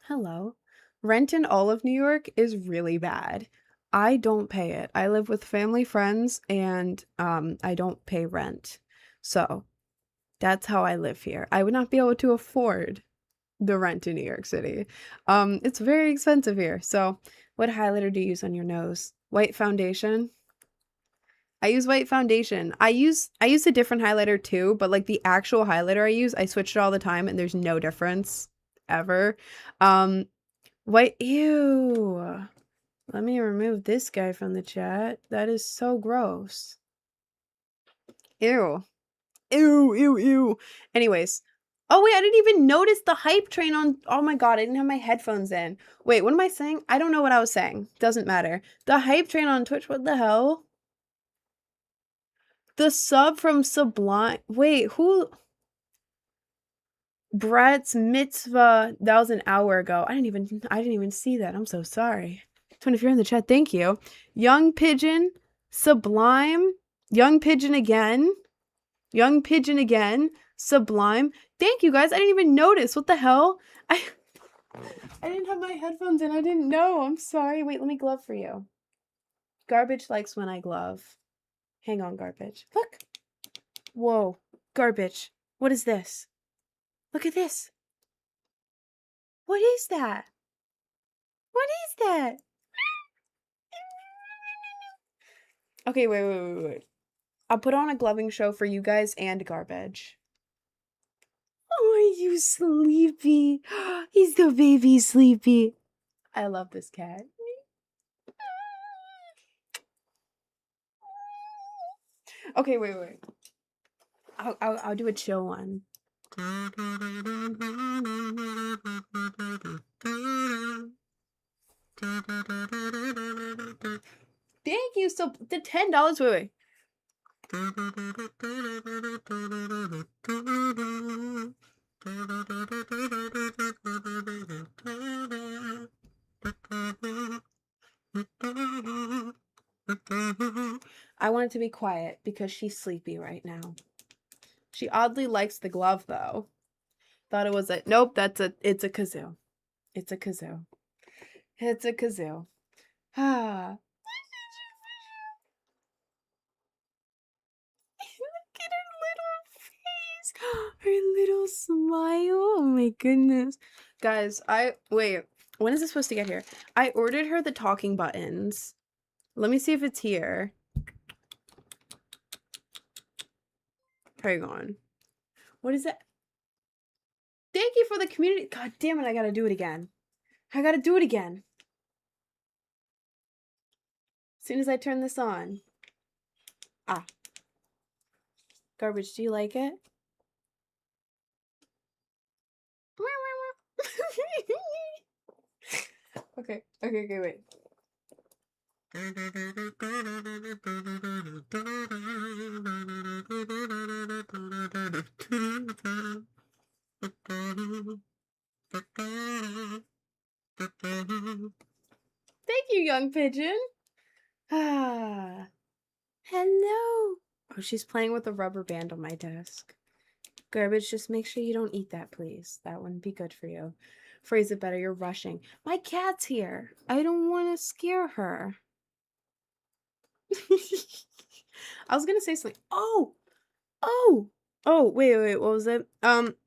Hello. Rent in all of New York is really bad. I don't pay it. I live with family friends and I don't pay rent. So that's how I live here. I would not be able to afford the rent in New York City. It's very expensive here. So what highlighter do you use on your nose? White foundation? I use white foundation. I use a different highlighter too, but like the actual highlighter I switch it all the time and there's no difference ever. White, ew. Let me remove this guy from the chat. That is so gross. Ew. Ew, ew, ew. Anyways. Oh wait, I didn't even notice the hype train on, oh my God, I didn't have my headphones in. Wait, what am I saying? I don't know what I was saying. Doesn't matter. The hype train on Twitch, what the hell? The sub from Sublime. Wait, who? Brett's Mitzvah. That was an hour ago. I didn't even see that. I'm so sorry. Twin, if you're in the chat, thank you. Young Pigeon, Sublime, Young Pigeon again, Sublime. Thank you guys. I didn't even notice. What the hell? I didn't have my headphones in. I didn't know. I'm sorry. Wait, let me glove for you. Garbage likes when I glove. Hang on, Garbage. Look. Whoa. Garbage. What is this? Look at this. What is that? What is that? Okay, wait. I'll put on a gloving show for you guys and Garbage. Oh, are you sleepy? He's the baby sleepy. I love this cat. Okay, wait. I'll do a chill one. Thank you. So the $10. Wait. I want it to be quiet because she's sleepy right now. She oddly likes the glove though. Thought it was a nope. It's a kazoo. It's a kazoo. It's a kazoo. Ah. Look at her little face. Her little smile. Oh my goodness. Guys, wait. When is this supposed to get here? I ordered her the talking buttons. Let me see if it's here. How you going? What is that? Thank you for the community. God damn it, I gotta do it again. I gotta do it again. As soon as I turn this on. Ah. Garbage, do you like it? Okay, wait. Thank you, young pigeon. Ah. Hello. Oh, she's playing with a rubber band on my desk. Garbage, just make sure you don't eat that, please. That wouldn't be good for you. Phrase it better, you're rushing. My cat's here. I don't want to scare her. I was gonna say something. Wait, what was it?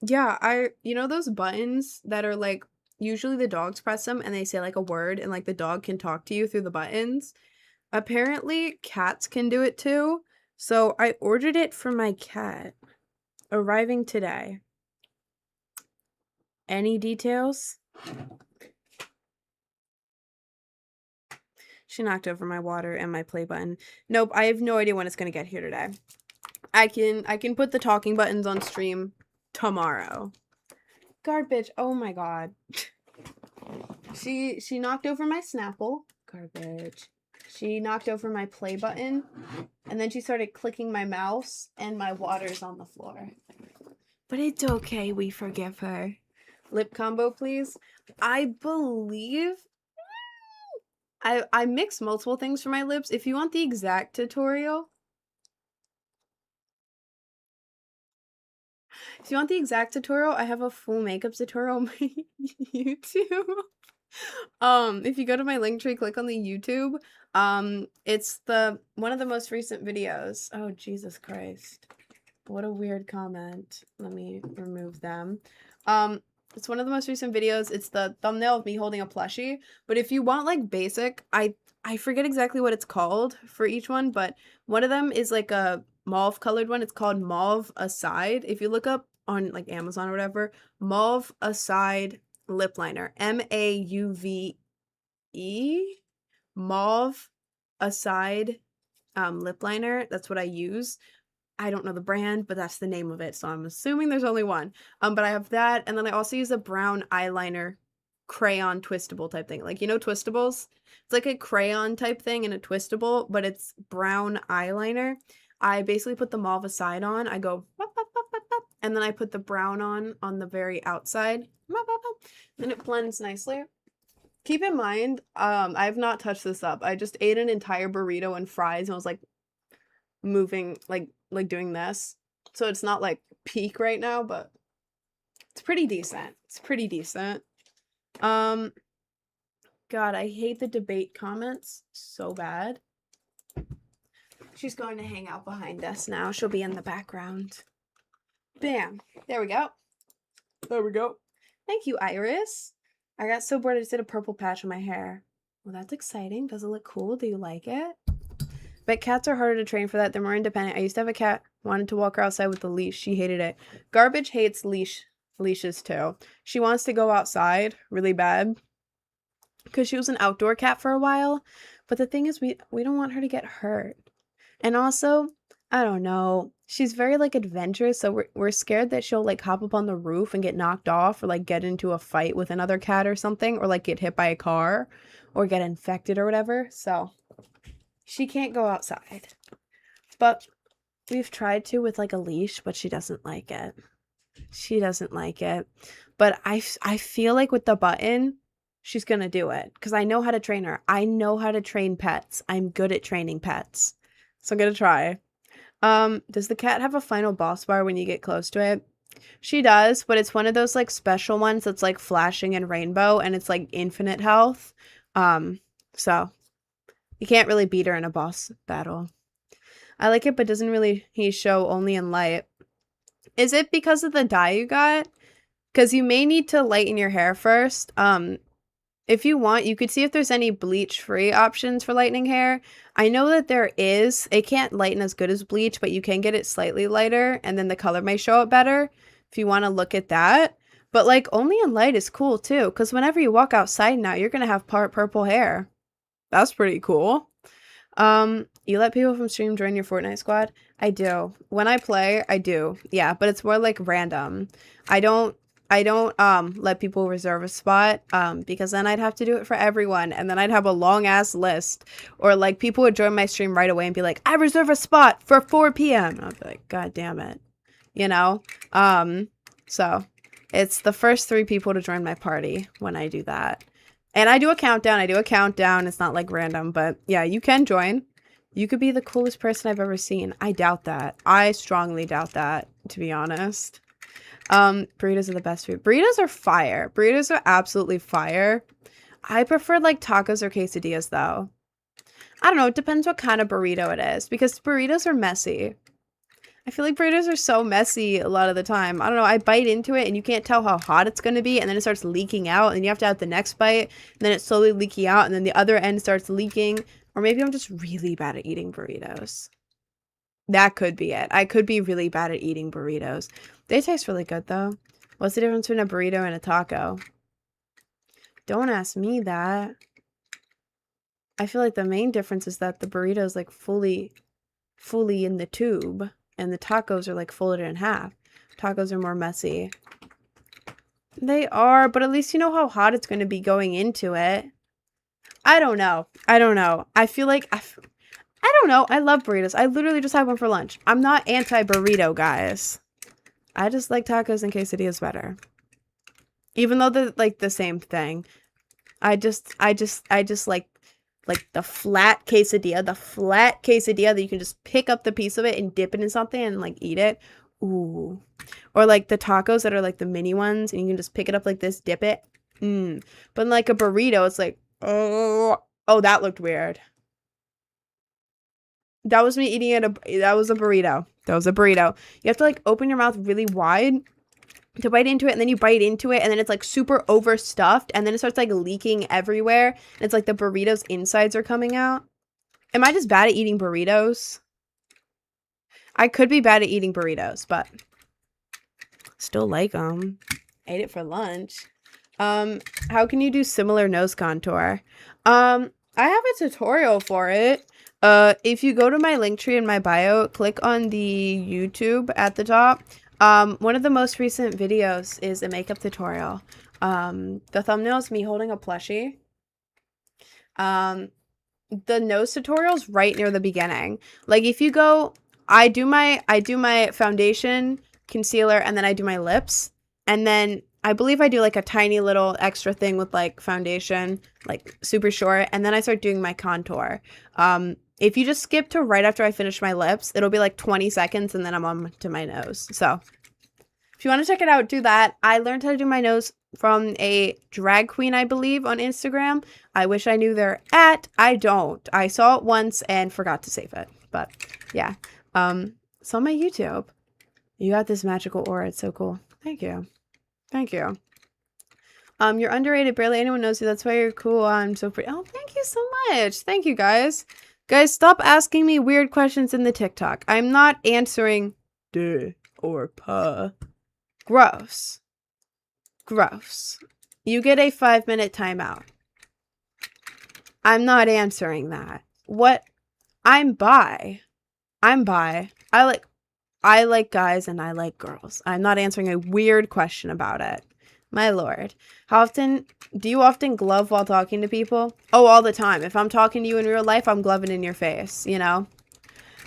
Yeah, you know those buttons that are like, usually the dogs press them and they say like a word and like the dog can talk to you through the buttons. Apparently, cats can do it too. So I ordered it for my cat. Arriving today. Any details? She knocked over my water and my play button. Nope, I have no idea when it's gonna get here today. I can put the talking buttons on stream tomorrow. Garbage. Oh my god. She knocked over my Snapple. Garbage. She knocked over my play button. And then she started clicking my mouse and my water's on the floor. But it's okay, we forgive her. Lip combo, please. I believe I mix multiple things for my lips. If you want the exact tutorial, I have a full makeup tutorial on my YouTube. If you go to my link tree, click on the YouTube. It's one of the most recent videos. Oh, Jesus Christ. What a weird comment. Let me remove them. It's one of the most recent videos. It's the thumbnail of me holding a plushie. But if you want like basic, I forget exactly what it's called for each one, but one of them is like a mauve colored one. It's called Mauve Aside. If you look up on like Amazon or whatever, Mauve Aside lip liner. MAUVE. Mauve Aside lip liner. That's what I use. I don't know the brand, but that's the name of it, so I'm assuming there's only one. But I have that, and then I also use a brown eyeliner crayon twistable type thing. Like, you know Twistables? It's like a crayon type thing and a twistable, but it's brown eyeliner. I basically put the Mauve Aside on. I go, bop, bop, bop, bop, bop, and then I put the brown on the very outside. Bop, bop, bop, and it blends nicely. Keep in mind, I have not touched this up. I just ate an entire burrito and fries, and I was like moving, like doing this. So it's not like peak right now, but it's pretty decent. God, I hate the debate comments so bad. She's going to hang out behind us now. She'll be in the background. Bam. There we go. Thank you, Iris. I got so bored I just did a purple patch on my hair. Well, that's exciting. Does it look cool? Do you like it? But cats are harder to train for that. They're more independent. I used to have a cat, wanted to walk her outside with a leash. She hated it. Garbage hates leashes too. She wants to go outside really bad because she was an outdoor cat for a while. But the thing is, we don't want her to get hurt. And also, I don't know. She's very like adventurous, so we're scared that she'll like hop up on the roof and get knocked off, or like get into a fight with another cat or something, or like get hit by a car or get infected or whatever. So she can't go outside. But we've tried to with like a leash, but she doesn't like it. But I feel like with the button, she's going to do it because I know how to train her. I know how to train pets. I'm good at training pets. So I'm going to try. Does the cat have a final boss bar when you get close to it? She does, but it's one of those like special ones that's like flashing and rainbow and it's like infinite health. So you can't really beat her in a boss battle. I like it, but doesn't really show only in light. Is it because of the dye you got? Because you may need to lighten your hair first. If you want, you could see if there's any bleach-free options for lightening hair. I know that there is. It can't lighten as good as bleach, but you can get it slightly lighter, and then the color may show up better if you want to look at that. But, like, only in light is cool, too, because whenever you walk outside now, you're going to have part purple hair. That's pretty cool. You let people from stream join your Fortnite squad? I do. When I play, I do. Yeah, but it's more, like, random. I don't let people reserve a spot, because then I'd have to do it for everyone, and then I'd have a long-ass list. Or, like, people would join my stream right away and be like, I reserve a spot for 4 p.m. I'd be like, God damn it. You know? So, it's the first 3 people to join my party when I do that. And I do a countdown. It's not, like, random, but, yeah, you can join. You could be the coolest person I've ever seen. I doubt that. I strongly doubt that, to be honest. Burritos are the best food. Burritos are fire. Burritos are absolutely fire. I prefer like tacos or quesadillas though. I don't know. It depends what kind of burrito it is because burritos are messy. I feel like burritos are so messy a lot of the time. I don't know. I bite into it and you can't tell how hot it's going to be. And then it starts leaking out and you have to have the next bite. And then it's slowly leaking out and then the other end starts leaking. Or maybe I'm just really bad at eating burritos. That could be it. I could be really bad at eating burritos. They taste really good, though. What's the difference between a burrito and a taco? Don't ask me that. I feel like the main difference is that the burrito is, like, fully in the tube. And the tacos are, like, folded in half. Tacos are more messy. They are, but at least you know how hot it's going to be going into it. I don't know. I feel like... I don't know. I love burritos. I literally just had one for lunch. I'm not anti-burrito, guys. I just like tacos and quesadillas better. Even though they're like the same thing. I just like the flat quesadilla. The flat quesadilla that you can just pick up the piece of it and dip it in something and like eat it. Ooh. Or like the tacos that are like the mini ones and you can just pick it up like this, dip it. But like a burrito, it's like, oh, that looked weird. That was me eating it. That was a burrito. You have to like open your mouth really wide to bite into it, and then you bite into it, and then it's like super overstuffed, and then it starts like leaking everywhere. And it's like the burrito's insides are coming out. Am I just bad at eating burritos? I could be bad at eating burritos, but still like them. Ate it for lunch. How can you do similar nose contour? I have a tutorial for it. If you go to my link tree in my bio, click on the YouTube at the top. One of the most recent videos is a makeup tutorial. The thumbnail is me holding a plushie. The nose tutorial's right near the beginning. Like if you go, I do my foundation, concealer, and then I do my lips. And then I believe I do like a tiny little extra thing with like foundation, like super short. And then I start doing my contour. If you just skip to right after I finish my lips, it'll be like 20 seconds and then I'm on to my nose. So if you want to check it out, do that. I learned how to do my nose from a drag queen, I believe, on Instagram. I wish I knew their @ I don't. I saw it once and forgot to save it. But yeah. It's on my YouTube. You got this magical aura. It's so cool. Thank you. Thank you. You're underrated. Barely anyone knows you. That's why you're cool. I'm so pretty. Oh, thank you so much. Thank you, guys. Guys, stop asking me weird questions in the TikTok. I'm not answering duh or puh. Gross. Gross. You get a 5-minute timeout. I'm not answering that. What? I'm bi. I like guys and I like girls. I'm not answering a weird question about it. My lord. Do you often glove while talking to people? Oh, all the time. If I'm talking to you in real life, I'm gloving in your face, you know?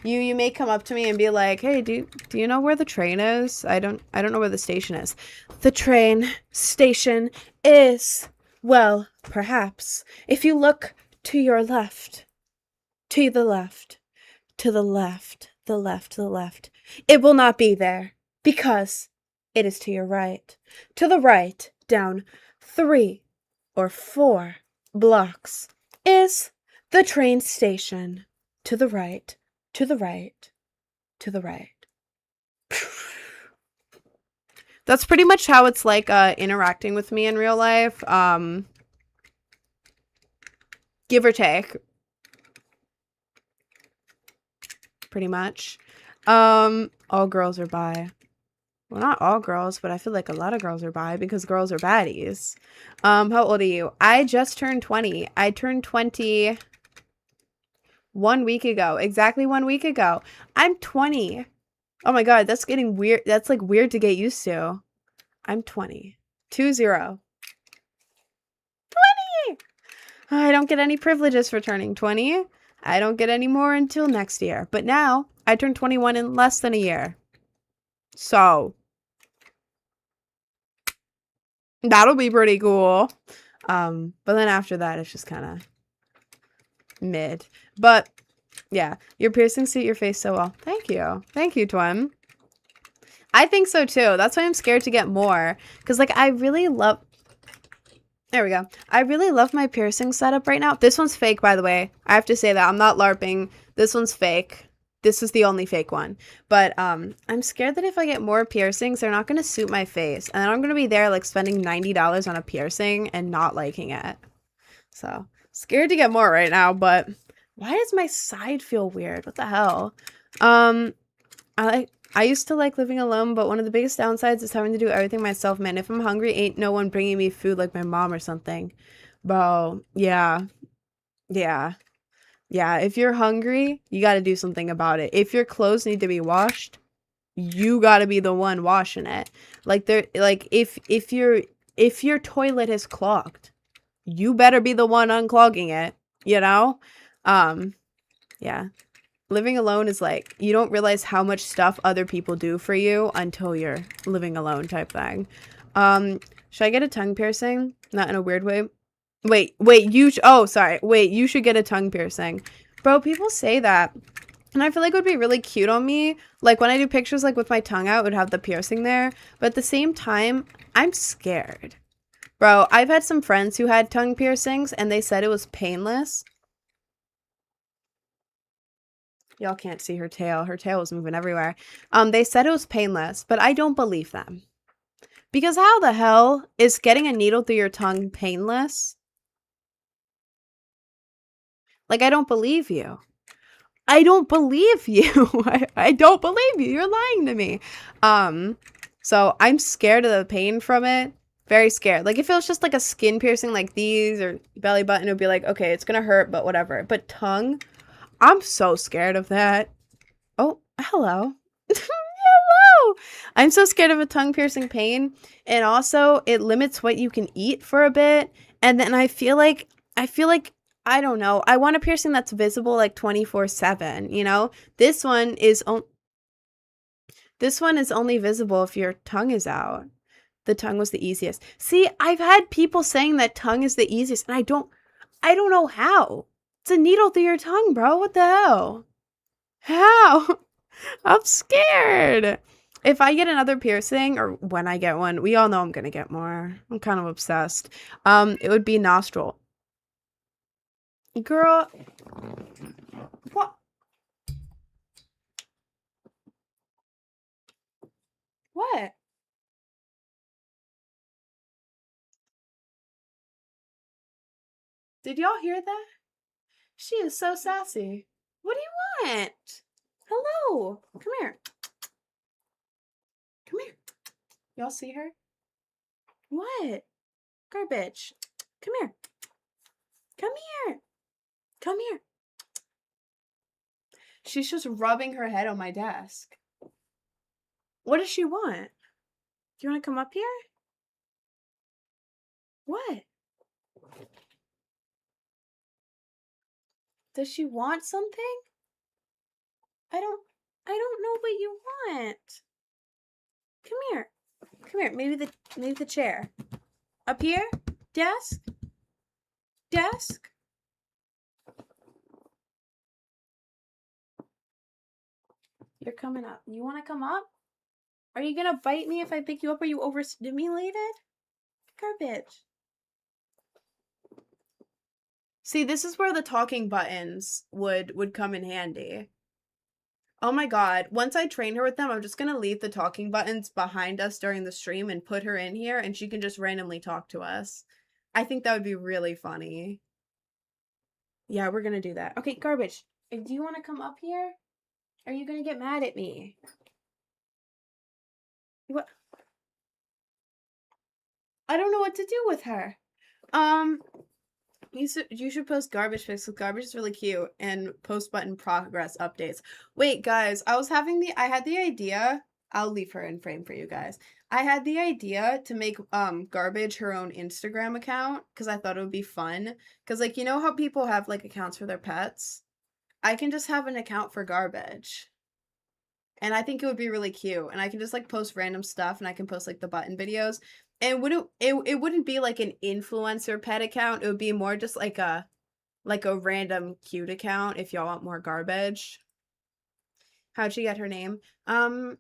You may come up to me and be like, hey, do you know where the train is? I don't know where the station is. The train station is, well, perhaps, if you look to your left, to the left, to the left, the left, to the left. It will not be there because it is to your right. To the right, down 3 or 4 blocks is the train station. To the right, to the right, to the right. That's pretty much how it's like interacting with me in real life. Give or take. Pretty much. All girls are bi. Well, not all girls, but I feel like a lot of girls are bi because girls are baddies. How old are you? I just turned 20. I turned 20 1 week ago. Exactly 1 week ago. I'm 20. Oh my god, that's getting weird. That's like weird to get used to. I'm 20. 20. 20! I don't get any privileges for turning 20. I don't get any more until next year. But now, I turned 21 in less than a year. So, that'll be pretty cool. But then after that, it's just kind of mid. But, yeah. Your piercings suit your face so well. Thank you. Thank you, Twim. I think so, too. That's why I'm scared to get more. Because, like, I really love... There we go. I really love my piercing setup right now. This one's fake, by the way. I have to say that. I'm not LARPing. This one's fake. This is the only fake one. But I'm scared that if I get more piercings, they're not going to suit my face. And then I'm going to be there, like, spending $90 on a piercing and not liking it. So, scared to get more right now, but why does my side feel weird? What the hell? I used to like living alone, but one of the biggest downsides is having to do everything myself, man. If I'm hungry, ain't no one bringing me food like my mom or something. Bro, yeah. Yeah. Yeah, if you're hungry, you got to do something about it. If your clothes need to be washed, you got to be the one washing it. Like if your toilet is clogged, you better be the one unclogging it, you know? Yeah. Living alone is like, you don't realize how much stuff other people do for you until you're living alone type thing. Should I get a tongue piercing? Not in a weird way. Wait, oh, sorry. Wait, you should get a tongue piercing. Bro, people say that. And I feel like it would be really cute on me. Like, when I do pictures, like, with my tongue out, it would have the piercing there. But at the same time, I'm scared. Bro, I've had some friends who had tongue piercings, and they said it was painless. Y'all can't see her tail. Her tail was moving everywhere. They said it was painless, but I don't believe them. Because how the hell is getting a needle through your tongue painless? Like, I don't believe you. I don't believe you. I don't believe you. You're lying to me. So I'm scared of the pain from it. Very scared. Like, if it was just like a skin piercing like these or belly button, it would be like, okay, it's gonna hurt, but whatever. But tongue, I'm so scared of that. Oh, hello. Hello. I'm so scared of a tongue piercing pain. And also, it limits what you can eat for a bit. And then I feel like, I don't know. I want a piercing that's visible like 24/7, you know? This one is only visible if your tongue is out. The tongue was the easiest. See, I've had people saying that tongue is the easiest, and I don't know how. It's a needle through your tongue, bro. What the hell? How? I'm scared. If I get another piercing, or when I get one, we all know I'm gonna get more. I'm kind of obsessed. It would be nostril. Girl, what? What? Did y'all hear that? She is so sassy. What do you want? Hello. Come here. Come here. Y'all see her? What? Garbage. Come here. Come here. Come here. She's just rubbing her head on my desk. What does she want? Do you want to come up here? What? Does she want something? I don't know what you want. Come here. Come here. Maybe the chair. Up here? Desk? Desk? You're coming up. You want to come up? Are you gonna bite me if I pick you up? Are you overstimulated? Garbage. See, this is where the talking buttons would come in handy. Oh my god. Once I train her with them, I'm just gonna leave the talking buttons behind us during the stream and put her in here, and she can just randomly talk to us. I think that would be really funny. Yeah, we're gonna do that. Okay, Garbage, do you want to come up here? Are you gonna get mad at me? What? I don't know what to do with her. Um, you should post garbage pics because garbage is really cute and post button progress updates. Wait, guys, I had the idea. I'll leave her in frame for you guys. I had the idea to make garbage her own Instagram account because I thought it would be fun. Because like you know how people have like accounts for their pets? I can just have an account for garbage. And I think it would be really cute. And I can just like post random stuff and I can post like the button videos. And it wouldn't be like an influencer pet account. It would be more just like a random cute account if y'all want more garbage. How'd she get her name?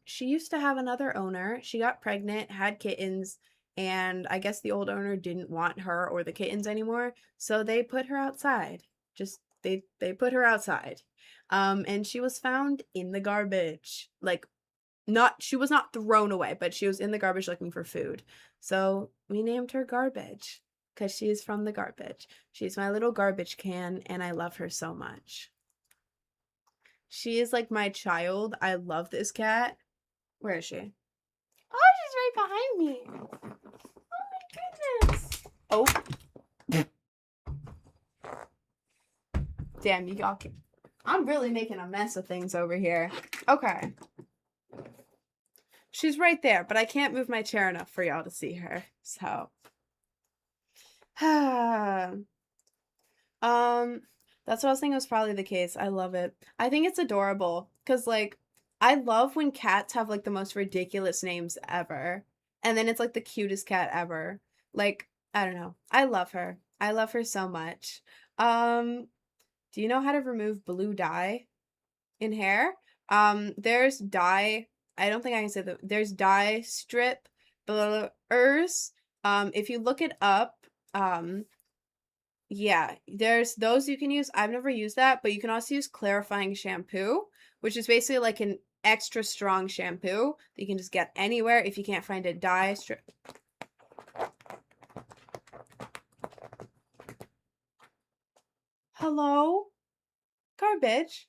She used to have another owner. She got pregnant, had kittens, and I guess the old owner didn't want her or the kittens anymore, so they put her outside. Just they put her outside. And she was found in the garbage. Like not she was not thrown away, but she was in the garbage looking for food. So we named her Garbage because she is from the garbage. She's my little garbage can, and I love her so much. She is like my child. I love this cat. Where is she? Oh, she's right behind me. Oh my goodness. Oh. Damn, y'all can. I'm really making a mess of things over here. Okay. She's right there, but I can't move my chair enough for y'all to see her. So. That's what I was thinking was probably the case. I love it. I think it's adorable because, like, I love when cats have like the most ridiculous names ever, and then it's like the cutest cat ever. Like, I don't know. I love her. I love her so much. Um, do you know how to remove blue dye in hair? There's dye. I don't think I can say that. There's dye strip blurs. If you look it up, yeah, there's those you can use. I've never used that, but you can also use clarifying shampoo, which is basically like an extra strong shampoo that you can just get anywhere if you can't find a dye strip. Hello? Garbage?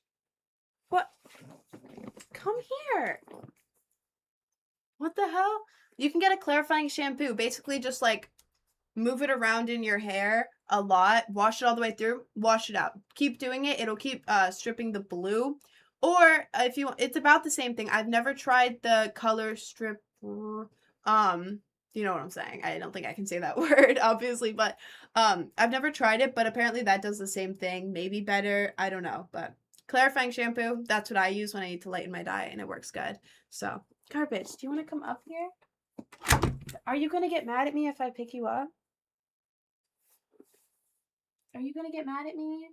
What? Come here. What the hell? You can get a clarifying shampoo. Basically just like move it around in your hair a lot, wash it all the way through, wash it out. Keep doing it. It'll keep stripping the blue. Or if you it's about the same thing. I've never tried the color strip you know what I'm saying. I don't think I can say that word obviously, but I've never tried it, but apparently that does the same thing, maybe better. I don't know, but clarifying shampoo, that's what I use when I need to lighten my dye and it works good. So, Garbage, do you want to come up here? Are you going to get mad at me if I pick you up? Are you gonna get mad at me?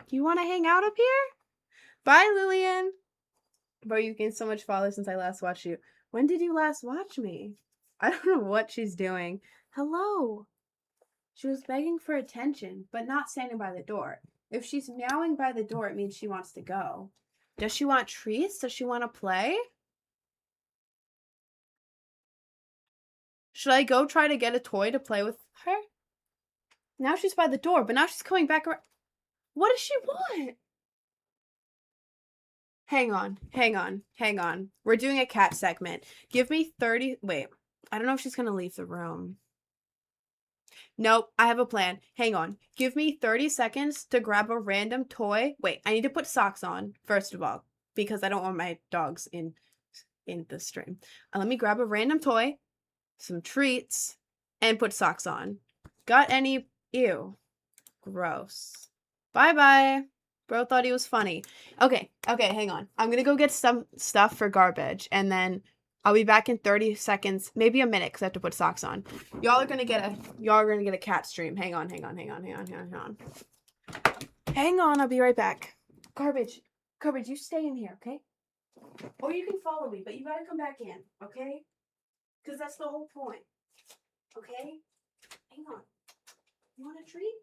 You wanna hang out up here? Bye, Lillian! Bro, you've gained so much follow since I last watched you. When did you last watch me? I don't know what she's doing. Hello! She was begging for attention, but not standing by the door. If she's meowing by the door, it means she wants to go. Does she want treats? Does she want to play? Should I go try to get a toy to play with her? Now she's by the door, but now she's coming back around. What does she want? Hang on, hang on, hang on. We're doing a cat segment. Give me 30. Wait, I don't know if she's gonna leave the room. Nope, I have a plan. Hang on. Give me 30 seconds to grab a random toy. Wait, I need to put socks on, first of all, because I don't want my dogs in the stream. Let me grab a random toy, some treats, and put socks on. Got any? Ew. Gross. Bye-bye. Bro thought he was funny. Okay, hang on. I'm gonna go get some stuff for Garbage, and then I'll be back in 30 seconds, maybe a minute, because I have to put socks on. Y'all are gonna get a cat stream. Hang on. Hang on, I'll be right back. Garbage, you stay in here, okay? Or you can follow me, but you gotta come back in, okay? Because that's the whole point, okay? Hang on. You want a treat?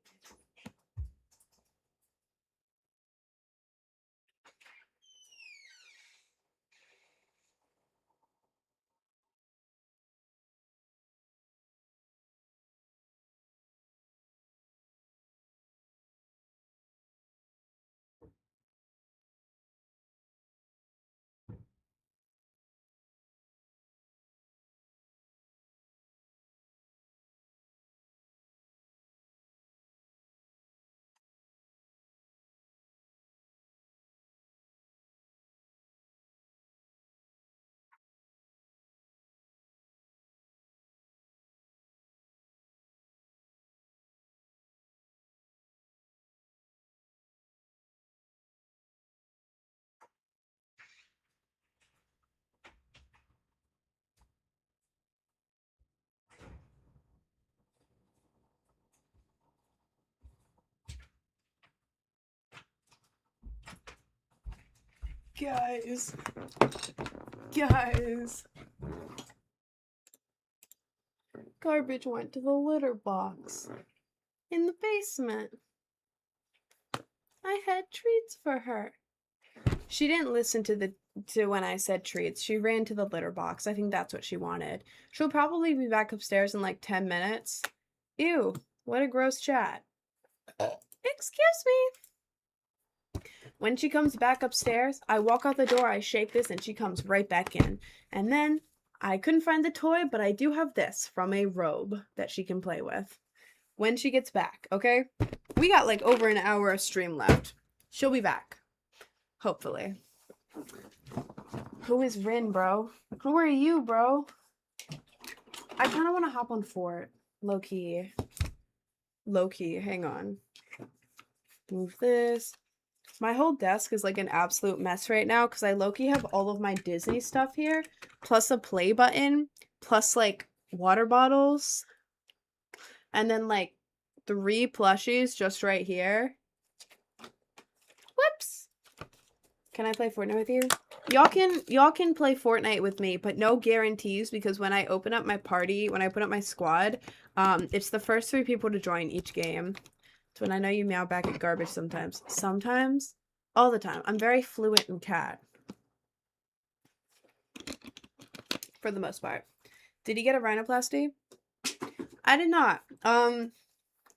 Guys. Guys. Garbage went to the litter box. In the basement. I had treats for her. She didn't listen to when I said treats. She ran to the litter box. I think that's what she wanted. She'll probably be back upstairs in like 10 minutes. Ew, what a gross chat. Excuse me. When she comes back upstairs, I walk out the door, I shake this, and she comes right back in. And then, I couldn't find the toy, but I do have this from a robe that she can play with. When she gets back, okay? We got like over an hour of stream left. She'll be back. Hopefully. Who is Rin, bro? Who are you, bro? I kind of want to hop on Fort. Low-key. Low-key. Hang on. Move this. My whole desk is like an absolute mess right now because I low-key have all of my Disney stuff here, plus a play button, plus like water bottles, and then like 3 plushies just right here. Whoops. Can I play Fortnite with you? Y'all can play Fortnite with me, but no guarantees because when I open up my party, when I put up my squad, it's the first 3 people to join each game. So when I know you meow back at garbage sometimes. Sometimes? All the time. I'm very fluent in cat. For the most part. Did he get a rhinoplasty? I did not.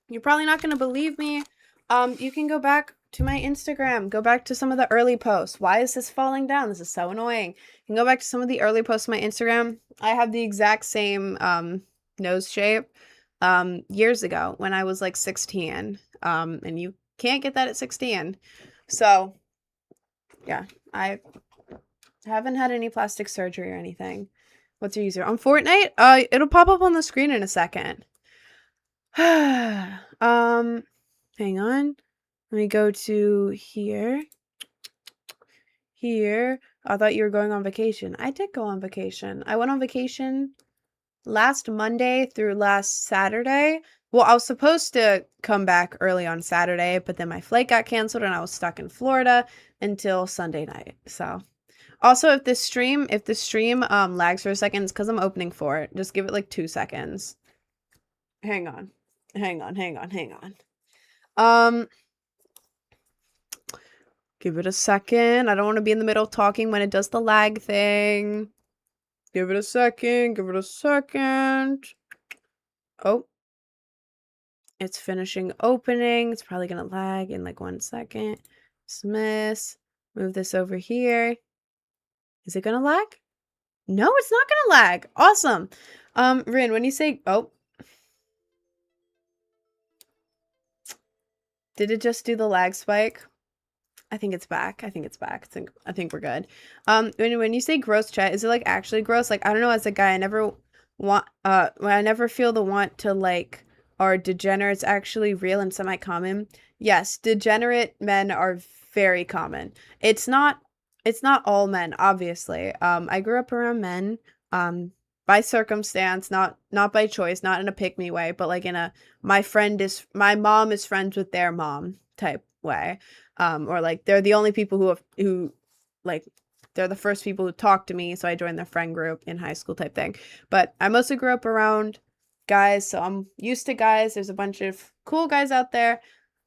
You're probably not going to believe me. You can go back to my Instagram. Go back to some of the early posts. Why is this falling down? This is so annoying. You can go back to some of the early posts on my Instagram. I have the exact same nose shape years ago when I was like 16. And you can't get that at 16. So, yeah. I haven't had any plastic surgery or anything. What's your user? On Fortnite? It'll pop up on the screen in a second. Hang on. Let me go to here. Here. I thought you were going on vacation. I did go on vacation. I went on vacation last Monday through last Saturday. Well, I was supposed to come back early on Saturday, but then my flight got canceled and I was stuck in Florida until Sunday night. So, also if the stream lags for a second, it's because I'm opening for it. Just give it like 2 seconds. Hang on. Give it a second. I don't want to be in the middle talking when it does the lag thing. Give it a second. Oh. It's finishing opening. It's probably going to lag in like 1 second. Dismiss. Move this over here. Is it going to lag? No, it's not going to lag. Awesome. Rin, when you say... Oh. Did it just do the lag spike? I think it's back. I think we're good. When you say gross chat, is it like actually gross? Like, I don't know, as a guy, I never feel the want to like, are degenerates actually real and semi-common? Yes, degenerate men are very common. It's not all men, obviously. I grew up around men, by circumstance, not by choice, not in a pick-me way, but like in a, my mom is friends with their mom type way. Or like they're the only people who like they're the first people who talk to me, so I joined their friend group in high school type thing. But I mostly grew up around guys, so I'm used to guys. There's a bunch of cool guys out there.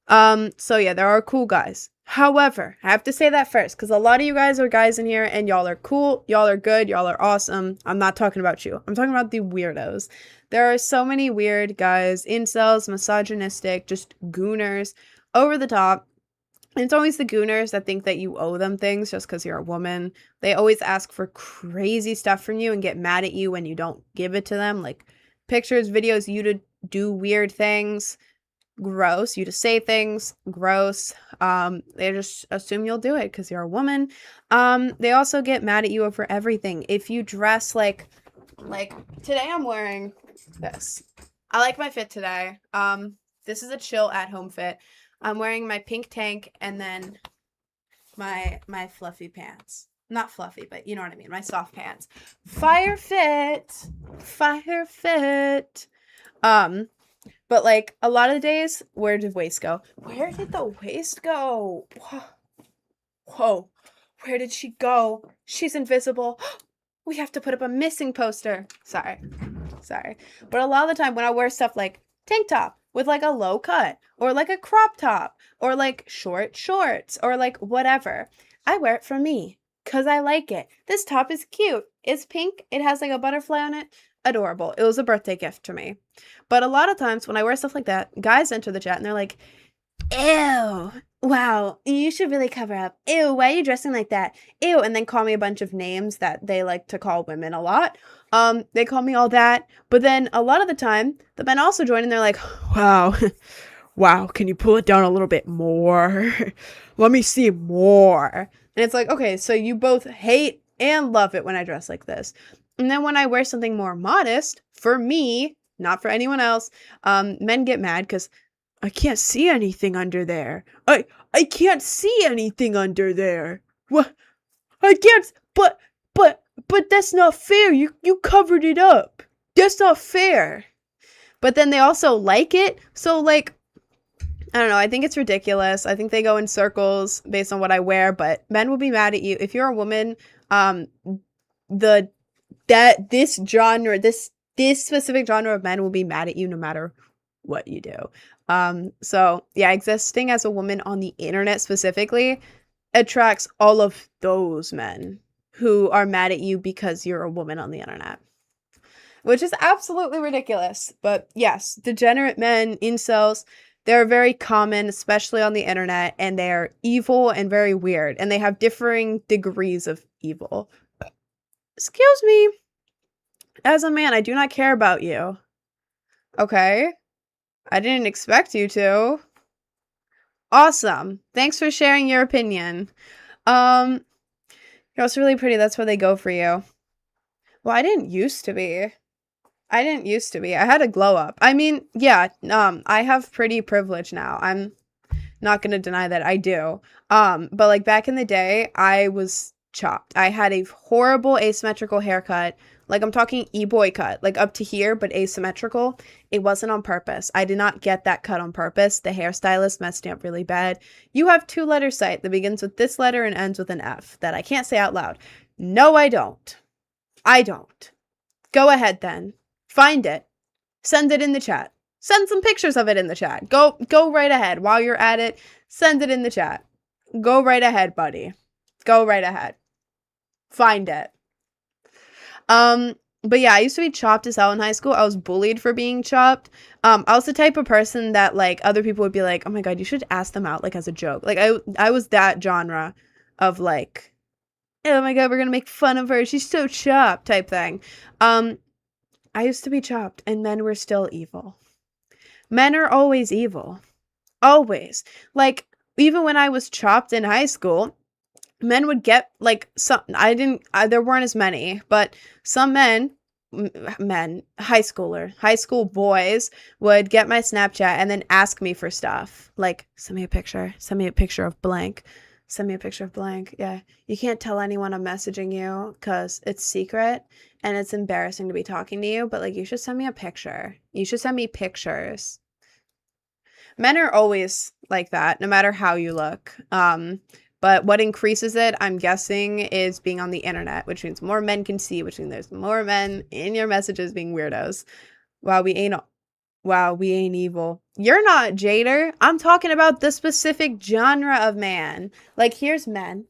So yeah, there are cool guys. However, I have to say that first, because a lot of you guys are guys in here, and y'all are cool, y'all are good, y'all are awesome. I'm not talking about you. I'm talking about the weirdos. There are so many weird guys, incels, misogynistic, just gooners, over the top. And it's always the gooners that think that you owe them things just because you're a woman. They always ask for crazy stuff from you and get mad at you when you don't give it to them. Like pictures, videos, you to do weird things. Gross. You to say things. Gross. They just assume you'll do it because you're a woman. They also get mad at you over everything. If you dress like today I'm wearing this. I like my fit today. This is a chill at-home fit. I'm wearing my pink tank and then my fluffy pants. Not fluffy, but you know what I mean. My soft pants. Fire fit. But like a lot of the days, where did waist go? Where did the waist go? Whoa. Where did she go? She's invisible. We have to put up a missing poster. Sorry. But a lot of the time when I wear stuff like tank top with like a low cut or like a crop top or like short shorts or like whatever, I wear it for me because I like it. This top is cute. It's pink. It has like a butterfly on it. Adorable. It was a birthday gift to me. But a lot of times when I wear stuff like that, guys enter the chat and they're like, ew, wow, you should really cover up. Ew, why are you dressing like that? Ew, and then call me a bunch of names that they like to call women a lot. They call me all that, but then a lot of the time, the men also join and they're like, wow, wow, can you pull it down a little bit more? Let me see more. And it's like, okay, so you both hate and love it when I dress like this. And then when I wear something more modest, for me, not for anyone else, men get mad because I can't see anything under there. I can't see anything under there. What? I can't. But that's not fair. You covered it up. That's not fair. But then they also like it. So like, I don't know. I think it's ridiculous. I think they go in circles based on what I wear. But men will be mad at you if you're a woman. This specific genre of men will be mad at you no matter what you do. So yeah, existing as a woman on the internet specifically attracts all of those men who are mad at you because you're a woman on the internet, which is absolutely ridiculous. But yes, degenerate men, incels, they're very common, especially on the internet, and they're evil and very weird, and they have differing degrees of evil. Excuse me. As a man, I do not care about you. Okay? I didn't expect you to. Awesome. Thanks for sharing your opinion. You're also really pretty. That's where they go for you. Well, I didn't used to be. I had a glow up. I mean, yeah, I have pretty privilege now. I'm not gonna deny that I do. But like back in the day, I was chopped. I had a horrible asymmetrical haircut. Like I'm talking e-boy cut, like up to here, but asymmetrical. It wasn't on purpose. I did not get that cut on purpose. The hairstylist messed me up really bad. You have 2-letter site that begins with this letter and ends with an F that I can't say out loud. No, I don't. Go ahead then. Find it. Send it in the chat. Send some pictures of it in the chat. Go right ahead. While you're at it, send it in the chat. Go right ahead, buddy. Go right ahead. Find it. But yeah, I used to be chopped as hell in high school. I was bullied for being chopped. I was the type of person that like other people would be like, oh my god, you should ask them out like as a joke. Like I was that genre of like, oh my god, we're gonna make fun of her. She's so chopped type thing. I used to be chopped and men were still evil. Men are always evil. Always. Like even when I was chopped in high school, men would get like some there weren't as many, but some high school boys would get my Snapchat and then ask me for stuff like send me a picture of blank, yeah, you can't tell anyone I'm messaging you because it's secret and it's embarrassing to be talking to you, but like you should send me a picture, you should send me pictures. Men are always like that no matter how you look. But what increases it, I'm guessing, is being on the internet, which means more men can see, which means there's more men in your messages being weirdos. Wow, we ain't evil. You're not, Jader. I'm talking about the specific genre of man. Like, here's men.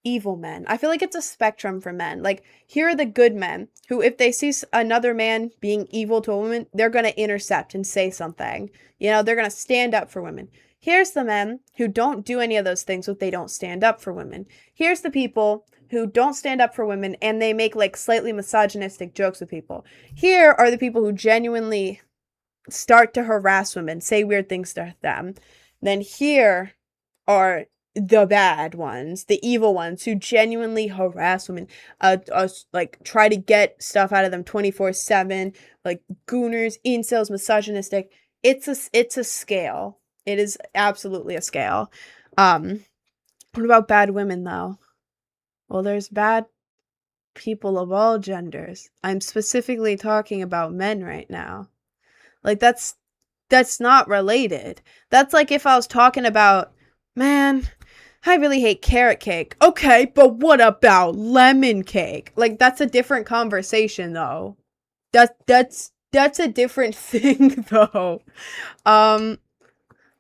Evil men. I feel like it's a spectrum for men. Like, here are the good men who, if they see another man being evil to a woman, they're going to intercept and say something. You know, they're going to stand up for women. Here's the men who don't do any of those things, but they don't stand up for women. Here's the people who don't stand up for women and they make like slightly misogynistic jokes with people. Here are the people who genuinely start to harass women, say weird things to them. Then here are the bad ones, the evil ones who genuinely harass women, like try to get stuff out of them 24/7, like gooners, incels, misogynistic. It's a scale. It is absolutely a scale. What about bad women though? Well, there's bad people of all genders. I'm specifically talking about men right now. Like that's not related. That's like if I was talking about, man, I really hate carrot cake. Okay, but what about lemon cake? Like, that's a different conversation, though. That's a different thing, though. Um,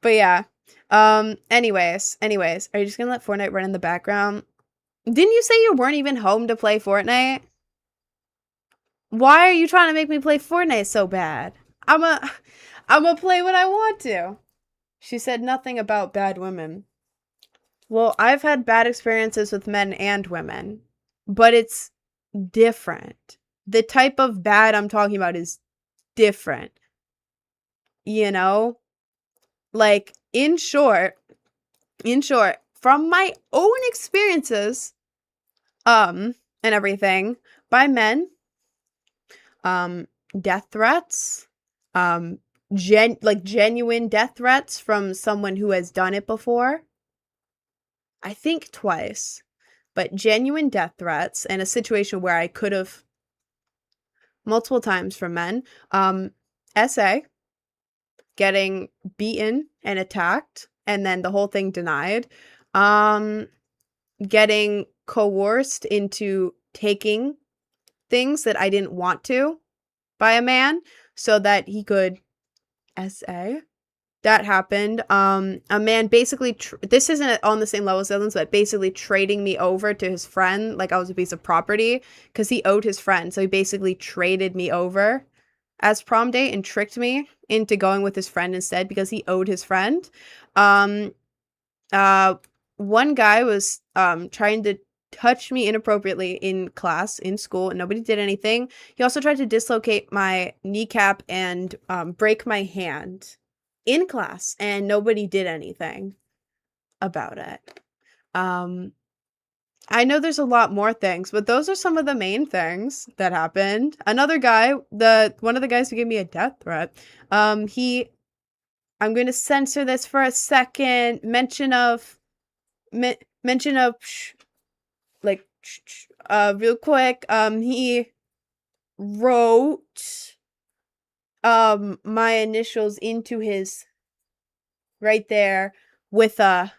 but yeah. Anyways, are you just gonna let Fortnite run in the background? Didn't you say you weren't even home to play Fortnite? Why are you trying to make me play Fortnite so bad? I'ma play what I want to. She said nothing about bad women. Well, I've had bad experiences with men and women, but it's different. The type of bad I'm talking about is different. You know? Like, in short, from my own experiences, and everything, by men, death threats, genuine death threats from someone who has done it before. I think twice, but genuine death threats and a situation where I could have multiple times from men. SA, getting beaten and attacked, and then the whole thing denied. Getting coerced into taking things that I didn't want to by a man so that he could SA. That happened. A man basically, this isn't on the same level as others, but basically trading me over to his friend like I was a piece of property because he owed his friend. So he basically traded me over as prom date and tricked me into going with his friend instead because he owed his friend. One guy was trying to touch me inappropriately in class, in school, and nobody did anything. He also tried to dislocate my kneecap and break my hand in class, and nobody did anything about it. I know there's a lot more things, but those are some of the main things that happened. Another guy, one of the guys who gave me a death threat, I'm going to censor this for a second. Mention of real quick, he wrote my initials into his right there with a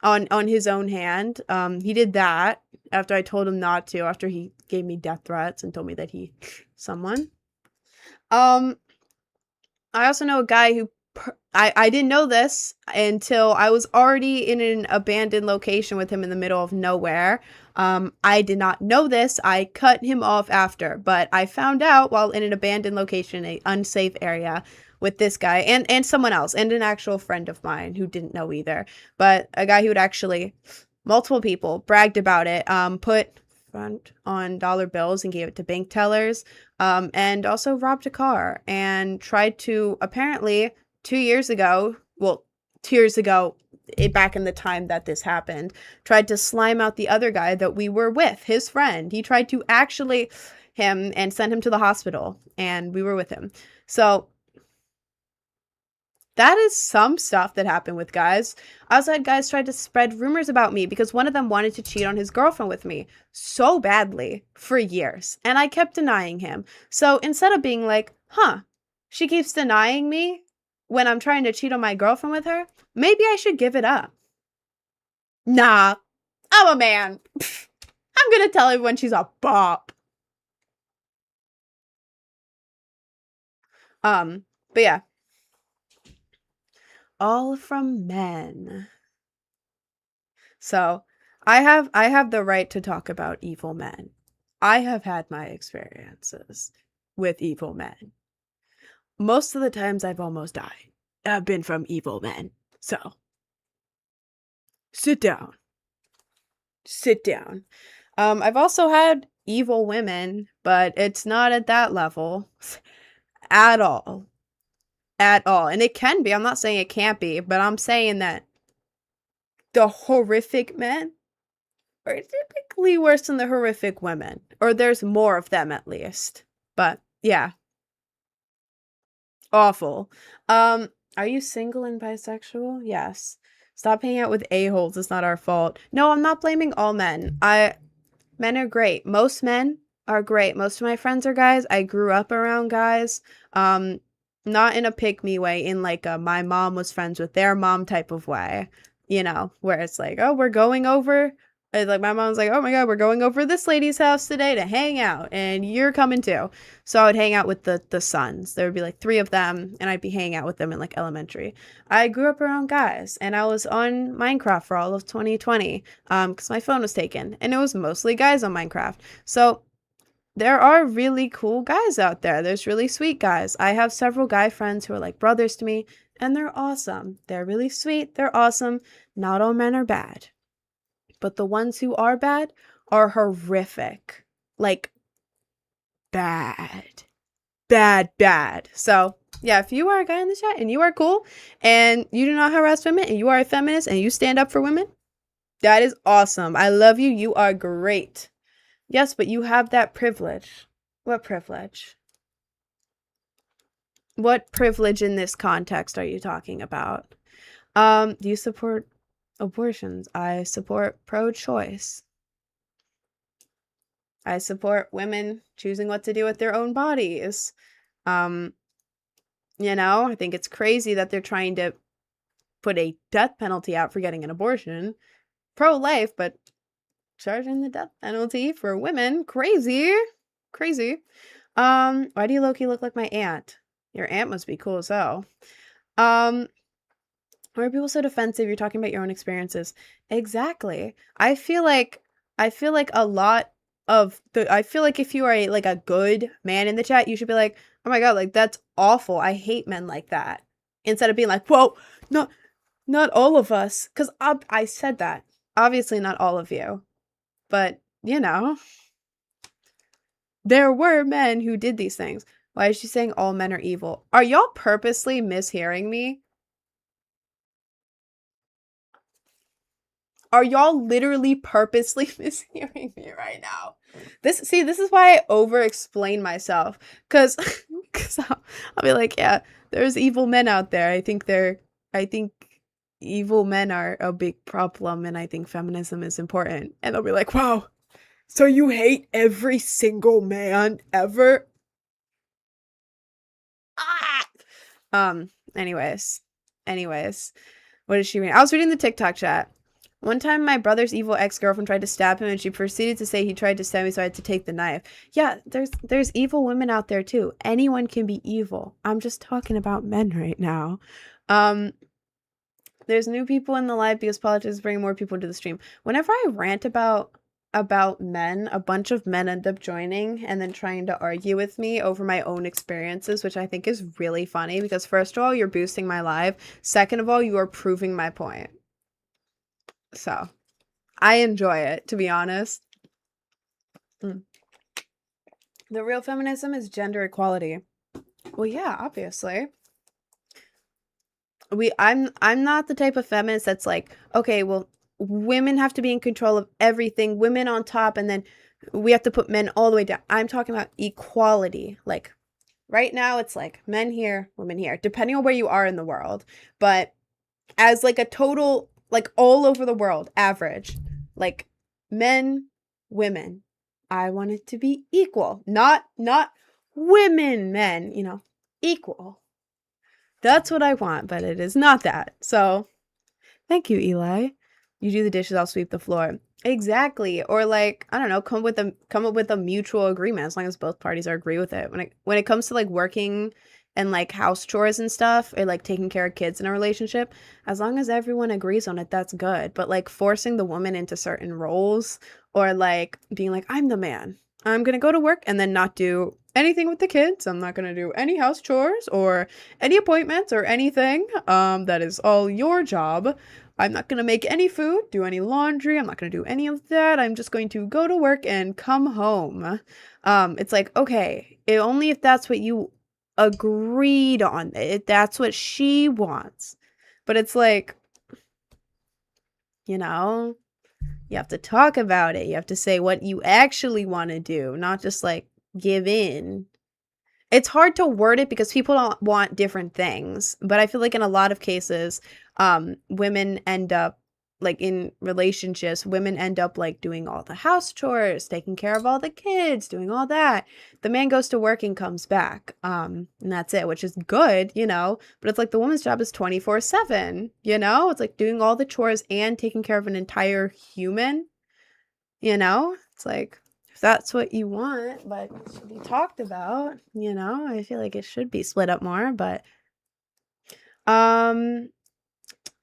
on his own hand. He did that after I told him not to, after he gave me death threats and told me that he someone. I also know a guy who I didn't know this until I was already in an abandoned location with him in the middle of nowhere. I did not know this. I cut him off after, but I found out while in an abandoned location, an unsafe area with this guy and someone else and an actual friend of mine who didn't know either. But a guy who would actually, multiple people bragged about it, put front on dollar bills and gave it to bank tellers, and also robbed a car and tried to apparently 2 years ago, back in the time that this happened, tried to slime out the other guy that we were with, his friend. He tried to actually him and send him to the hospital, and we were with him. So that is some stuff that happened with guys. I also had guys try to spread rumors about me because one of them wanted to cheat on his girlfriend with me so badly for years, and I kept denying him. So instead of being like, she keeps denying me when I'm trying to cheat on my girlfriend with her, maybe I should give it up. Nah, I'm a man. I'm gonna tell everyone she's a bop. But yeah. All from men. So, I have the right to talk about evil men. I have had my experiences with evil men. Most of the times I've almost died have been from evil men. So, sit down. I've also had evil women, but it's not at that level at all. And it can be. I'm not saying it can't be, but I'm saying that the horrific men are typically worse than the horrific women. Or there's more of them at least. But yeah. Awful. Are you single and bisexual? Yes. Stop hanging out with a-holes. It's not our fault. No, I'm not blaming all men. Men are great. Most men are great. Most of my friends are guys. I grew up around guys. Not in a pick me way, in like a my mom was friends with their mom type of way, where it's like, oh, we're going over. Like my mom's like, oh my God, we're going over this lady's house today to hang out, and you're coming too. So I would hang out with the sons. There would be like 3 of them, and I'd be hanging out with them in like elementary. I grew up around guys, and I was on Minecraft for all of 2020, because my phone was taken, and it was mostly guys on Minecraft. So there are really cool guys out there. There's really sweet guys. I have several guy friends who are like brothers to me, and they're awesome. They're really sweet. They're awesome. Not all men are bad, but the ones who are bad are horrific. Like, bad. Bad, bad. So, yeah, if you are a guy in the chat and you are cool and you do not harass women and you are a feminist and you stand up for women, that is awesome. I love you. You are great. Yes, but you have that privilege. What privilege? What privilege in this context are you talking about? Do you support abortions? I support pro-choice. I support women choosing what to do with their own bodies. I think it's crazy that they're trying to put a death penalty out for getting an abortion. Pro-life, but charging the death penalty for women. Crazy. Crazy. Why do you low-key look like my aunt? Your aunt must be cool as hell. Why are people so defensive? You're talking about your own experiences. Exactly. I feel like a lot of I feel like if you are a good man in the chat, you should be like, oh my God, like that's awful. I hate men like that. Instead of being like, whoa, not all of us. Because I said that. Obviously not all of you. But, there were men who did these things. Why is she saying all men are evil? Are y'all purposely mishearing me? Are y'all literally purposely mishearing me right now? This is why I over-explain myself. Because I'll be like, yeah, there's evil men out there. I think evil men are a big problem, and I think feminism is important. And they'll be like, wow, so you hate every single man ever? Anyways, what is she reading? I was reading the TikTok chat. One time my brother's evil ex-girlfriend tried to stab him, and she proceeded to say he tried to stab me, so I had to take the knife. Yeah, there's evil women out there too. Anyone can be evil. I'm just talking about men right now. There's new people in the live because politics bring more people to the stream. Whenever I rant about men, a bunch of men end up joining and then trying to argue with me over my own experiences, which I think is really funny because first of all, you're boosting my live. Second of all, you are proving my point. So, I enjoy it, to be honest. The real feminism is gender equality. Well, yeah, obviously. I'm not the type of feminist that's like, okay, well, women have to be in control of everything, women on top, and then we have to put men all the way down. I'm talking about equality. Like right now it's like men here, women here, depending on where you are in the world. But as like a total, like all over the world, average, like men, women, I want it to be equal. Not women, men, equal. That's what I want, but it is not that. So, thank you, Eli. You do the dishes, I'll sweep the floor. Exactly. Or like, I don't know, come up with a mutual agreement as long as both parties are agree with it. When it comes to like working and like house chores and stuff, or like taking care of kids in a relationship, as long as everyone agrees on it, that's good. But like forcing the woman into certain roles, or like being like, I'm the man, I'm gonna go to work and then not do anything with the kids, I'm not gonna do any house chores or any appointments or anything, that is all your job. I'm not gonna make any food, do any laundry, I'm not gonna do any of that, I'm just going to go to work and come home. It's like, okay, only if that's what you agreed on, if that's what she wants. But it's like, you have to talk about it, you have to say what you actually want to do, not just like give in. It's hard to word it because people don't want different things, but I feel like in a lot of cases, women end up like in relationships, women end up like doing all the house chores, taking care of all the kids, doing all that. The man goes to work and comes back. And that's it, which is good, you know, but it's like the woman's job is 24/7, you know? It's like doing all the chores and taking care of an entire human, you know? It's like if that's what you want, but it should be talked about, you know? I feel like it should be split up more, but I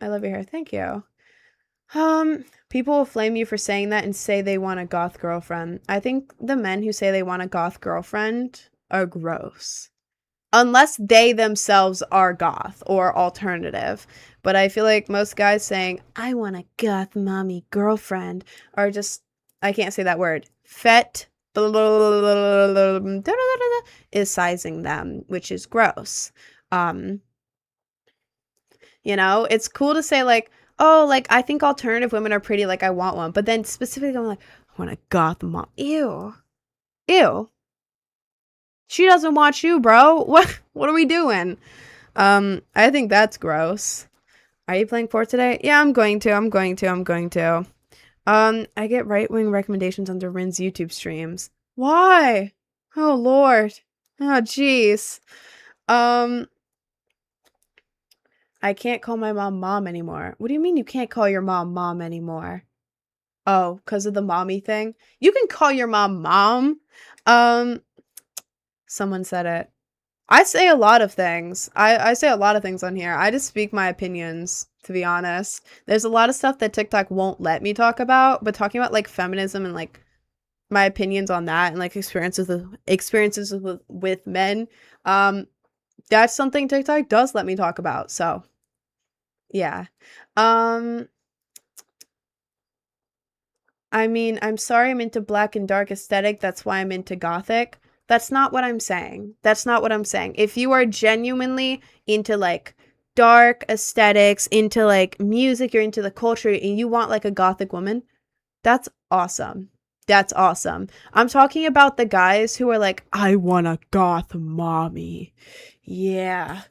love your hair. Thank you. People will flame you for saying that and say they want a goth girlfriend. I think the men who say they want a goth girlfriend are gross. Unless they themselves are goth or alternative. But I feel like most guys saying, I want a goth mommy girlfriend are just, I can't say that word. Fet is sizing them, which is gross. You know, it's cool to say like, oh, like I think alternative women are pretty, like I want one. But then specifically I'm like, I want a goth mom. Ew. Ew. She doesn't want you, bro. What are we doing? I think that's gross. Are you playing Fort today? Yeah, I'm going to. I get right-wing recommendations under Rin's YouTube streams. Why? Oh Lord. Oh jeez. I can't call my mom anymore. What do you mean you can't call your mom anymore? Oh, because of the mommy thing? You can call your mom. Someone said it. I say a lot of things. I say a lot of things on here. I just speak my opinions, to be honest. There's a lot of stuff that TikTok won't let me talk about, but talking about like feminism and like my opinions on that and like experiences with men, that's something TikTok does let me talk about. So yeah. I mean, I'm sorry I'm into black and dark aesthetic. That's why I'm into gothic. That's not what I'm saying. That's not what I'm saying. If you are genuinely into like dark aesthetics, into like music, you're into the culture, and you want like a gothic woman, that's awesome. That's awesome. I'm talking about the guys who are like, I want a goth mommy. Yeah.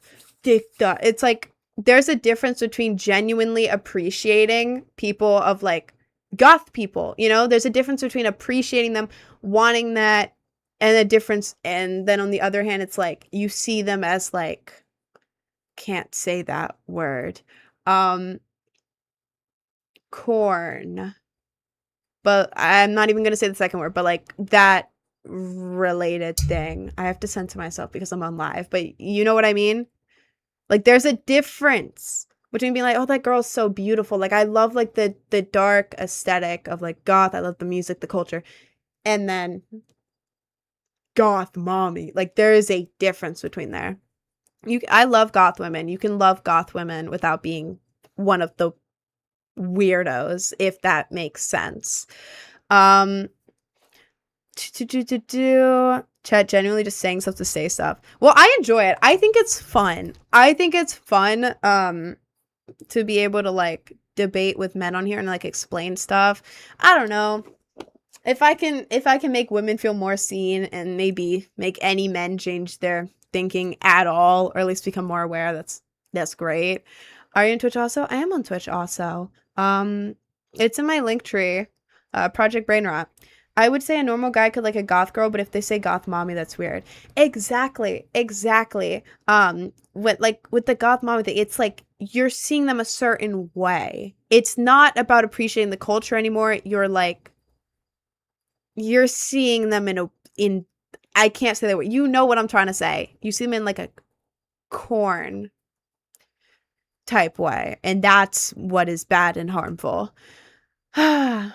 It's like, there's a difference between genuinely appreciating people of like goth people, you know? There's a difference between appreciating them, wanting that, and a difference. And then on the other hand, it's like you see them as like, can't say that word. Corn. But I'm not even going to say the second word, but like that related thing. I have to censor myself because I'm on live, but you know what I mean? Like there's a difference between being like, oh, that girl's so beautiful. Like I love like the dark aesthetic of like goth. I love the music, the culture. And then goth mommy. Like there is a difference between there. I love goth women. You can love goth women without being one of the weirdos, if that makes sense. Chat genuinely just saying stuff to say stuff. Well, I enjoy it. I think it's fun. To be able to like debate with men on here and like explain stuff. I don't know. If I can make women feel more seen and maybe make any men change their thinking at all, or at least become more aware, that's great. Are you on Twitch also? I am on Twitch also. It's in my link tree. Project Brainrot. I would say a normal guy could like a goth girl, but if they say goth mommy, that's weird. Exactly. With the goth mommy thing, it's like you're seeing them a certain way. It's not about appreciating the culture anymore. You're seeing them in I can't say that word. You know what I'm trying to say. You see them in like a corn type way, and that's what is bad and harmful. Are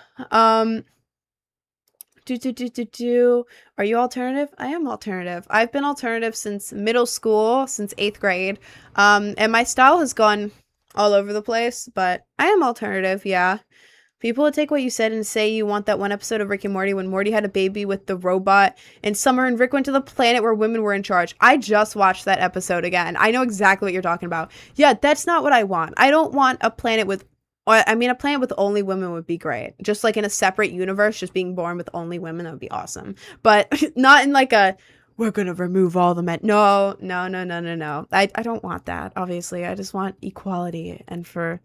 you alternative? I am alternative. I've been alternative since middle school, since 8th grade. And my style has gone all over the place, but I am alternative, yeah. People would take what you said and say you want that one episode of Rick and Morty when Morty had a baby with the robot and Summer and Rick went to the planet where women were in charge. I just watched that episode again. I know exactly what you're talking about. Yeah, that's not what I want. I don't want a planet with a planet with only women would be great. Just like in a separate universe, just being born with only women, that would be awesome. But not in like we're gonna remove all the men. No. I don't want that, obviously. I just want equality and for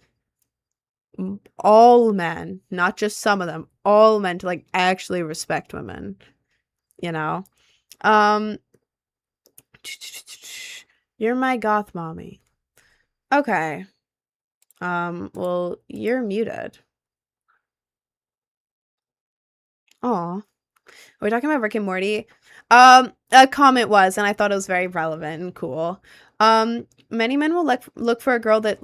all men, not just some of them, all men to like actually respect women, you know? Um, you're my goth mommy. Okay. Well, you're muted. Aw. Are we talking about Rick and Morty? A comment was, and I thought it was very relevant and cool. Many men will look for a girl that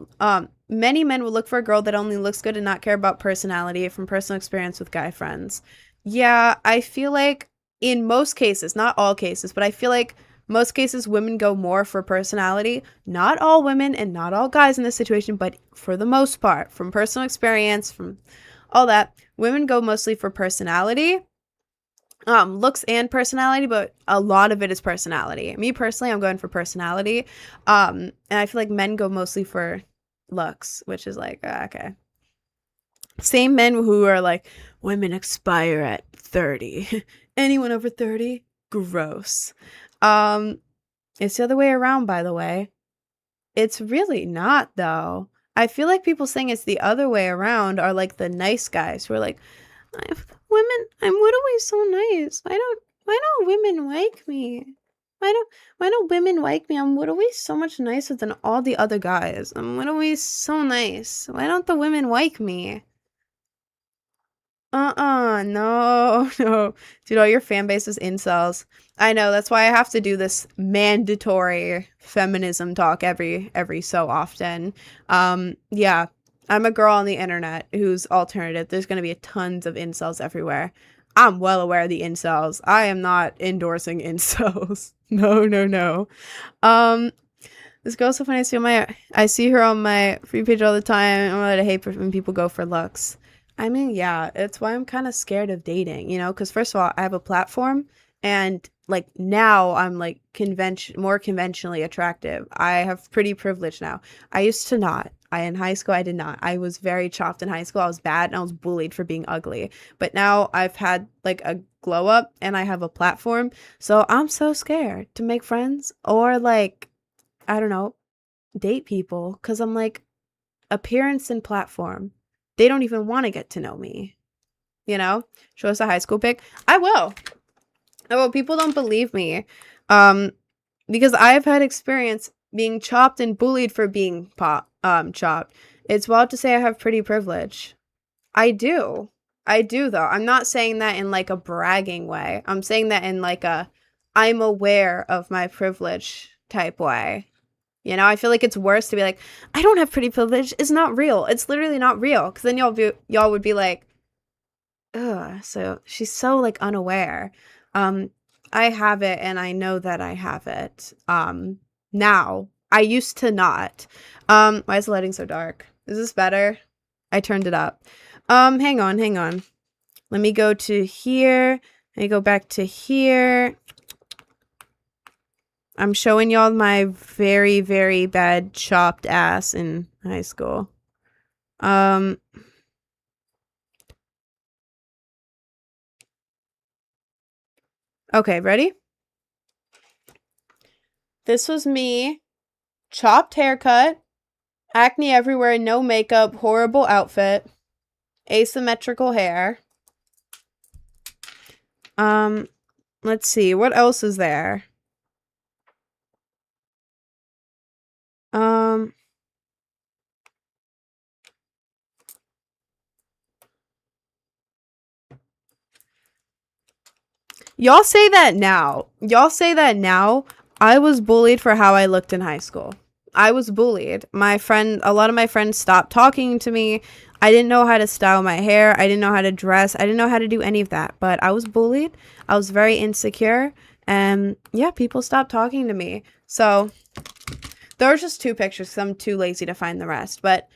many men will look for a girl that only looks good and not care about personality from personal experience with guy friends. Yeah, I feel like in most cases, not all cases, but I feel like most cases women go more for personality. Not all women and not all guys in this situation, but for the most part, from personal experience, from all that, women go mostly for personality, looks and personality, but a lot of it is personality. Me personally, I'm going for personality, and I feel like men go mostly for looks, which is like, okay. Same men who are like, women expire at 30. Anyone over 30, gross. It's the other way around, by the way. It's really not, though. I feel like people saying it's the other way around are like the nice guys who are like, women, I'm literally so nice. Why don't women like me? Why don't women like me? I'm literally so much nicer than all the other guys. I'm literally so nice. Why don't the women like me? No, no. Dude, all your fan base is incels. I know, that's why I have to do this mandatory feminism talk every so often. Yeah. I'm a girl on the internet who's alternative. There's gonna be tons of incels everywhere. I'm well aware of the incels. I am not endorsing incels. No, no, no. Um, this girl's so funny. I see her on my free page all the time. I'm gonna hate when people go for looks. I mean, yeah, it's why I'm kind of scared of dating, you know, because first of all, I have a platform, and like now I'm like more conventionally attractive. I have pretty privilege now. I used to not. In high school I did not. I was very chopped in high school. I was bad and I was bullied for being ugly. But now I've had like a glow up and I have a platform. So I'm so scared to make friends or like, I don't know, date people, because I'm like, appearance and platform. They don't even want to get to know me. You know? Show us a high school pic. I will. People don't believe me. Because I've had experience being chopped and bullied for being chopped. It's wild to say I have pretty privilege. I do. I do, though. I'm not saying that in like a bragging way. I'm saying that in like a I'm aware of my privilege type way. You know, I feel like it's worse to be like, I don't have pretty privilege. It's not real. It's literally not real. Because then y'all would be like, ugh. So she's so like unaware. I have it, and I know that I have it. Now I used to not. Why is the lighting so dark? Is this better? I turned it up. Hang on. Let me go to here. Let me go back to here. I'm showing y'all my very, very bad chopped ass in high school. Okay, ready? This was me. Chopped haircut. Acne everywhere, no makeup, horrible outfit. Asymmetrical hair. Let's see. What else is there? Y'all say that now. I was bullied for how I looked in high school. I was bullied. A lot of my friends stopped talking to me. I didn't know how to style my hair. I didn't know how to dress. I didn't know how to do any of that. But I was bullied. I was very insecure. And yeah, people stopped talking to me. So there were just 2 pictures because I'm too lazy to find the rest. But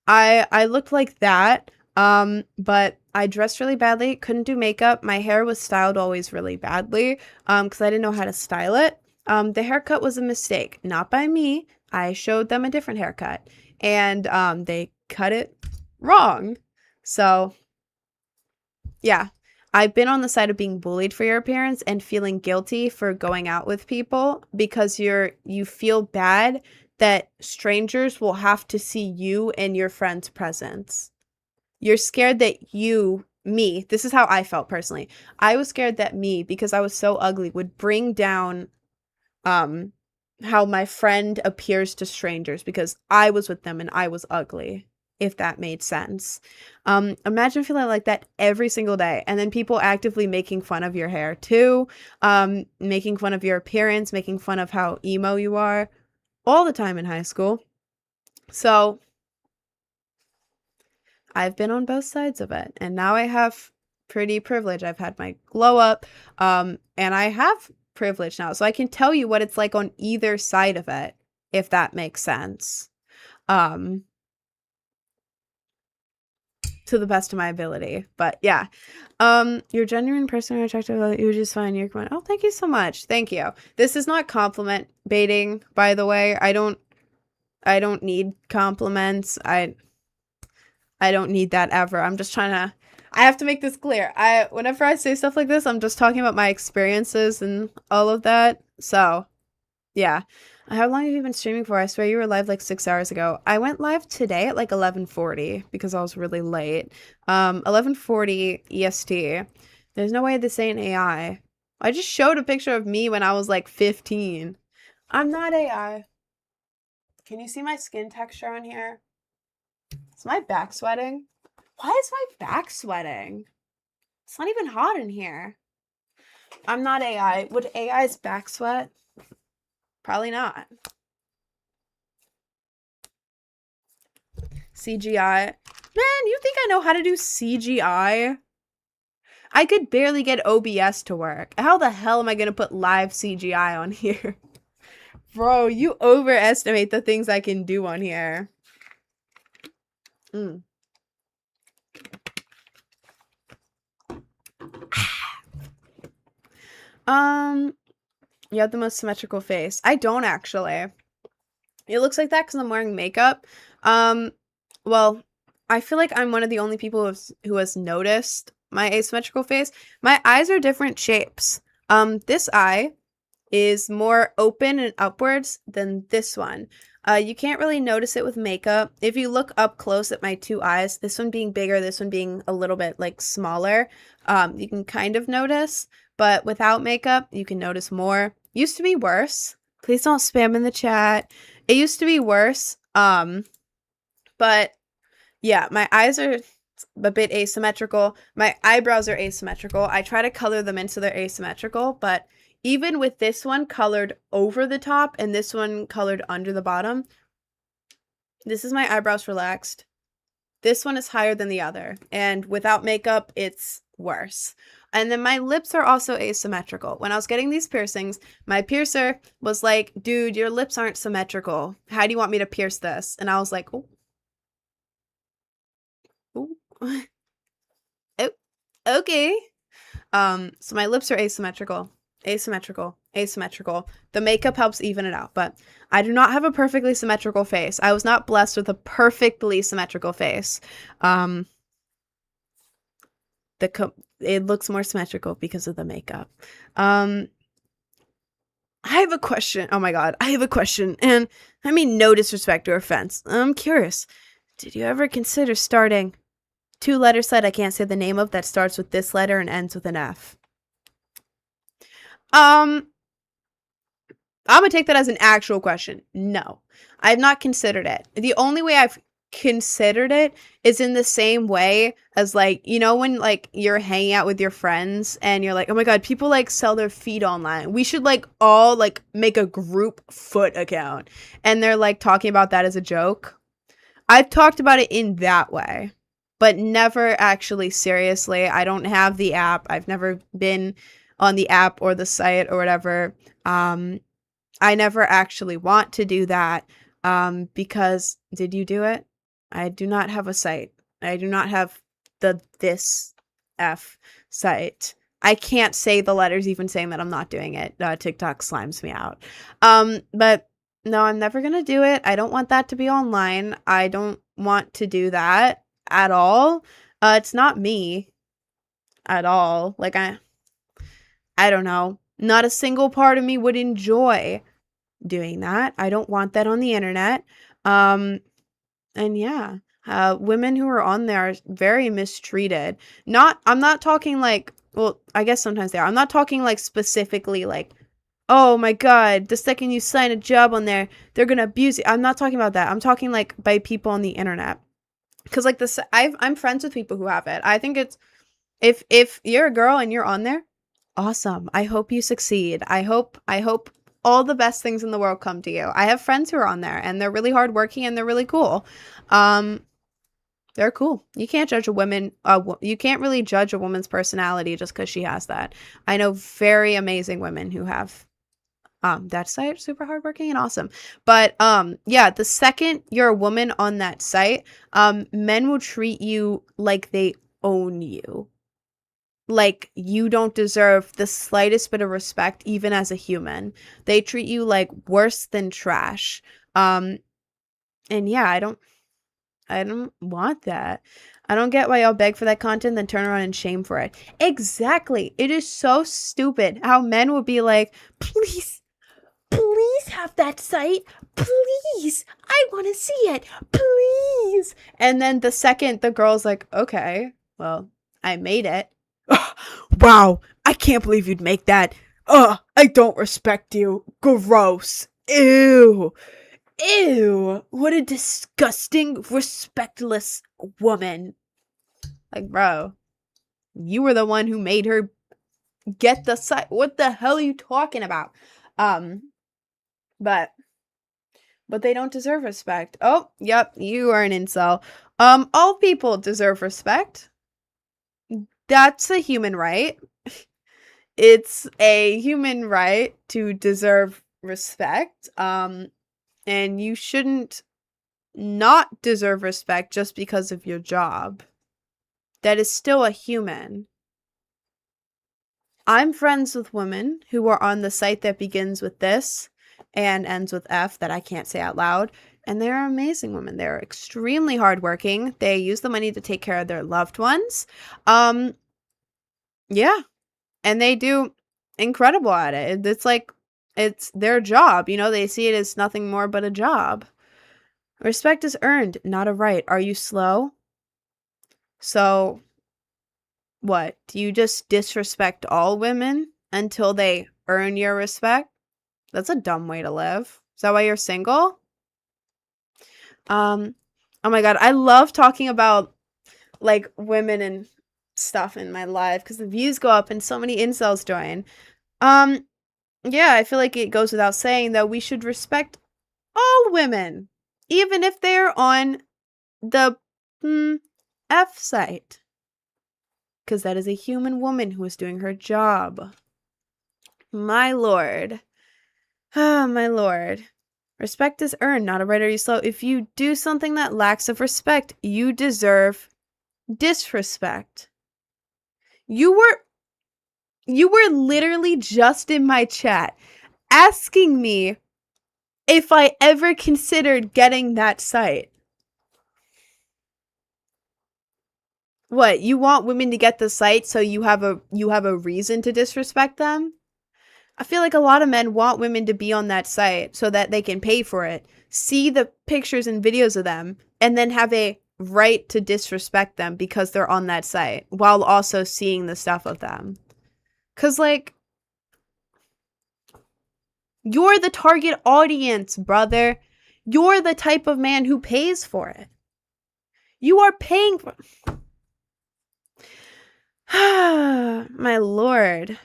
I looked like that. But I dressed really badly, couldn't do makeup. My hair was styled always really badly, because I didn't know how to style it. The haircut was a mistake, not by me. I showed them a different haircut, and they cut it wrong. So, yeah. I've been on the side of being bullied for your appearance and feeling guilty for going out with people because you feel bad that strangers will have to see you in your friend's presence. You're scared that me, this is how I felt personally. I was scared that me, because I was so ugly, would bring down how my friend appears to strangers because I was with them and I was ugly, if that made sense. Imagine feeling like that every single day, and then people actively making fun of your hair too, making fun of your appearance, making fun of how emo you are all the time in high school. So I've been on both sides of it, and now I have pretty privilege. I've had my glow up, and I have privilege now, so I can tell you what it's like on either side of it, if that makes sense. To the best of my ability, but yeah. You're a genuine person, or attractive, you're just fine. You're going, oh, thank you so much. Thank you. This is not compliment baiting, by the way. I don't need compliments. I don't need that ever. I'm just trying to, I have to make this clear. Whenever I say stuff like this, I'm just talking about my experiences and all of that. So, yeah. How long have you been streaming for? I swear you were live like 6 hours ago. I went live today at like 11:40 because I was really late. 11:40 EST. There's no way this ain't AI. I just showed a picture of me when I was like 15. I'm not AI. Can you see my skin texture on here? Is my back sweating? Why is my back sweating? It's not even hot in here. I'm not AI. Would AI's back sweat? Probably not. CGI. Man, you think I know how to do CGI? I could barely get OBS to work. How the hell am I going to put live CGI on here? Bro, you overestimate the things I can do on here. You have the most symmetrical face. I don't actually. It looks like that because I'm wearing makeup. Well, I feel like I'm one of the only people who has noticed my asymmetrical face. My eyes are different shapes. This eye is more open and upwards than this one. You can't really notice it with makeup. If you look up close at my two eyes, this one being bigger, this one being a little bit like smaller, you can kind of notice, but without makeup, you can notice more. Used to be worse. Please don't spam in the chat. It used to be worse. But yeah, my eyes are a bit asymmetrical. My eyebrows are asymmetrical. I try to color them in so they're asymmetrical, but even with this one colored over the top and this one colored under the bottom, this is my eyebrows relaxed. This one is higher than the other, and without makeup, it's worse. And then my lips are also asymmetrical. When I was getting these piercings, my piercer was like, dude, your lips aren't symmetrical. How do you want me to pierce this? And I was like, oh. Oh. Oh. Okay. So my lips are asymmetrical. Asymmetrical. The makeup helps even it out, but I do not have a perfectly symmetrical face. I was not blessed with a perfectly symmetrical face. It looks more symmetrical because of the makeup. I have a question. Oh my god, I have a question, and I mean no disrespect or offense. I'm curious. Did you ever consider starting 2-letter site I can't say the name of that starts with this letter and ends with an F? I'm gonna take that as an actual question. No, I have not considered it. The only way I've considered it is in the same way as, like, you know, when like you're hanging out with your friends and you're like, oh my god, people like sell their feet online, we should like all like make a group foot account, and they're like talking about that as a joke. I've talked about it in that way, but never actually seriously. I don't have the app. I've never been on the app or the site or whatever. I never actually want to do that, because did you do it? I do not have a site. I do not have this F site. I can't say the letters even saying that I'm not doing it. TikTok slimes me out. But no, I'm never gonna do it. I don't want that to be online. I don't want to do that at all. It's not me at all. Like I don't know. Not a single part of me would enjoy doing that. I don't want that on the internet. And yeah, women who are on there are very mistreated. I'm not talking like, well, I guess sometimes they are. I'm not talking like specifically like, oh my God, the second you sign a job on there, they're gonna abuse you. I'm not talking about that. I'm talking like by people on the internet. Cause like I'm friends with people who have it. I think it's, if you're a girl and you're on there, awesome. I hope you succeed. I hope all the best things in the world come to you. I have friends who are on there and they're really hardworking and they're really cool. They're cool. You can't judge a woman. You can't really judge a woman's personality just because she has that. I know very amazing women who have that site, super hardworking and awesome. But yeah, the second you're a woman on that site, men will treat you like they own you. Like you don't deserve the slightest bit of respect, even as a human. They treat you like worse than trash. And yeah, I don't want that. I don't get why y'all beg for that content, then turn around and shame for it. Exactly. It is so stupid how men will be like, please have that site. Please. I want to see it. Please. And then the second the girl's like, okay, well, I made it. Wow, I can't believe you'd make that. I don't respect you. Gross. Ew. Ew. What a disgusting, respectless woman. Like, bro, you were the one who made her get the site. What the hell are you talking about? But they don't deserve respect. Oh, yep, you are an incel. All people deserve respect. That's a human right. It's a human right to deserve respect. And you shouldn't not deserve respect just because of your job. That is still a human. I'm friends with women who are on the site that begins with this and ends with F that I can't say out loud. And they're amazing women. They're extremely hardworking. They use the money to take care of their loved ones. Yeah. And they do incredible at it. It's like, it's their job. You know, they see it as nothing more but a job. Respect is earned, not a right. Are you slow? So, what? Do you just disrespect all women until they earn your respect? That's a dumb way to live. Is that why you're single? Oh my God. I love talking about like women and stuff in my life because the views go up and so many incels join. Yeah, I feel like it goes without saying that we should respect all women, even if they're on the F site. Because that is a human woman who is doing her job. My lord. Ah, my lord. Respect is earned, not a right. Are you slow? If you do something that lacks of respect, you deserve disrespect. You were literally just in my chat asking me if I ever considered getting that site. What, you want women to get the site so you have a reason to disrespect them? I feel like a lot of men want women to be on that site so that they can pay for it, see the pictures and videos of them, and then have a right to disrespect them because they're on that site while also seeing the stuff of them. 'Cause like, you're the target audience, brother. You're the type of man who pays for it. You are paying for... My lord.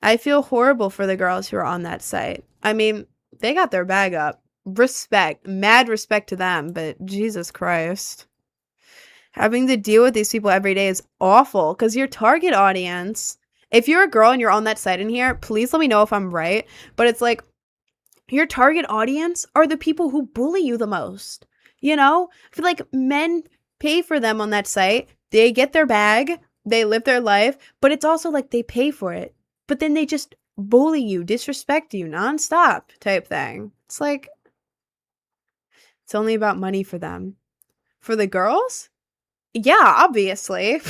I feel horrible for the girls who are on that site. I mean, they got their bag up. Respect. Mad respect to them, but Jesus Christ. Having to deal with these people every day is awful because your target audience... If you're a girl and you're on that site in here, please let me know if I'm right. But it's like, your target audience are the people who bully you the most. You know? I feel like men pay for them on that site. They get their bag. They live their life. But it's also like they pay for it. But then they just bully you, disrespect you, nonstop type thing. It's like, it's only about money for them. For the girls? Yeah, obviously.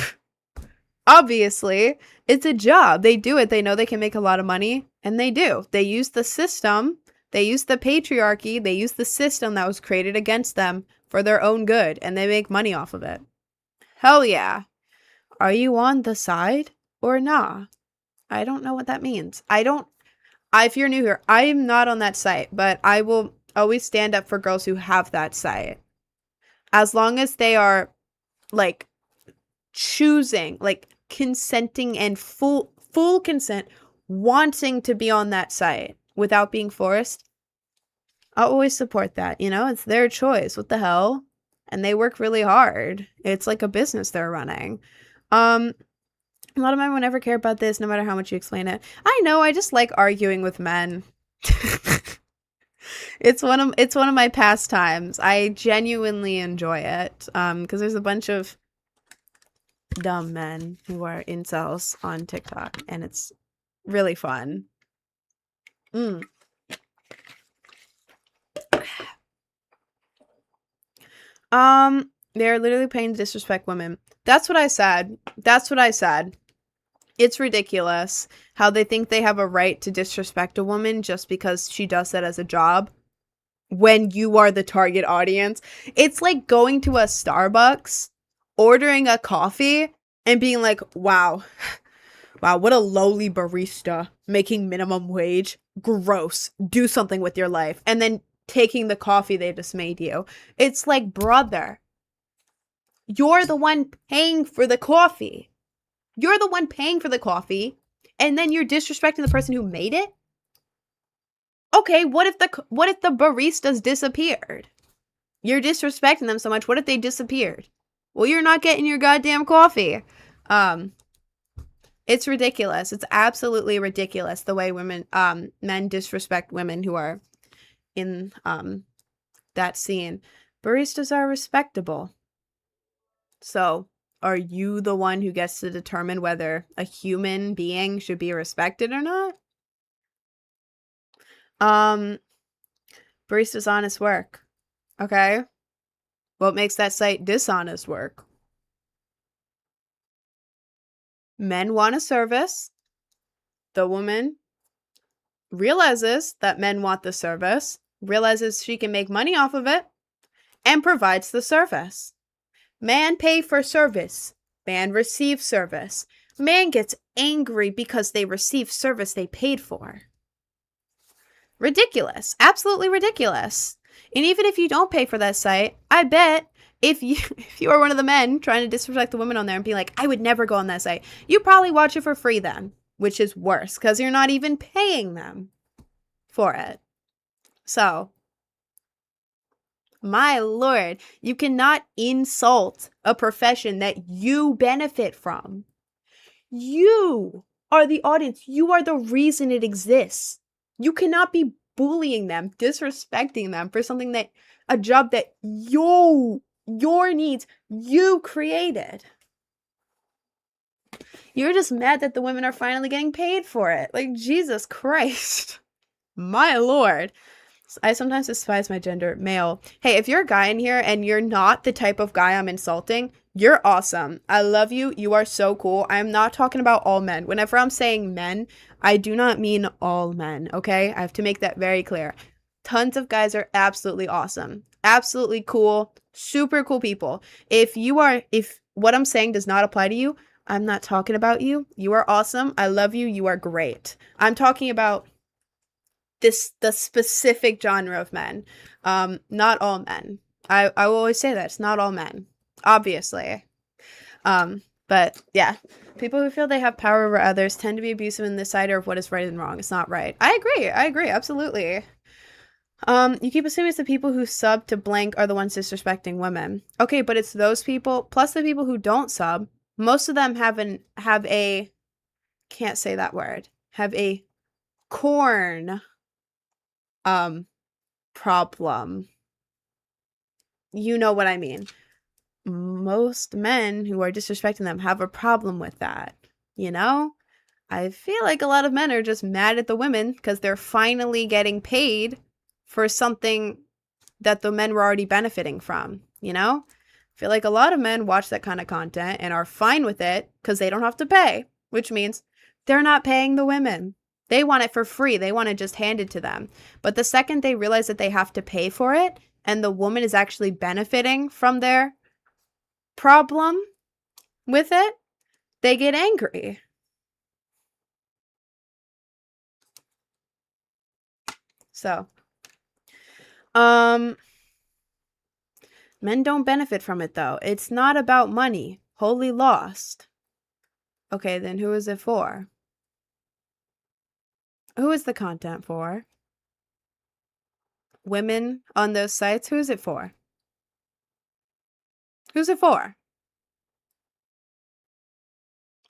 Obviously, it's a job. They do it. They know they can make a lot of money, and they do. They use the system They use the patriarchy, they use the system that was created against them for their own good, and they make money off of it. Hell yeah. Are you on the side or nah? I don't know what that means. If you're new here, I'm not on that site, but I will always stand up for girls who have that site. As long as they are, like, choosing, like, consenting and full consent, wanting to be on that site without being forced, I'll always support that, you know? It's their choice. What the hell? And they work really hard. It's like a business they're running. A lot of men will never care about this, no matter how much you explain it. I know, I just like arguing with men. It's one of my pastimes. I genuinely enjoy it. Because there's a bunch of dumb men who are incels on TikTok, and it's really fun. They're literally paying to disrespect women. That's what I said. It's ridiculous how they think they have a right to disrespect a woman just because she does that as a job when you are the target audience. It's like going to a Starbucks, ordering a coffee, and being like, wow, what a lowly barista making minimum wage. Gross. Do something with your life. And then taking the coffee they just made you. It's like, brother, you're the one paying for the coffee. You're the one paying for the coffee, and then you're disrespecting the person who made it? Okay, what if the baristas disappeared? You're disrespecting them so much. What if they disappeared? Well, you're not getting your goddamn coffee. It's ridiculous. It's absolutely ridiculous the way men disrespect women who are in that scene. Baristas are respectable. So, are you the one who gets to determine whether a human being should be respected or not? Barista's honest work. Okay? What makes that site dishonest work? Men want a service. The woman realizes that men want the service, realizes she can make money off of it, and provides the service. Man pay for service. Man receive service. Man gets angry because they receive service they paid for. Ridiculous. Absolutely ridiculous. And even if you don't pay for that site, I bet if you are one of the men trying to disrespect the women on there and be like, I would never go on that site, you probably watch it for free then, which is worse because you're not even paying them for it. So, my lord, you cannot insult a profession that you benefit from. You are the audience. You are the reason it exists. You cannot be bullying them, disrespecting them for something a job that your needs, you created. You're just mad that the women are finally getting paid for it. Like, Jesus Christ. My lord. I sometimes despise my gender, male. Hey, if you're a guy in here and you're not the type of guy I'm insulting, you're awesome. I love you. You are so cool. I'm not talking about all men. Whenever I'm saying men, I do not mean all men, okay? I have to make that very clear. Tons of guys are absolutely awesome. Absolutely cool. Super cool people. If what I'm saying does not apply to you, I'm not talking about you. You are awesome. I love you. You are great. I'm talking about the specific genre of men. Not all men. I will always say that. It's not all men. Obviously. But yeah. People who feel they have power over others tend to be abusive in the decider of what is right and wrong. It's not right. I agree. Absolutely. You keep assuming it's the people who sub to blank are the ones disrespecting women. Okay, but it's those people, plus the people who don't sub. Most of them have a can't say that word. Have a corn problem. You know what I mean. Most men who are disrespecting them have a problem with that, you know? I feel like a lot of men are just mad at the women because they're finally getting paid for something that the men were already benefiting from, you know? I feel like a lot of men watch that kind of content and are fine with it because they don't have to pay, which means they're not paying the women. They want it for free. They want to just hand it to them. But the second they realize that they have to pay for it and the woman is actually benefiting from their problem with it, they get angry. So, men don't benefit from it though. It's not about money. Wholly lost. Okay, then who is it for? Who is the content for? Women on those sites? Who is it for? Who's it for?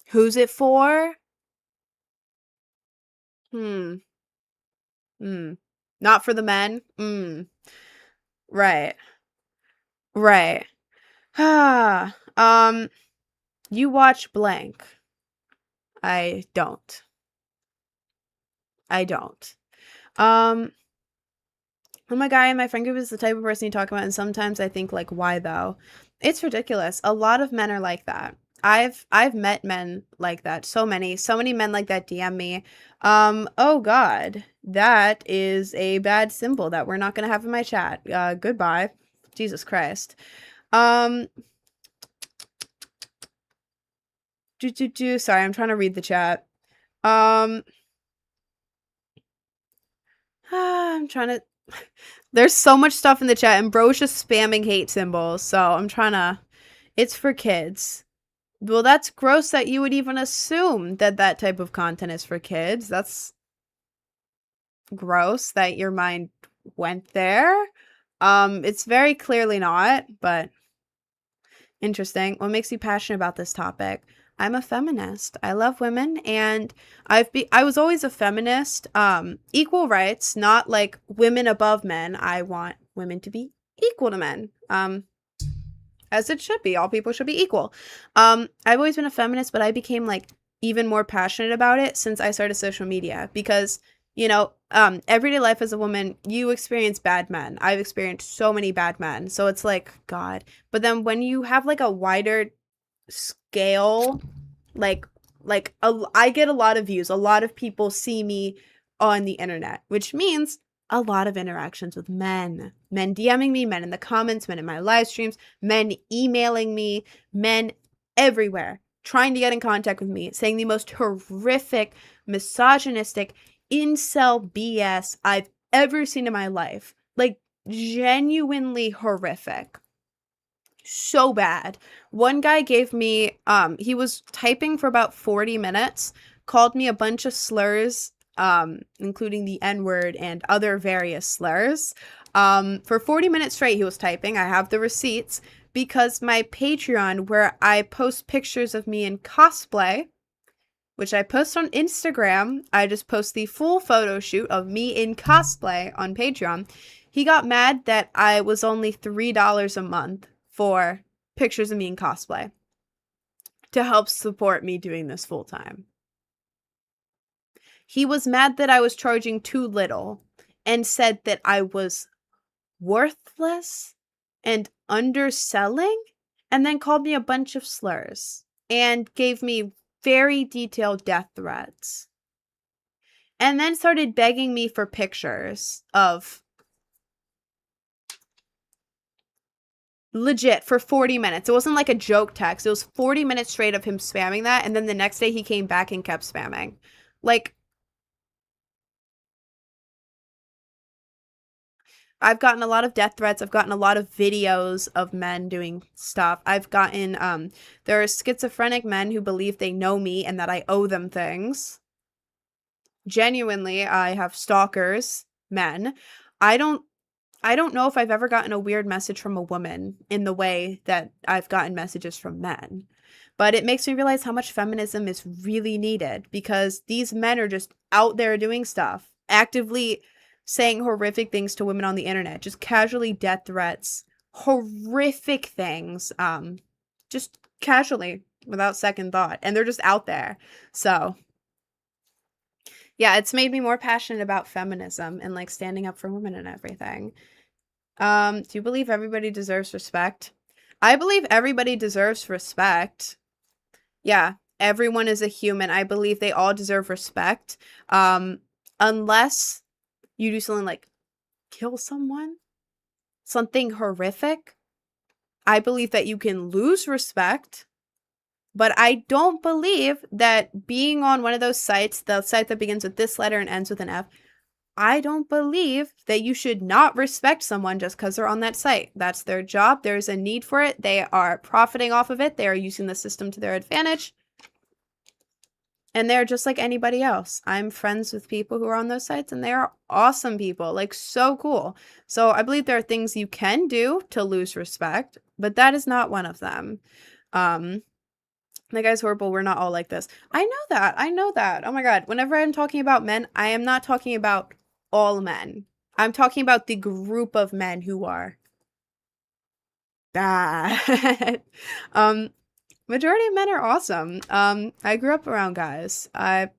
Who's it for? Not for the men? Right. Right. You watch blank. I don't. My guy in my friend group is the type of person you talk about, and sometimes I think, like, why though? It's ridiculous. A lot of men are like that. I've met men like that. So many men like that DM me. Oh God, that is a bad symbol that we're not gonna have in my chat. Goodbye. Jesus Christ. Sorry, I'm trying to read the chat. I'm trying to. There's so much stuff in the chat, and bro's just spamming hate symbols. So I'm trying to. It's for kids. Well, that's gross that you would even assume that that type of content is for kids. That's gross that your mind went there. It's very clearly not, but interesting. What makes you passionate about this topic? I'm a feminist. I love women, and I was always a feminist. Equal rights, not like women above men. I want women to be equal to men. As it should be. All people should be equal. I've always been a feminist, but I became like even more passionate about it since I started social media because, you know, everyday life as a woman, you experience bad men. I've experienced so many bad men. So it's like, God. But then when you have like a wider scale, I get a lot of views. A lot of people see me on the internet, which means a lot of interactions with men DMing me, men in the comments, men in my live streams, men emailing me, men everywhere trying to get in contact with me, saying the most horrific, misogynistic, incel BS I've ever seen in my life. Like, genuinely horrific. So bad. One guy gave me, he was typing for about 40 minutes, called me a bunch of slurs, including the N-word and other various slurs. For 40 minutes straight, he was typing. I have the receipts because my Patreon, where I post pictures of me in cosplay, which I post on Instagram, I just post the full photo shoot of me in cosplay on Patreon. He got mad that I was only $3 a month for pictures of me in cosplay to help support me doing this full time. He was mad that I was charging too little and said that I was worthless and underselling, and then called me a bunch of slurs and gave me very detailed death threats. And then started begging me for pictures of legit for 40 minutes. It wasn't like a joke text. It was 40 minutes straight of him spamming that, and then the next day he came back and kept spamming. Like, I've gotten a lot of death threats. I've gotten a lot of videos of men doing stuff. I've gotten, there are schizophrenic men who believe they know me and that I owe them things. Genuinely, I have stalkers, men. I don't know if I've ever gotten a weird message from a woman in the way that I've gotten messages from men. But it makes me realize how much feminism is really needed because these men are just out there doing stuff, actively saying horrific things to women on the internet, just casually death threats, horrific things, just casually without second thought. And they're just out there. So yeah, it's made me more passionate about feminism and like standing up for women and everything. Do you believe everybody deserves respect? I believe everybody deserves respect. Yeah. everyone is a human. I believe they all deserve respect. Unless you do something like kill someone, something horrific, I believe that you can lose respect. But I don't believe that being on one of those sites, the site that begins with this letter and ends with an F, I don't believe that you should not respect someone just because they're on that site. That's their job. There's a need for it. They are profiting off of it. They are using the system to their advantage. And they're just like anybody else. I'm friends with people who are on those sites, and they are awesome people. Like, so cool. So I believe there are things you can do to lose respect, but that is not one of them. The guy's horrible. We're not all like this. I know that. I know that. Oh my God. Whenever I'm talking about men, I am not talking about all men. I'm talking about the group of men who are bad. Majority of men are awesome. I grew up around guys. I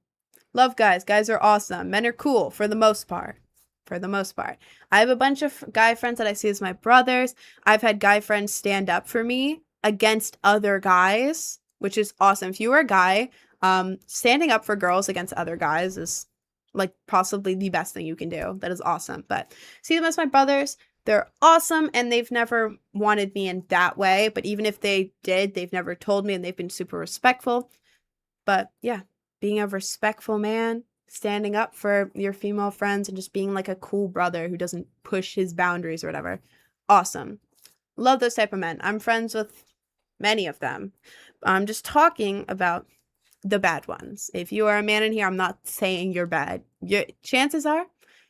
love guys. Guys are awesome. Men are cool for the most part. For the most part. I have a bunch of guy friends that I see as my brothers. I've had guy friends stand up for me against other guys, which is awesome. If you are a guy, standing up for girls against other guys is like possibly the best thing you can do. That is awesome. But see them as my brothers. They're awesome, and they've never wanted me in that way. But even if they did, they've never told me, and they've been super respectful. But yeah, being a respectful man, standing up for your female friends, and just being like a cool brother who doesn't push his boundaries or whatever. Awesome. Love those type of men. I'm friends with many of them. I'm just talking about the bad ones. If you are a man in here, I'm not saying you're bad. Chances are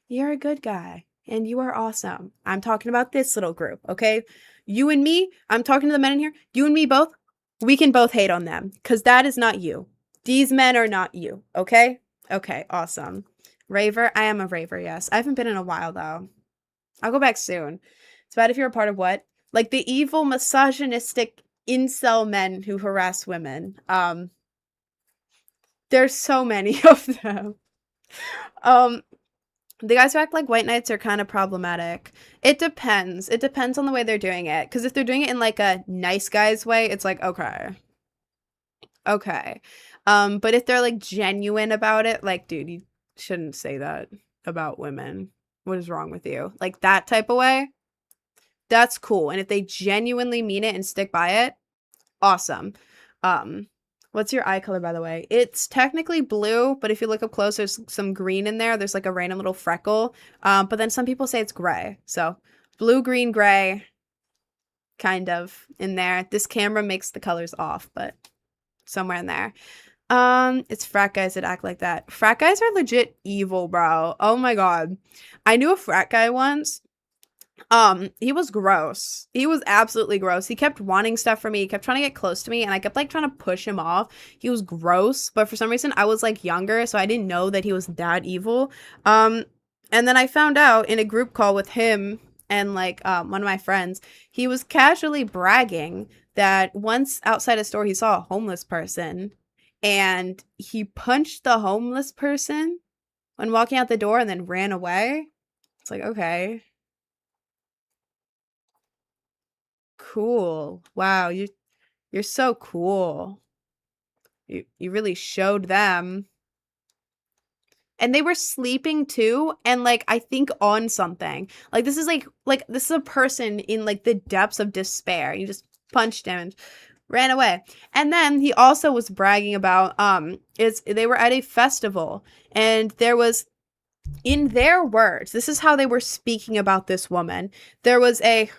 you're a good guy. And you are awesome. I'm talking about this little group, okay? You and me, I'm talking to the men in here. You and me both, we can both hate on them. Because that is not you. These men are not you, okay? Okay, awesome. Raver? I am a raver, yes. I haven't been in a while, though. I'll go back soon. It's bad if you're a part of what? Like the evil, misogynistic incel men who harass women. There's so many of them. The guys who act like white knights are kind of problematic. It depends. It depends on the way they're doing it. Because if they're doing it in like a nice guy's way, it's like, okay. Okay. But if they're like genuine about it, like, dude, you shouldn't say that about women. What is wrong with you? Like that type of way, that's cool. And if they genuinely mean it and stick by it, awesome. What's your eye color, by the way? It's technically blue, but if you look up close, there's some green in there. There's like a random little freckle. But then some people say it's gray. So blue, green, gray, kind of in there. This camera makes the colors off, but somewhere in there. It's frat guys that act like that. Frat guys are legit evil, bro. Oh my God. I knew a frat guy once. He was gross. He was absolutely gross. He kept wanting stuff from me. He kept trying to get close to me, and I kept like trying to push him off. He was gross, but for some reason I was like younger, so I didn't know that he was that evil. And then I found out in a group call with him and like one of my friends, he was casually bragging that once outside a store he saw a homeless person, and he punched the homeless person when walking out the door and then ran away. It's like, okay. Cool. Wow, you're so cool. You really showed them. And they were sleeping too, and like I think on something. Like this is like this is a person in like the depths of despair. You just punched him and ran away. And then he also was bragging about they were at a festival, and there was, in their words, this is how they were speaking about this woman. There was a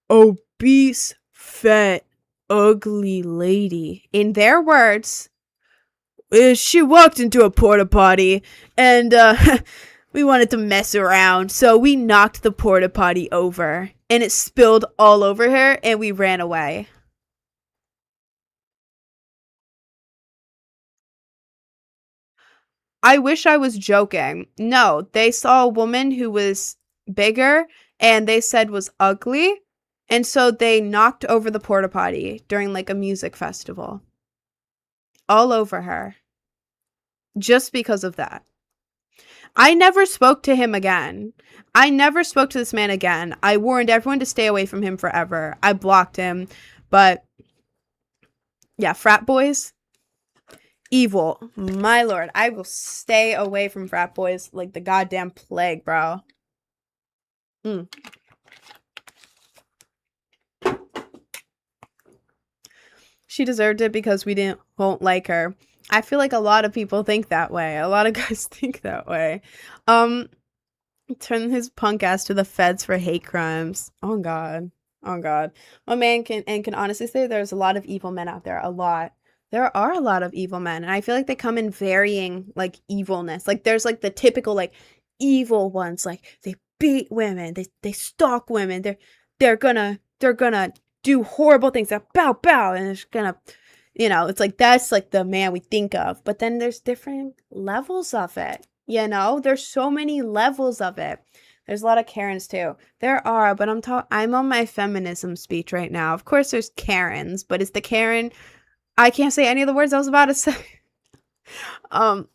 obese, fat, ugly lady. In their words, she walked into a porta potty, and we wanted to mess around, so we knocked the porta potty over, and it spilled all over her, and we ran away. I wish I was joking. No, they saw a woman who was bigger and they said was ugly, and so they knocked over the porta potty during like a music festival. All over her. Just because of that. I never spoke to him again. I never spoke to this man again. I warned everyone to stay away from him forever. I blocked him. But yeah, frat boys, Evil. My lord. I will stay away from frat boys like the goddamn plague, bro. She deserved it because we won't like her. I feel like a lot of people think that way. A lot of guys think that way. Turn his punk ass to the feds for hate crimes. Oh god. Oh god. A man can honestly say there's a lot of evil men out there. A lot. There are a lot of evil men, and I feel like they come in varying like evilness. Like there's like the typical like evil ones, like they beat women, they stalk women, they're gonna do horrible things, that bow bow, and it's gonna, it's like that's like the man we think of. But then there's different levels of it. There's so many levels of it. There's a lot of Karens too. There are, but I'm on my feminism speech right now. Of course there's Karens, but it's the Karen. I can't say any of the words I was about to say. I'm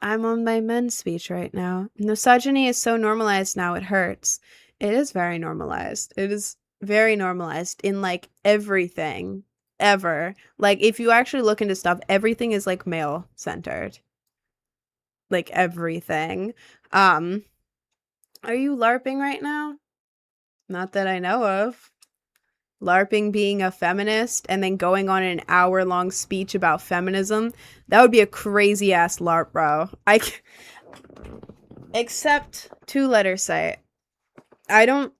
on my men's speech right now. Misogyny is so normalized now, it hurts. It is very normalized. It is very normalized in like everything ever. Like if you actually look into stuff, everything is like male centered. Like everything. Are you LARPing right now? Not that I know of. LARPing being a feminist and then going on an hour-long speech about feminism, that would be a crazy-ass LARP, bro. Except 2-letter site. I don't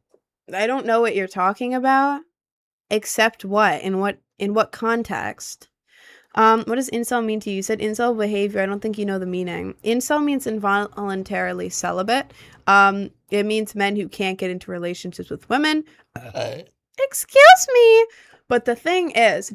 know what you're talking about. Except what? In what context? What does incel mean to you? You said incel behavior. I don't think you know the meaning. Incel means involuntarily celibate. It means men who can't get into relationships with women. Excuse me. But the thing is,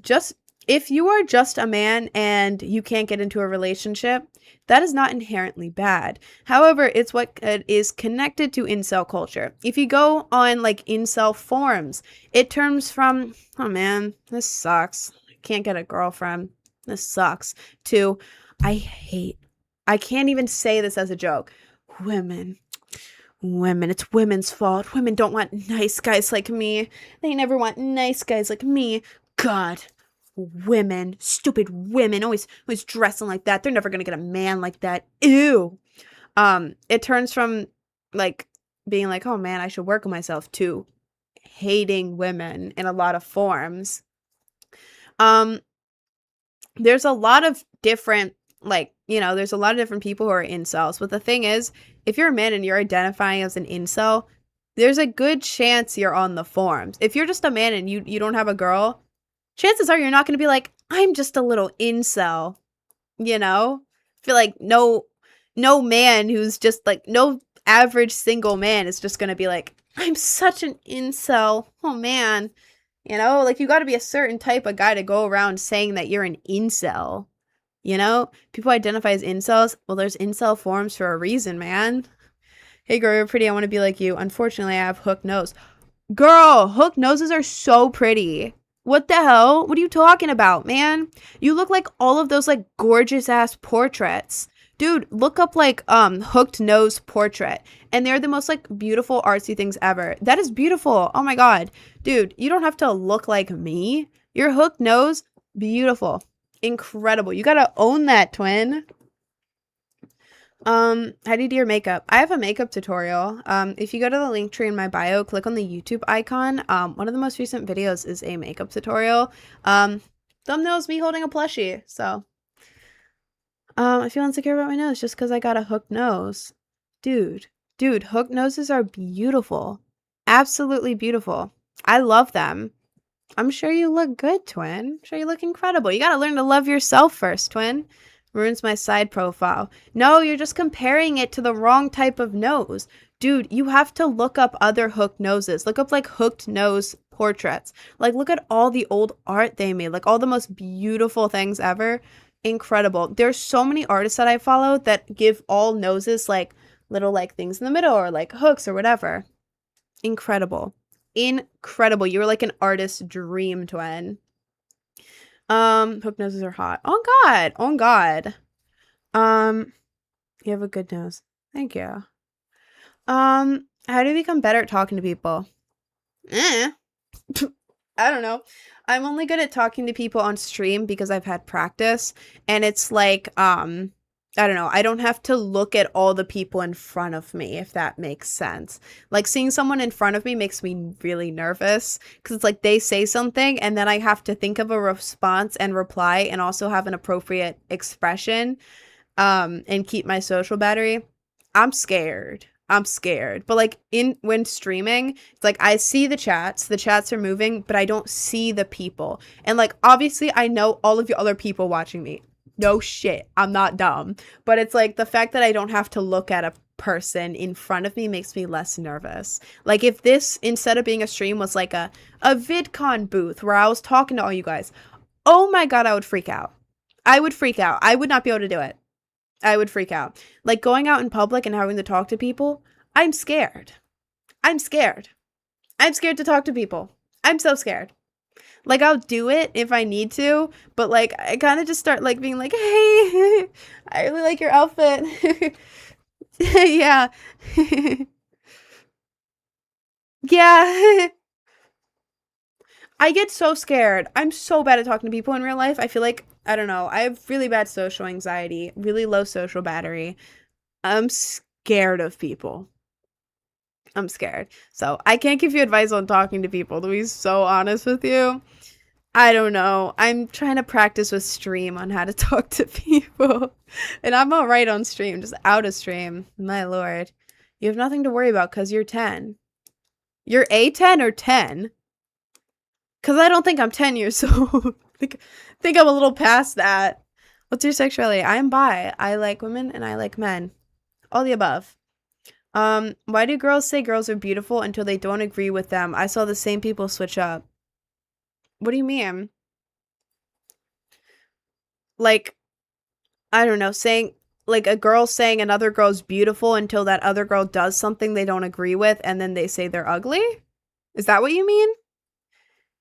if you are just a man and you can't get into a relationship, that is not inherently bad. However, it's what is connected to incel culture. If you go on like incel forums, it turns from, oh man, this sucks, I can't get a girlfriend, this sucks, to I can't even say this as a joke, women, it's women's fault. Women don't want nice guys like me. They never want nice guys like me. God, women, stupid women, always dressing like that. They're never gonna get a man like that. Ew. It turns from like being like, oh man, I should work on myself, to hating women in a lot of forms. There's a lot of different there's a lot of different people who are incels. But the thing is, if you're a man and you're identifying as an incel, there's a good chance you're on the forums. If you're just a man and you don't have a girl, chances are you're not going to be like, I'm just a little incel. I feel like no man who's just like, no average single man is just going to be like, I'm such an incel. Oh man. Like you got to be a certain type of guy to go around saying that you're an incel. People identify as incels. Well, there's incel forums for a reason, man. Hey girl, you're pretty. I want to be like you. Unfortunately, I have hooked nose. Girl, hooked noses are so pretty. What the hell? What are you talking about, man? You look like all of those like gorgeous ass portraits. Dude, look up like hooked nose portrait, and they're the most like beautiful artsy things ever. That is beautiful. Oh my god. Dude, you don't have to look like me. Your hooked nose, beautiful. Incredible. You gotta own that, twin. How do you do your makeup? I have a makeup tutorial. If you go to the link tree in my bio, click on the YouTube icon. One of the most recent videos is a makeup tutorial. Thumbnail's me holding a plushie, so. I feel insecure about my nose just because I got a hooked nose. Dude, hooked noses are beautiful. Absolutely beautiful. I love them. I'm sure you look good, twin. I'm sure you look incredible. You gotta learn to love yourself first, twin. Ruins my side profile. No, you're just comparing it to the wrong type of nose. Dude, you have to look up other hooked noses. Look up like hooked nose portraits. Like look at all the old art they made. Like all the most beautiful things ever. Incredible. There's so many artists that I follow that give all noses like little like things in the middle or like hooks or whatever. Incredible. Incredible. You're like an artist's dream, twin. Hook noses are hot. Oh god. Oh god. You have a good nose. Thank you. How do you become better at talking to people? I don't know. I'm only good at talking to people on stream because I've had practice, and it's like I don't know. I don't have to look at all the people in front of me, if that makes sense. Like seeing someone in front of me makes me really nervous because it's like they say something and then I have to think of a response and reply and also have an appropriate expression and keep my social battery. I'm scared. I'm scared. But like when streaming, it's like I see the chats are moving, but I don't see the people. And like obviously I know all of you other people watching me. No shit. I'm not dumb. But it's like the fact that I don't have to look at a person in front of me makes me less nervous. Like if this instead of being a stream was like a VidCon booth where I was talking to all you guys. Oh my god, I would freak out. I would freak out. I would not be able to do it. I would freak out. Like going out in public and having to talk to people, I'm scared. I'm scared. I'm scared to talk to people. I'm so scared. Like I'll do it if I need to, but like I kind of just start like being like, "Hey, I really like your outfit." Yeah. Yeah. I get so scared. I'm so bad at talking to people in real life. I feel like I don't know. I have really bad social anxiety, really low social battery. I'm scared of people. I'm scared. So I can't give you advice on talking to people, to be so honest with you. I don't know. I'm trying to practice with stream on how to talk to people. And I'm all right on stream, just out of stream. My lord. You have nothing to worry about because you're 10. You're a 10 or 10? Because I don't think I'm 10 years old. think I'm a little past that. What's your sexuality? I'm bi. I like women and I like men. All the above. Why do girls say girls are beautiful until they don't agree with them? I saw the same people switch up. What do you mean? Like, I don't know, saying, like a girl saying another girl's beautiful until that other girl does something they don't agree with and then they say they're ugly? Is that what you mean?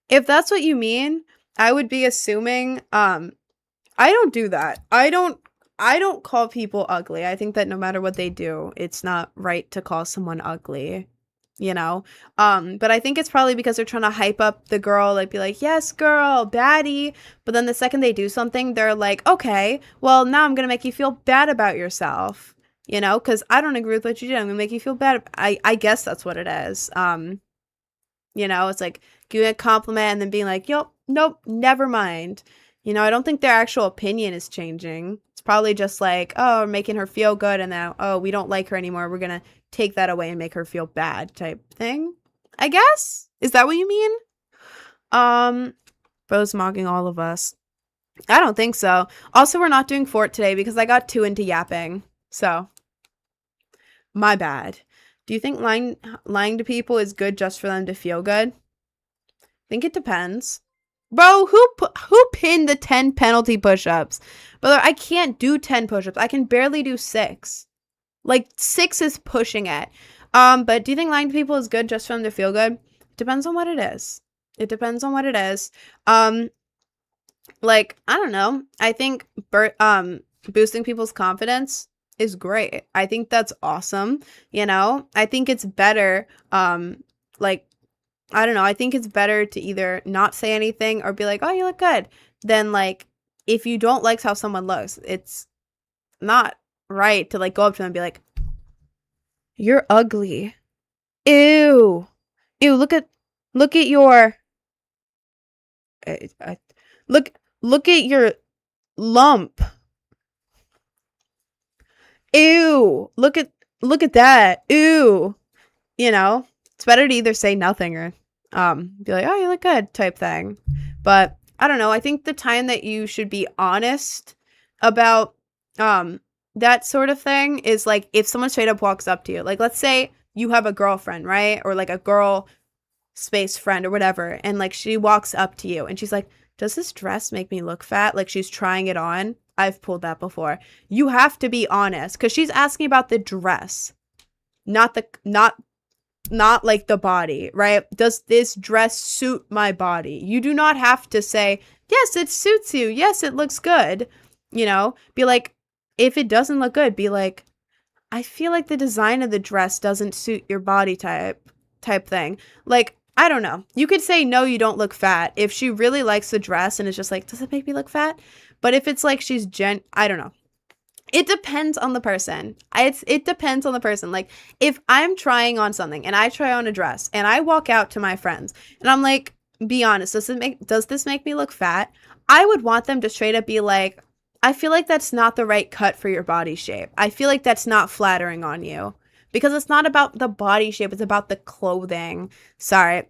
If that's what you mean, I would be assuming, I don't do that. I don't call people ugly. I think that no matter what they do, it's not right to call someone ugly, you know? But I think it's probably because they're trying to hype up the girl, like be like, yes, girl, baddie. But then the second they do something, they're like, okay, well, now I'm going to make you feel bad about yourself, you know? Because I don't agree with what you did. I'm going to make you feel bad. I guess that's what it is. You know, it's like giving a compliment and then being like, yo, nope, never mind. You know, I don't think their actual opinion is changing. It's probably just like, oh, we're making her feel good and now, oh, we don't like her anymore. We're going to take that away and make her feel bad type thing. I guess? Is that what you mean? Bro's mocking all of us. I don't think so. Also, we're not doing Fort today because I got too into yapping. So, my bad. Do you think lying to people is good just for them to feel good? I think it depends. Bro, who pinned the 10 penalty push-ups? Brother, I can't do 10 push-ups. I can barely do 6. Like 6 is pushing it. But do you think lying to people is good just for them to feel good? Depends on what it is. It depends on what it is. Like, I don't know. I think boosting people's confidence is great. I think that's awesome. You know, I think it's better, like, I don't know. I think it's better to either not say anything or be like, oh, you look good. Than like, if you don't like how someone looks, it's not right to like go up to them and be like, you're ugly. Ew. Ew, look at your, look at your lump. Ew, look at that. Ew. You know, it's better to either say nothing or be like, oh, you look good type thing. But I don't know. I think the time that you should be honest about that sort of thing is like if someone straight up walks up to you. Like let's say you have a girlfriend, right? Or like a girl space friend or whatever, and like she walks up to you and she's like, does this dress make me look fat? Like she's trying it on. I've pulled that before. You have to be honest because she's asking about the dress, not like the body, right? Does this dress suit my body? You do not have to say, yes, it suits you. Yes, it looks good. You know, be like, if it doesn't look good, be like, I feel like the design of the dress doesn't suit your body type thing. Like, I don't know. You could say, no, you don't look fat. If she really likes the dress and it's just like, does it make me look fat? But if it's like she's I don't know. It depends on the person. It depends on the person. Like, if I'm trying on something and I try on a dress and I walk out to my friends and I'm like, be honest, does this make me look fat? I would want them to straight up be like, I feel like that's not the right cut for your body shape. I feel like that's not flattering on you. Because it's not about the body shape, it's about the clothing. Sorry.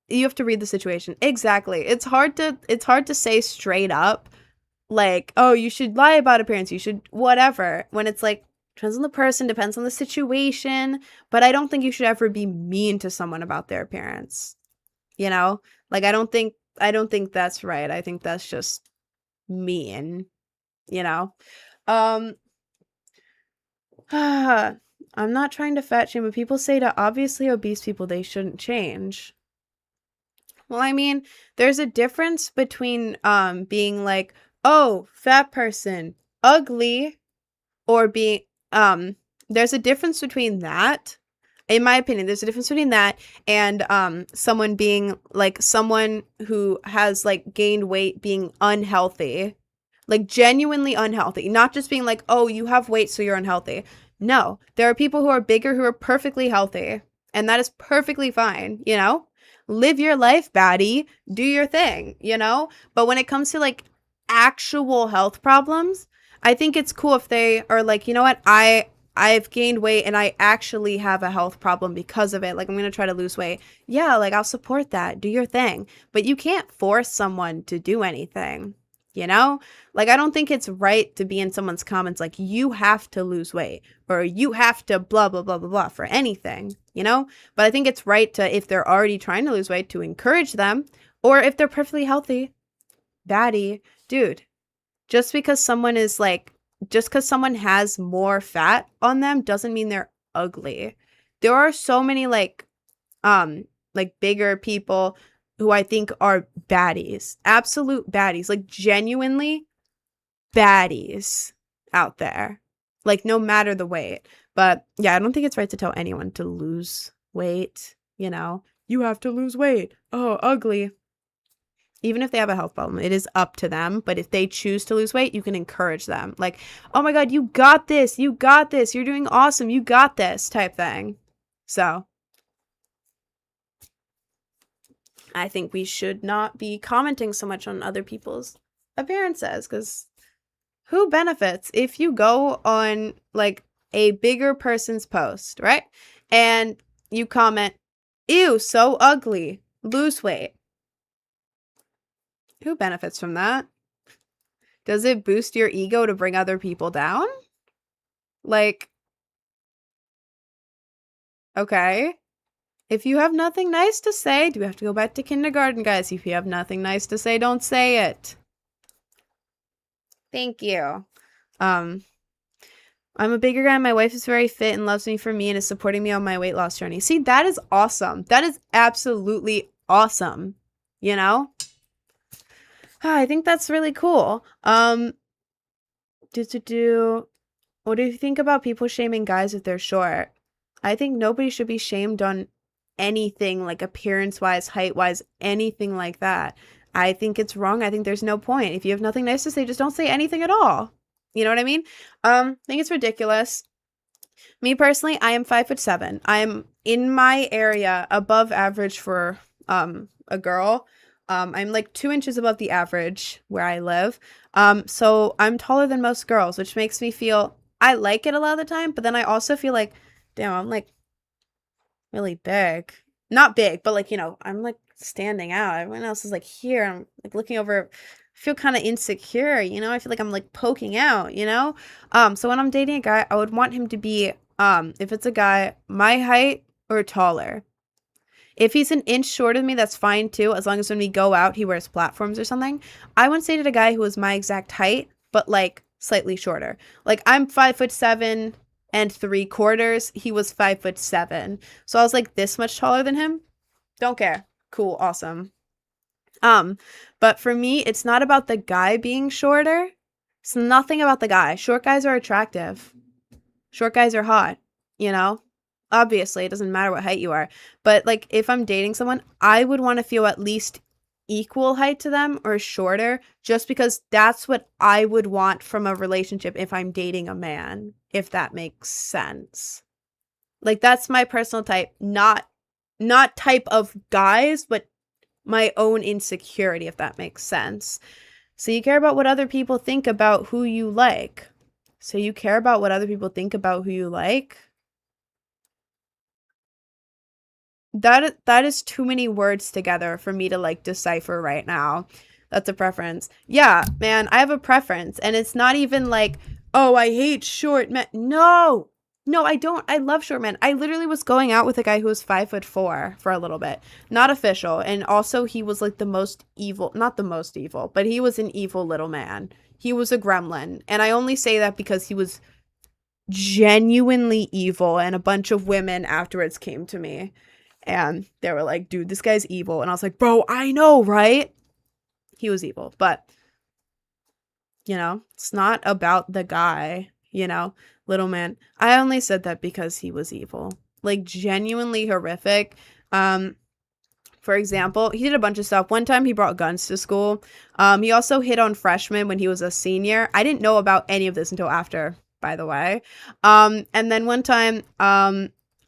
You have to read the situation. Exactly. It's hard to say straight up like, oh, you should lie about appearance, you should whatever, when it's like, depends on the person, depends on the situation, but I don't think you should ever be mean to someone about their appearance. You know? Like, I don't think that's right. I think that's just mean, you know? I'm not trying to fat shame, but people say to obviously obese people they shouldn't change. Well, I mean, there's a difference between being like, oh, fat person, ugly, or being there's a difference between that. In my opinion, there's a difference between that and someone being like someone who has like gained weight being unhealthy. Like genuinely unhealthy, not just being like, oh, you have weight so you're unhealthy. No, there are people who are bigger who are perfectly healthy, and that is perfectly fine, you know? Live your life, baddie. Do your thing, you know? But when it comes to like actual health problems, I think it's cool if they are like, you know what? I've gained weight and I actually have a health problem because of it. Like, I'm going to try to lose weight. Yeah, like I'll support that. Do your thing. But you can't force someone to do anything. You know, like, I don't think it's right to be in someone's comments like, you have to lose weight or you have to blah, blah, blah, blah, blah for anything, you know? But I think it's right to, if they're already trying to lose weight, to encourage them. Or if they're perfectly healthy, baddie, dude, just because someone has more fat on them doesn't mean they're ugly. There are so many like bigger people who I think are baddies, absolute baddies, like genuinely baddies out there, like no matter the weight. But yeah, I don't think it's right to tell anyone to lose weight, you know? You have to lose weight. Oh, ugly. Even if they have a health problem, it is up to them. But if they choose to lose weight, you can encourage them. Like, oh my God, you got this. You got this. You're doing awesome. You got this type thing. So I think we should not be commenting so much on other people's appearances, because who benefits if you go on like a bigger person's post, right? And you comment, ew, so ugly, lose weight. Who benefits from that? Does it boost your ego to bring other people down? Like, okay. If you have nothing nice to say, do we have to go back to kindergarten, guys? If you have nothing nice to say, don't say it. Thank you. I'm a bigger guy. My wife is very fit and loves me for me and is supporting me on my weight loss journey. See, that is awesome. That is absolutely awesome. You know? I think that's really cool. What do you think about people shaming guys if they're short? I think nobody should be shamed on anything, like appearance-wise, height-wise, anything like that. I think it's wrong. I think there's no point. If you have nothing nice to say, just don't say anything at all. You know what I mean? I think it's ridiculous. Me personally, I am 5'7". I am in my area above average for a girl. I'm like 2 inches above the average where I live. So I'm taller than most girls, which makes me feel, I like it a lot of the time, but then I also feel like, damn, I'm like really big. Not big, but like, you know, I'm like standing out. Everyone else is like here. I'm like looking over. I feel kind of insecure, you know? I feel like I'm like poking out, you know? So when I'm dating a guy, I would want him to be, if it's a guy, my height or taller. If he's an inch shorter than me, that's fine too, as long as when we go out, he wears platforms or something. I once dated a guy who was my exact height, but like slightly shorter. Like, I'm 5'7" and 3/4. He was 5'7". So I was like this much taller than him. Don't care. Cool. Awesome. But for me, it's not about the guy being shorter. It's nothing about the guy. Short guys are attractive. Short guys are hot, you know? Obviously, it doesn't matter what height you are. But like if I'm dating someone, I would want to feel at least equal height to them or shorter, just because that's what I would want from a relationship if I'm dating a man, if that makes sense. Like that's my personal type, not type of guys, but my own insecurity, if that makes sense. So you care about what other people think about who you like. So you care about what other people think about who you like? That is too many words together for me to like decipher right now. That's a preference. Yeah, man, I have a preference, and it's not even like, oh, I hate short men. No, no, I don't. I love short men. I literally was going out with a guy who was 5'4" for a little bit, not official, and also he was like the most evil, not the most evil, but he was an evil little man. He was a gremlin, and I only say that because he was genuinely evil, and a bunch of women afterwards came to me and they were like, dude, this guy's evil. And I was like, bro, I know, right? He was evil. But, it's not about the guy, little man. I only said that because he was evil. Like, genuinely horrific. For example, he did a bunch of stuff. One time he brought guns to school. He also hit on freshmen when he was a senior. I didn't know about any of this until after, by the way. And then one time,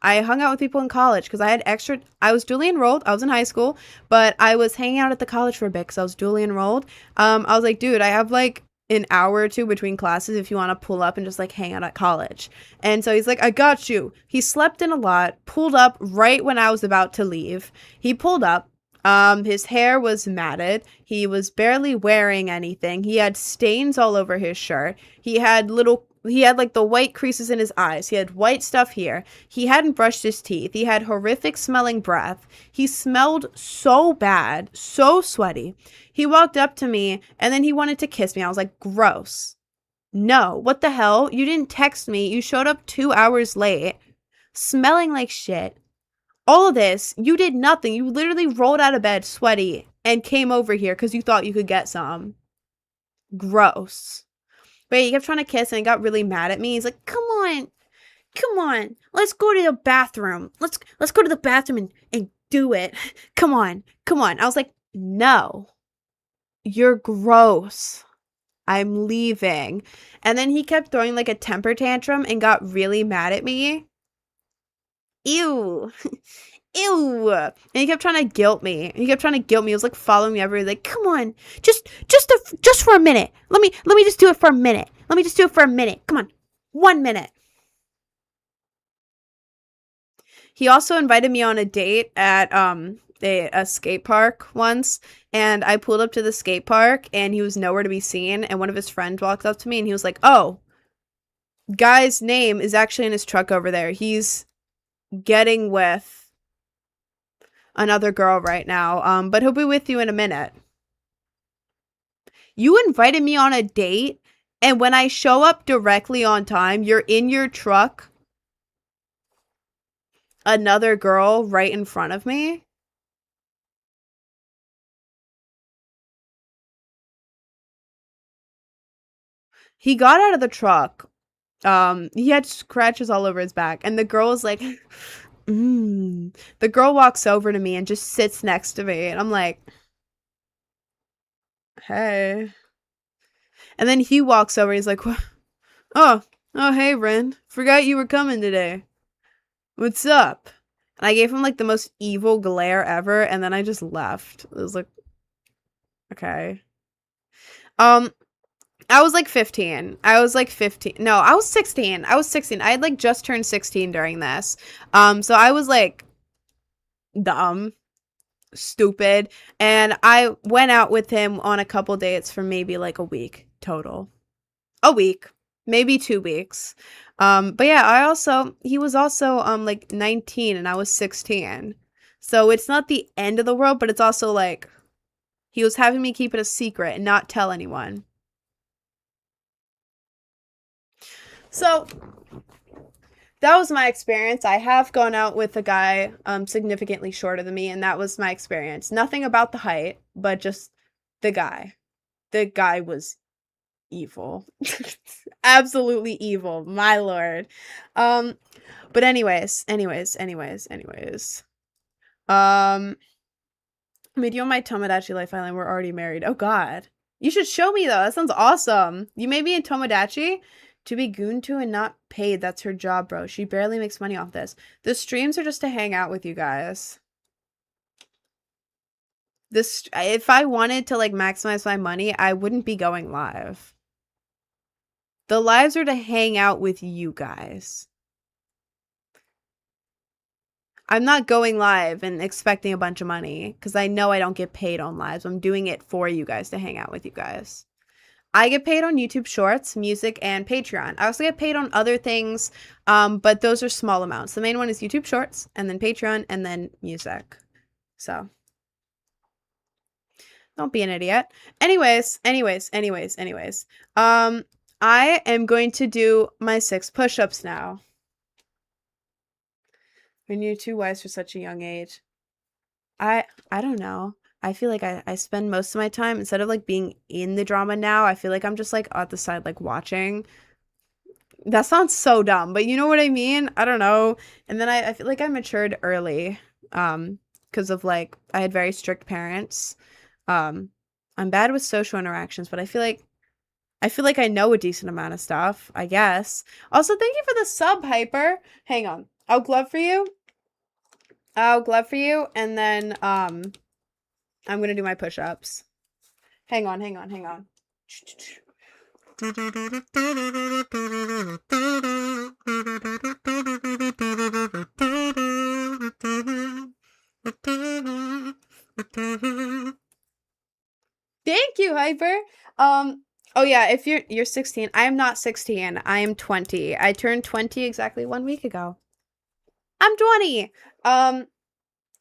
I hung out with people in college because I was dually enrolled. I was in high school, but I was hanging out at the college for a bit because I was dually enrolled. I was like, dude, I have like an hour or two between classes if you want to pull up and just like hang out at college. And so he's like, I got you. He slept in a lot, pulled up right when I was about to leave. He pulled up. His hair was matted. He was barely wearing anything. He had stains all over his shirt. He had like the white creases in his eyes. He had white stuff here. He hadn't brushed his teeth. He had horrific smelling breath. He smelled so bad, so sweaty. He walked up to me and then he wanted to kiss me. I was like, gross. No, what the hell? You didn't text me. You showed up 2 hours late, smelling like shit. All of this, you did nothing. You literally rolled out of bed sweaty and came over here because you thought you could get some. Gross. But he kept trying to kiss and he got really mad at me. He's like, come on, let's go to the bathroom. Let's go to the bathroom and do it. Come on. I was like, no, you're gross. I'm leaving. And then he kept throwing like a temper tantrum and got really mad at me. Ew. Ew. And he kept trying to guilt me. He was like following me everywhere. Like, come on, just for a minute. Let me just do it for a minute. Come on, 1 minute. He also invited me on a date at a skate park once, and I pulled up to the skate park and he was nowhere to be seen, and one of his friends walked up to me and he was like, oh, guy's name is actually in his truck over there. He's getting with another girl right now, but he'll be with you in a minute. You invited me on a date, and when I show up directly on time, you're in your truck, another girl right in front of me? He got out of the truck. He had scratches all over his back, and the girl was like, The girl walks over to me and just sits next to me, and I'm like, hey. And then he walks over, he's like, oh, hey, Ren. Forgot you were coming today. What's up? And I gave him like the most evil glare ever, and then I just left. It was like, okay. I was like 15. No, I was 16. I had like just turned 16 during this. So I was like dumb, stupid, and I went out with him on a couple dates for maybe like a week total. A week, maybe 2 weeks. But yeah, he was also like 19 and I was 16. So it's not the end of the world, but it's also like he was having me keep it a secret and not tell anyone. So that was my experience. I have gone out with a guy significantly shorter than me, and that was my experience. Nothing about the height, but just the guy. The guy was evil. Absolutely evil, my lord. But anyways. I mean, you and my Tomodachi Life Island were already married. Oh god. You should show me though. That sounds awesome. You may be in Tomodachi to be gooned to and not paid. That's her job, bro. She barely makes money off this. The streams are just to hang out with you guys. This, if I wanted to like maximize my money, I wouldn't be going live. The lives are to hang out with you guys. I'm not going live and expecting a bunch of money because I know I don't get paid on lives. I'm doing it for you guys to hang out with you guys. I get paid on YouTube Shorts, music, and Patreon. I also get paid on other things, but those are small amounts. The main one is YouTube Shorts, and then Patreon, and then music. So, don't be an idiot. Anyways. I am going to do my 6 push-ups now. When you're too wise for such a young age. I don't know. I feel like I spend most of my time, instead of like being in the drama now, I feel like I'm just like at the side like watching. That sounds so dumb, but you know what I mean? I don't know. And then I feel like I matured early because of like I had very strict parents. I'm bad with social interactions, but I feel like I know a decent amount of stuff, I guess. Also, thank you for the sub, Hyper. Hang on. I'll glove for you. And then I'm gonna do my push-ups. Hang on. Thank you, Hyper. Oh yeah, if you're 16, I am not 16. I am 20. I turned 20 exactly 1 week ago. I'm 20.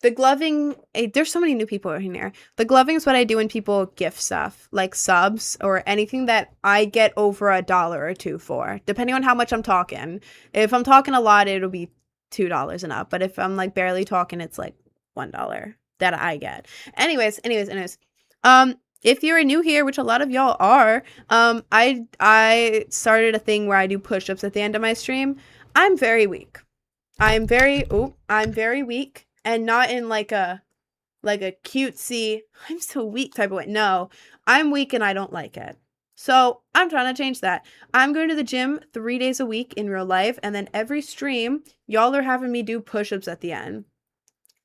The gloving, there's so many new people in here. The gloving is what I do when people gift stuff, like subs or anything that I get over $1 or $2 for, depending on how much I'm talking. If I'm talking a lot, it'll be $2 and up. But if I'm like barely talking, it's like $1 that I get. Anyways. If you're new here, which a lot of y'all are, I started a thing where I do push-ups at the end of my stream. I'm very weak. I'm very weak, and not in like a cutesy, I'm so weak type of way. No, I'm weak and I don't like it. So I'm trying to change that. I'm going to the gym 3 days a week in real life, and then every stream, y'all are having me do push-ups at the end.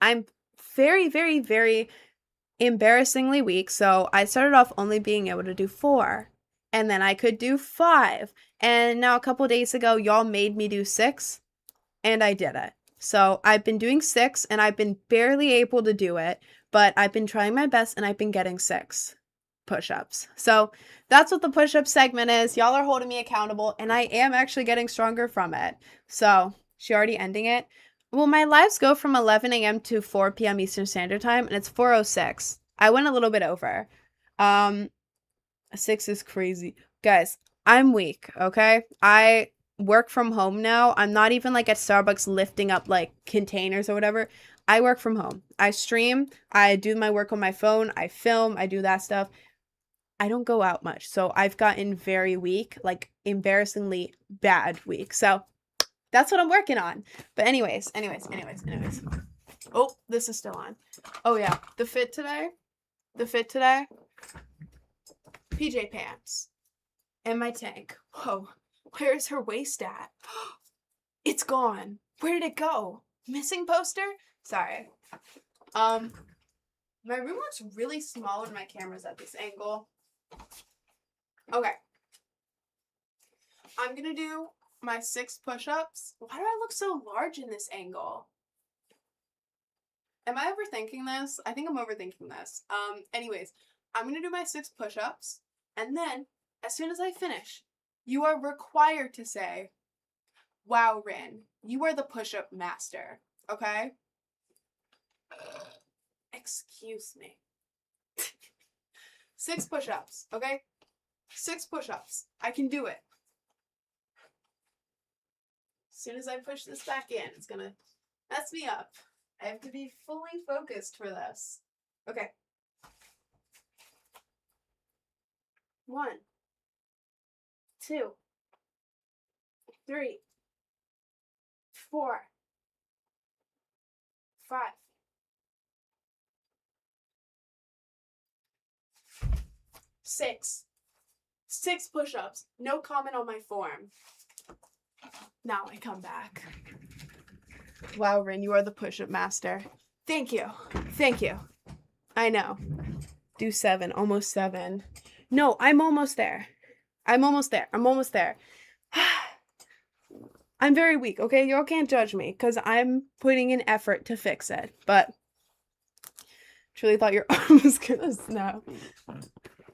I'm very, very, very embarrassingly weak, so I started off only being able to do 4, and then I could do 5, and now a couple days ago, y'all made me do 6, and I did it. So I've been doing 6 and I've been barely able to do it, but I've been trying my best and I've been getting 6 push-ups. So that's what the push-up segment is. Y'all are holding me accountable and I am actually getting stronger from it. So she already ending it. Well, my lives go from 11 a.m. to 4 p.m. Eastern Standard Time and it's 4:06. I went a little bit over. 6 is crazy. Guys, I'm weak, okay? I work from home now. I'm not even like at Starbucks lifting up like containers or whatever. I work from home. I stream. I do my work on my phone. I film. I do that stuff. I don't go out much. So I've gotten very weak, like embarrassingly bad weak. So that's what I'm working on. But anyways. Oh, this is still on. Oh yeah. The fit today. PJ pants. And my tank. Whoa. Where's her waist at? It's gone. Where did it go? Missing poster? Sorry. My room looks really small when my camera's at this angle. Okay. I'm gonna do my 6 push-ups. Why do I look so large in this angle? Am I overthinking this? I think I'm overthinking this. Anyways, I'm gonna do my 6 push-ups, and then, as soon as I finish, you are required to say, "Wow, Rin, you are the push-up master," okay? Excuse me. 6 push-ups, okay? 6 push-ups. I can do it. As soon as I push this back in, it's gonna mess me up. I have to be fully focused for this. Okay. 1, 2, 3, 4, 5, 6. 6 push-ups. No comment on my form. Now I come back. Wow, Rin, you are the push-up master. Thank you. Thank you. I know. Do 7. Almost 7. No, I'm almost there. I'm almost there. I'm almost there. I'm very weak, okay? Y'all can't judge me because I'm putting in effort to fix it. But truly thought your arm was gonna snap.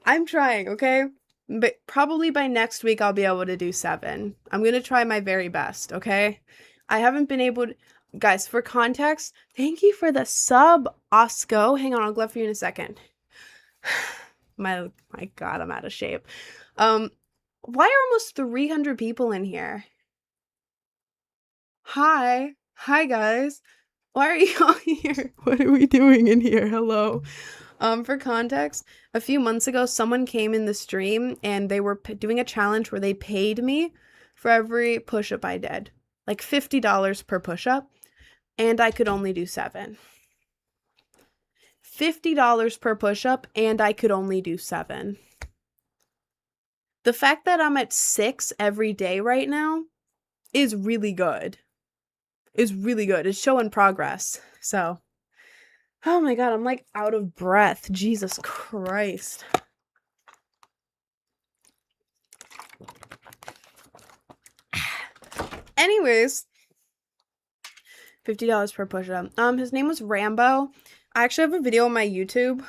I'm trying, okay? But probably by next week I'll be able to do 7. I'm gonna try my very best, okay? I haven't been able to... Guys, for context, thank you for the sub, Osco. Hang on, I'll glove for you in a second. my God, I'm out of shape. Why are almost 300 people in here? Hi. Hi, guys. Why are you all here? What are we doing in here? Hello. For context, a few months ago, someone came in the stream and they were doing a challenge where they paid me for every push-up I did. Like $50 per push-up. And I could only do 7. $50 per push-up, and I could only do 7. The fact that I'm at 6 every day right now is really good. Is really good. It's showing progress. So, oh my God, I'm like out of breath. Jesus Christ. Anyways, $50 per push-up. His name was Rambo. I actually have a video on my YouTube,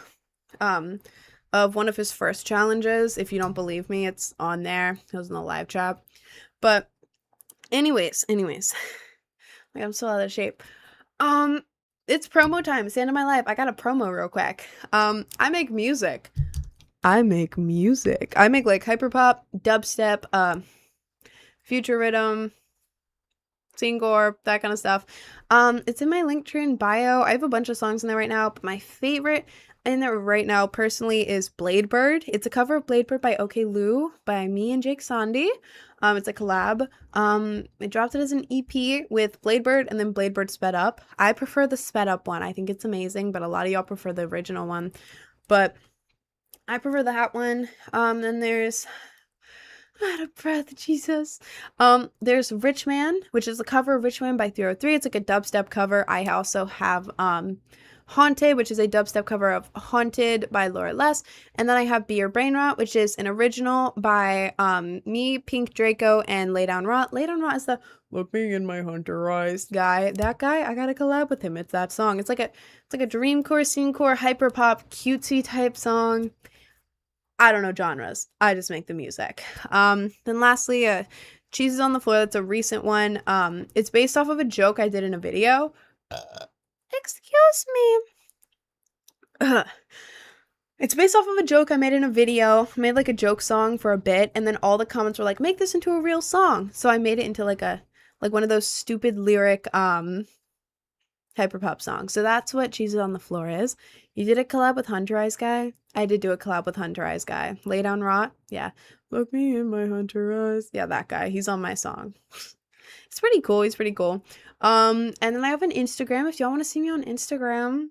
of one of his first challenges. If you don't believe me, it's on there. It was in the live chat. But anyways, like I'm so out of shape. It's promo time. It's the end of my life. I got a promo real quick. I make music. I make like hyperpop, dubstep, future rhythm, Singor, that kind of stuff. It's in my Linktree in bio. I have a bunch of songs in there right now, but my favorite in there right now personally is Bladebird. It's a cover of Bladebird by OK Lou by me and Jake Sandy. It's a collab. I dropped it as an EP with Bladebird and then Bladebird Sped Up. I prefer the Sped Up one. I think it's amazing, but a lot of y'all prefer the original one. But I prefer that one. Then there's... out of breath, Jesus. There's Rich Man, which is a cover of Rich Man by 303. It's like a dubstep cover. I also have Haunted, which is a dubstep cover of Haunted by Laura Les. And then I have Be Your Brain Rot, which is an original by me, Pink Draco, and Lay Down Rot. Lay Down Rot is the Look Me in My Hunter Eyes guy. That guy, I gotta collab with him. It's that song. It's like a dreamcore, scenecore, hyperpop, cutesy type song. I don't know genres. I just make the music. Then lastly, Cheese is on the Floor. That's a recent one. It's based off of a joke I did in a video. Excuse me. It's based off of a joke I made in a video. I made like a joke song for a bit, and then all the comments were like, make this into a real song. So I made it into like one of those stupid lyric hyperpop songs. So that's what Cheese is on the Floor is. You did a collab with Hunter Eyes Guy. I did do a collab with Hunter Eyes Guy. Lay Down Rot. Yeah. Look me in my Hunter Eyes. Yeah, that guy. He's on my song. It's pretty cool. He's pretty cool. And then I have an Instagram. If y'all want to see me on Instagram,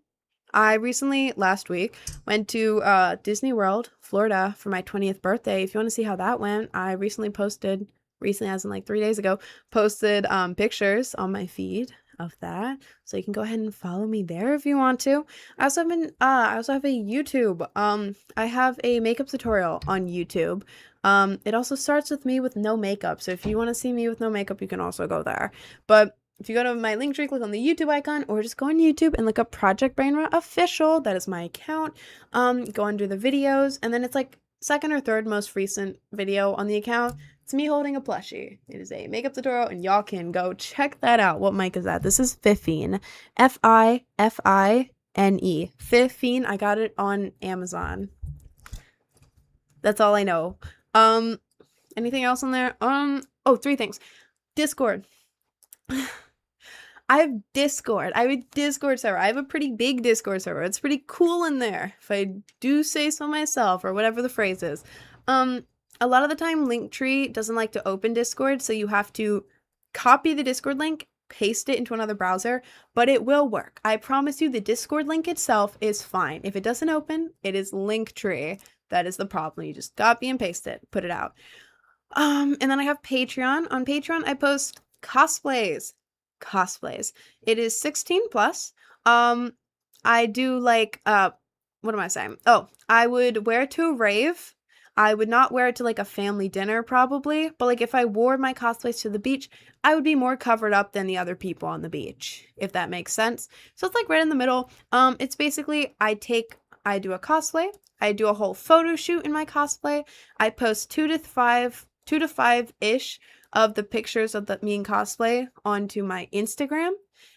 I recently, last week, went to Disney World, Florida for my 20th birthday. If you want to see how that went, I recently as in like 3 days ago, posted pictures on my feed of that, so you can go ahead and follow me there if you want to. I also have a YouTube. I have a makeup tutorial on YouTube. It also starts with me with no makeup, so if you want to see me with no makeup, you can also go there. But if you go to my link tree, click on the YouTube icon, or just go on YouTube and look up Project Brain Rot Official. That is my account. Go under the videos, and then it's like second or third most recent video on the account. It's me holding a plushie. It is a makeup tutorial, and y'all can go check that out. What mic is that? This is Fifine. Fifine. Fifine. I got it on Amazon. That's all I know. Anything else on there? Oh, 3 things. Discord. I have Discord. I have a Discord server. I have a pretty big Discord server. It's pretty cool in there, if I do say so myself, or whatever the phrase is. a lot of the time Linktree doesn't like to open Discord, so you have to copy the Discord link, paste it into another browser, but it will work. I promise you the Discord link itself is fine. If it doesn't open, it is Linktree. That is the problem. You just copy and paste it, put it out. And then I have Patreon. On Patreon, I post cosplays. It is 16 plus. I do like, what am I saying? Oh, I would wear it to a rave. I would not wear it to like a family dinner probably, but like if I wore my cosplays to the beach, I would be more covered up than the other people on the beach, if that makes sense. So it's like right in the middle. It's basically I do a cosplay, I do a whole photo shoot in my cosplay. I post 2 to 5-ish of the pictures of me in cosplay onto my Instagram.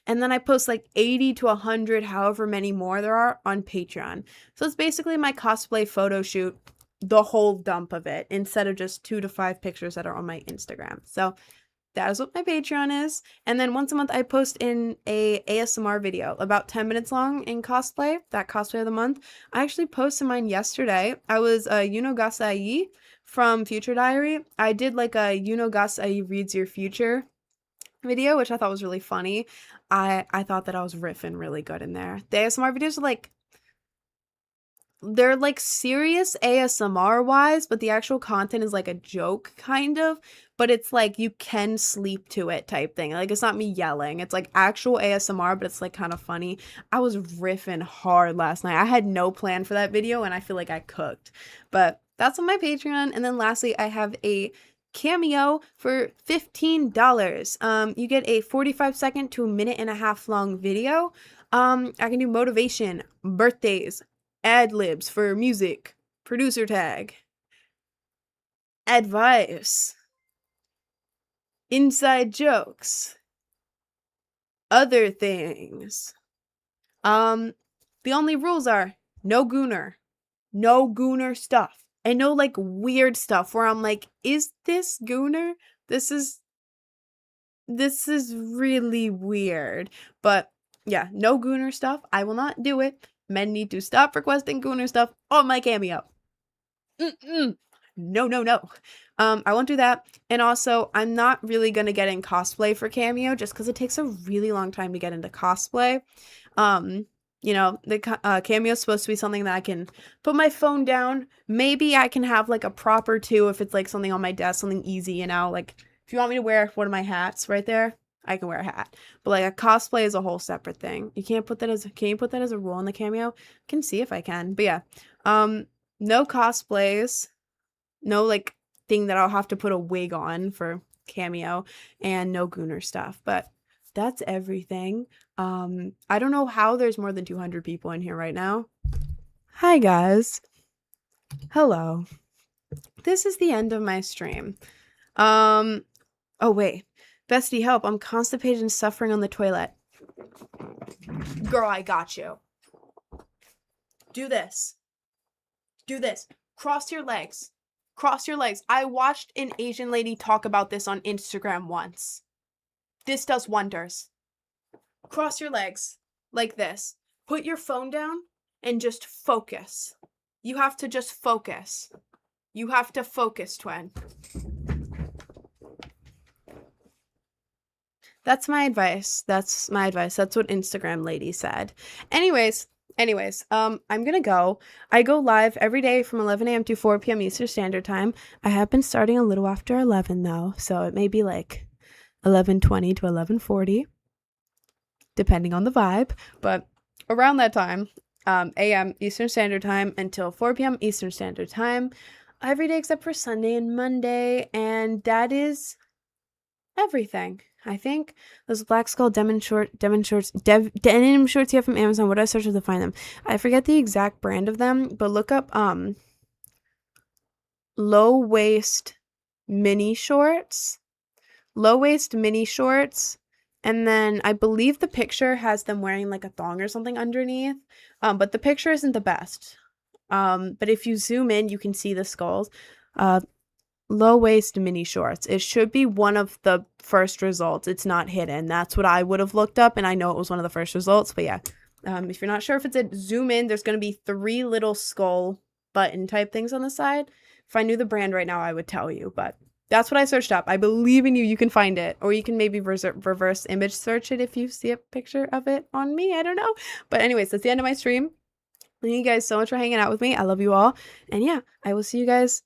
And then I post like 80 to 100, however many more there are, on Patreon. So it's basically my cosplay photo shoot, the whole dump of it, instead of just 2 to 5 pictures that are on my Instagram. So that is what my Patreon is. And then once a month I post in a ASMR video, about 10 minutes long in cosplay, that cosplay of the month. I actually posted mine yesterday. I was Yuno Gasai from Future Diary. I did like a Yuno Gasai reads your future video, which I thought was really funny. I thought that I was riffing really good in there. The ASMR videos are like, they're like serious ASMR wise, but the actual content is like a joke kind of, but it's like you can sleep to it type thing. Like it's not me yelling, it's like actual ASMR, but it's like kind of funny. I was riffing hard last night. I had no plan for that video and I feel like I cooked, but that's on my Patreon. And then lastly, I have a Cameo for $15. You get a 45-second to a minute and a half long video. I can do motivation, birthdays, ad libs for music, producer tag, advice, inside jokes, other things. The only rules are no gooner stuff. And no like weird stuff where I'm like, is this gooner? This is really weird. But yeah, no gooner stuff. I will not do it. Men need to stop requesting gooner stuff on my Cameo. No. I won't do that. And also, I'm not really going to get in cosplay for Cameo just because it takes a really long time to get into cosplay. You know, the Cameo is supposed to be something that I can put my phone down. Maybe I can have like a prop or two if it's like something on my desk, something easy, you know, like if you want me to wear one of my hats right there, I can wear a hat. But like a cosplay is a whole separate thing. You can't put that as, can you put that as a rule in the Cameo? I can see if I can, but yeah. No cosplays, no like thing that I'll have to put a wig on for Cameo, and no gooner stuff, but that's everything. I don't know how there's more than 200 people in here right now. Hi guys. Hello. This is the end of my stream. Oh wait. Bestie, help. I'm constipated and suffering on the toilet. Girl, I got you. Do this. Do this. Cross your legs. Cross your legs. I watched an Asian lady talk about this on Instagram once. This does wonders. Cross your legs like this. Put your phone down and just focus. You have to just focus. You have to focus, twin. That's my advice. That's my advice. That's what Instagram lady said. Anyways, I'm gonna go. I go live every day from 11 a.m. to 4 p.m. Eastern Standard Time. I have been starting a little after 11 though, so it may be like 11:20 to 11:40, depending on the vibe, but around that time, a.m. Eastern Standard Time until 4 p.m. Eastern Standard Time, every day except for Sunday and Monday, and that is everything. I think those Black Skull denim shorts you have from Amazon. What do I search to find them? I forget the exact brand of them, but look up low waist mini shorts, and then I believe the picture has them wearing like a thong or something underneath, but the picture isn't the best. But if you zoom in, you can see the skulls. Low waist mini shorts. It should be one of the first results. It's not hidden. That's what I would have looked up, and I know it was one of the first results. But yeah, if you're not sure if it's a zoom in, there's going to be 3 little skull button type things on the side. If I knew the brand right now, I would tell you, but that's what I searched up. I believe in you. You can find it. Or you can maybe reverse image search it if you see a picture of it on me. I don't know. But anyways, that's the end of my stream. Thank you guys so much for hanging out with me. I love you all. And yeah, I will see you guys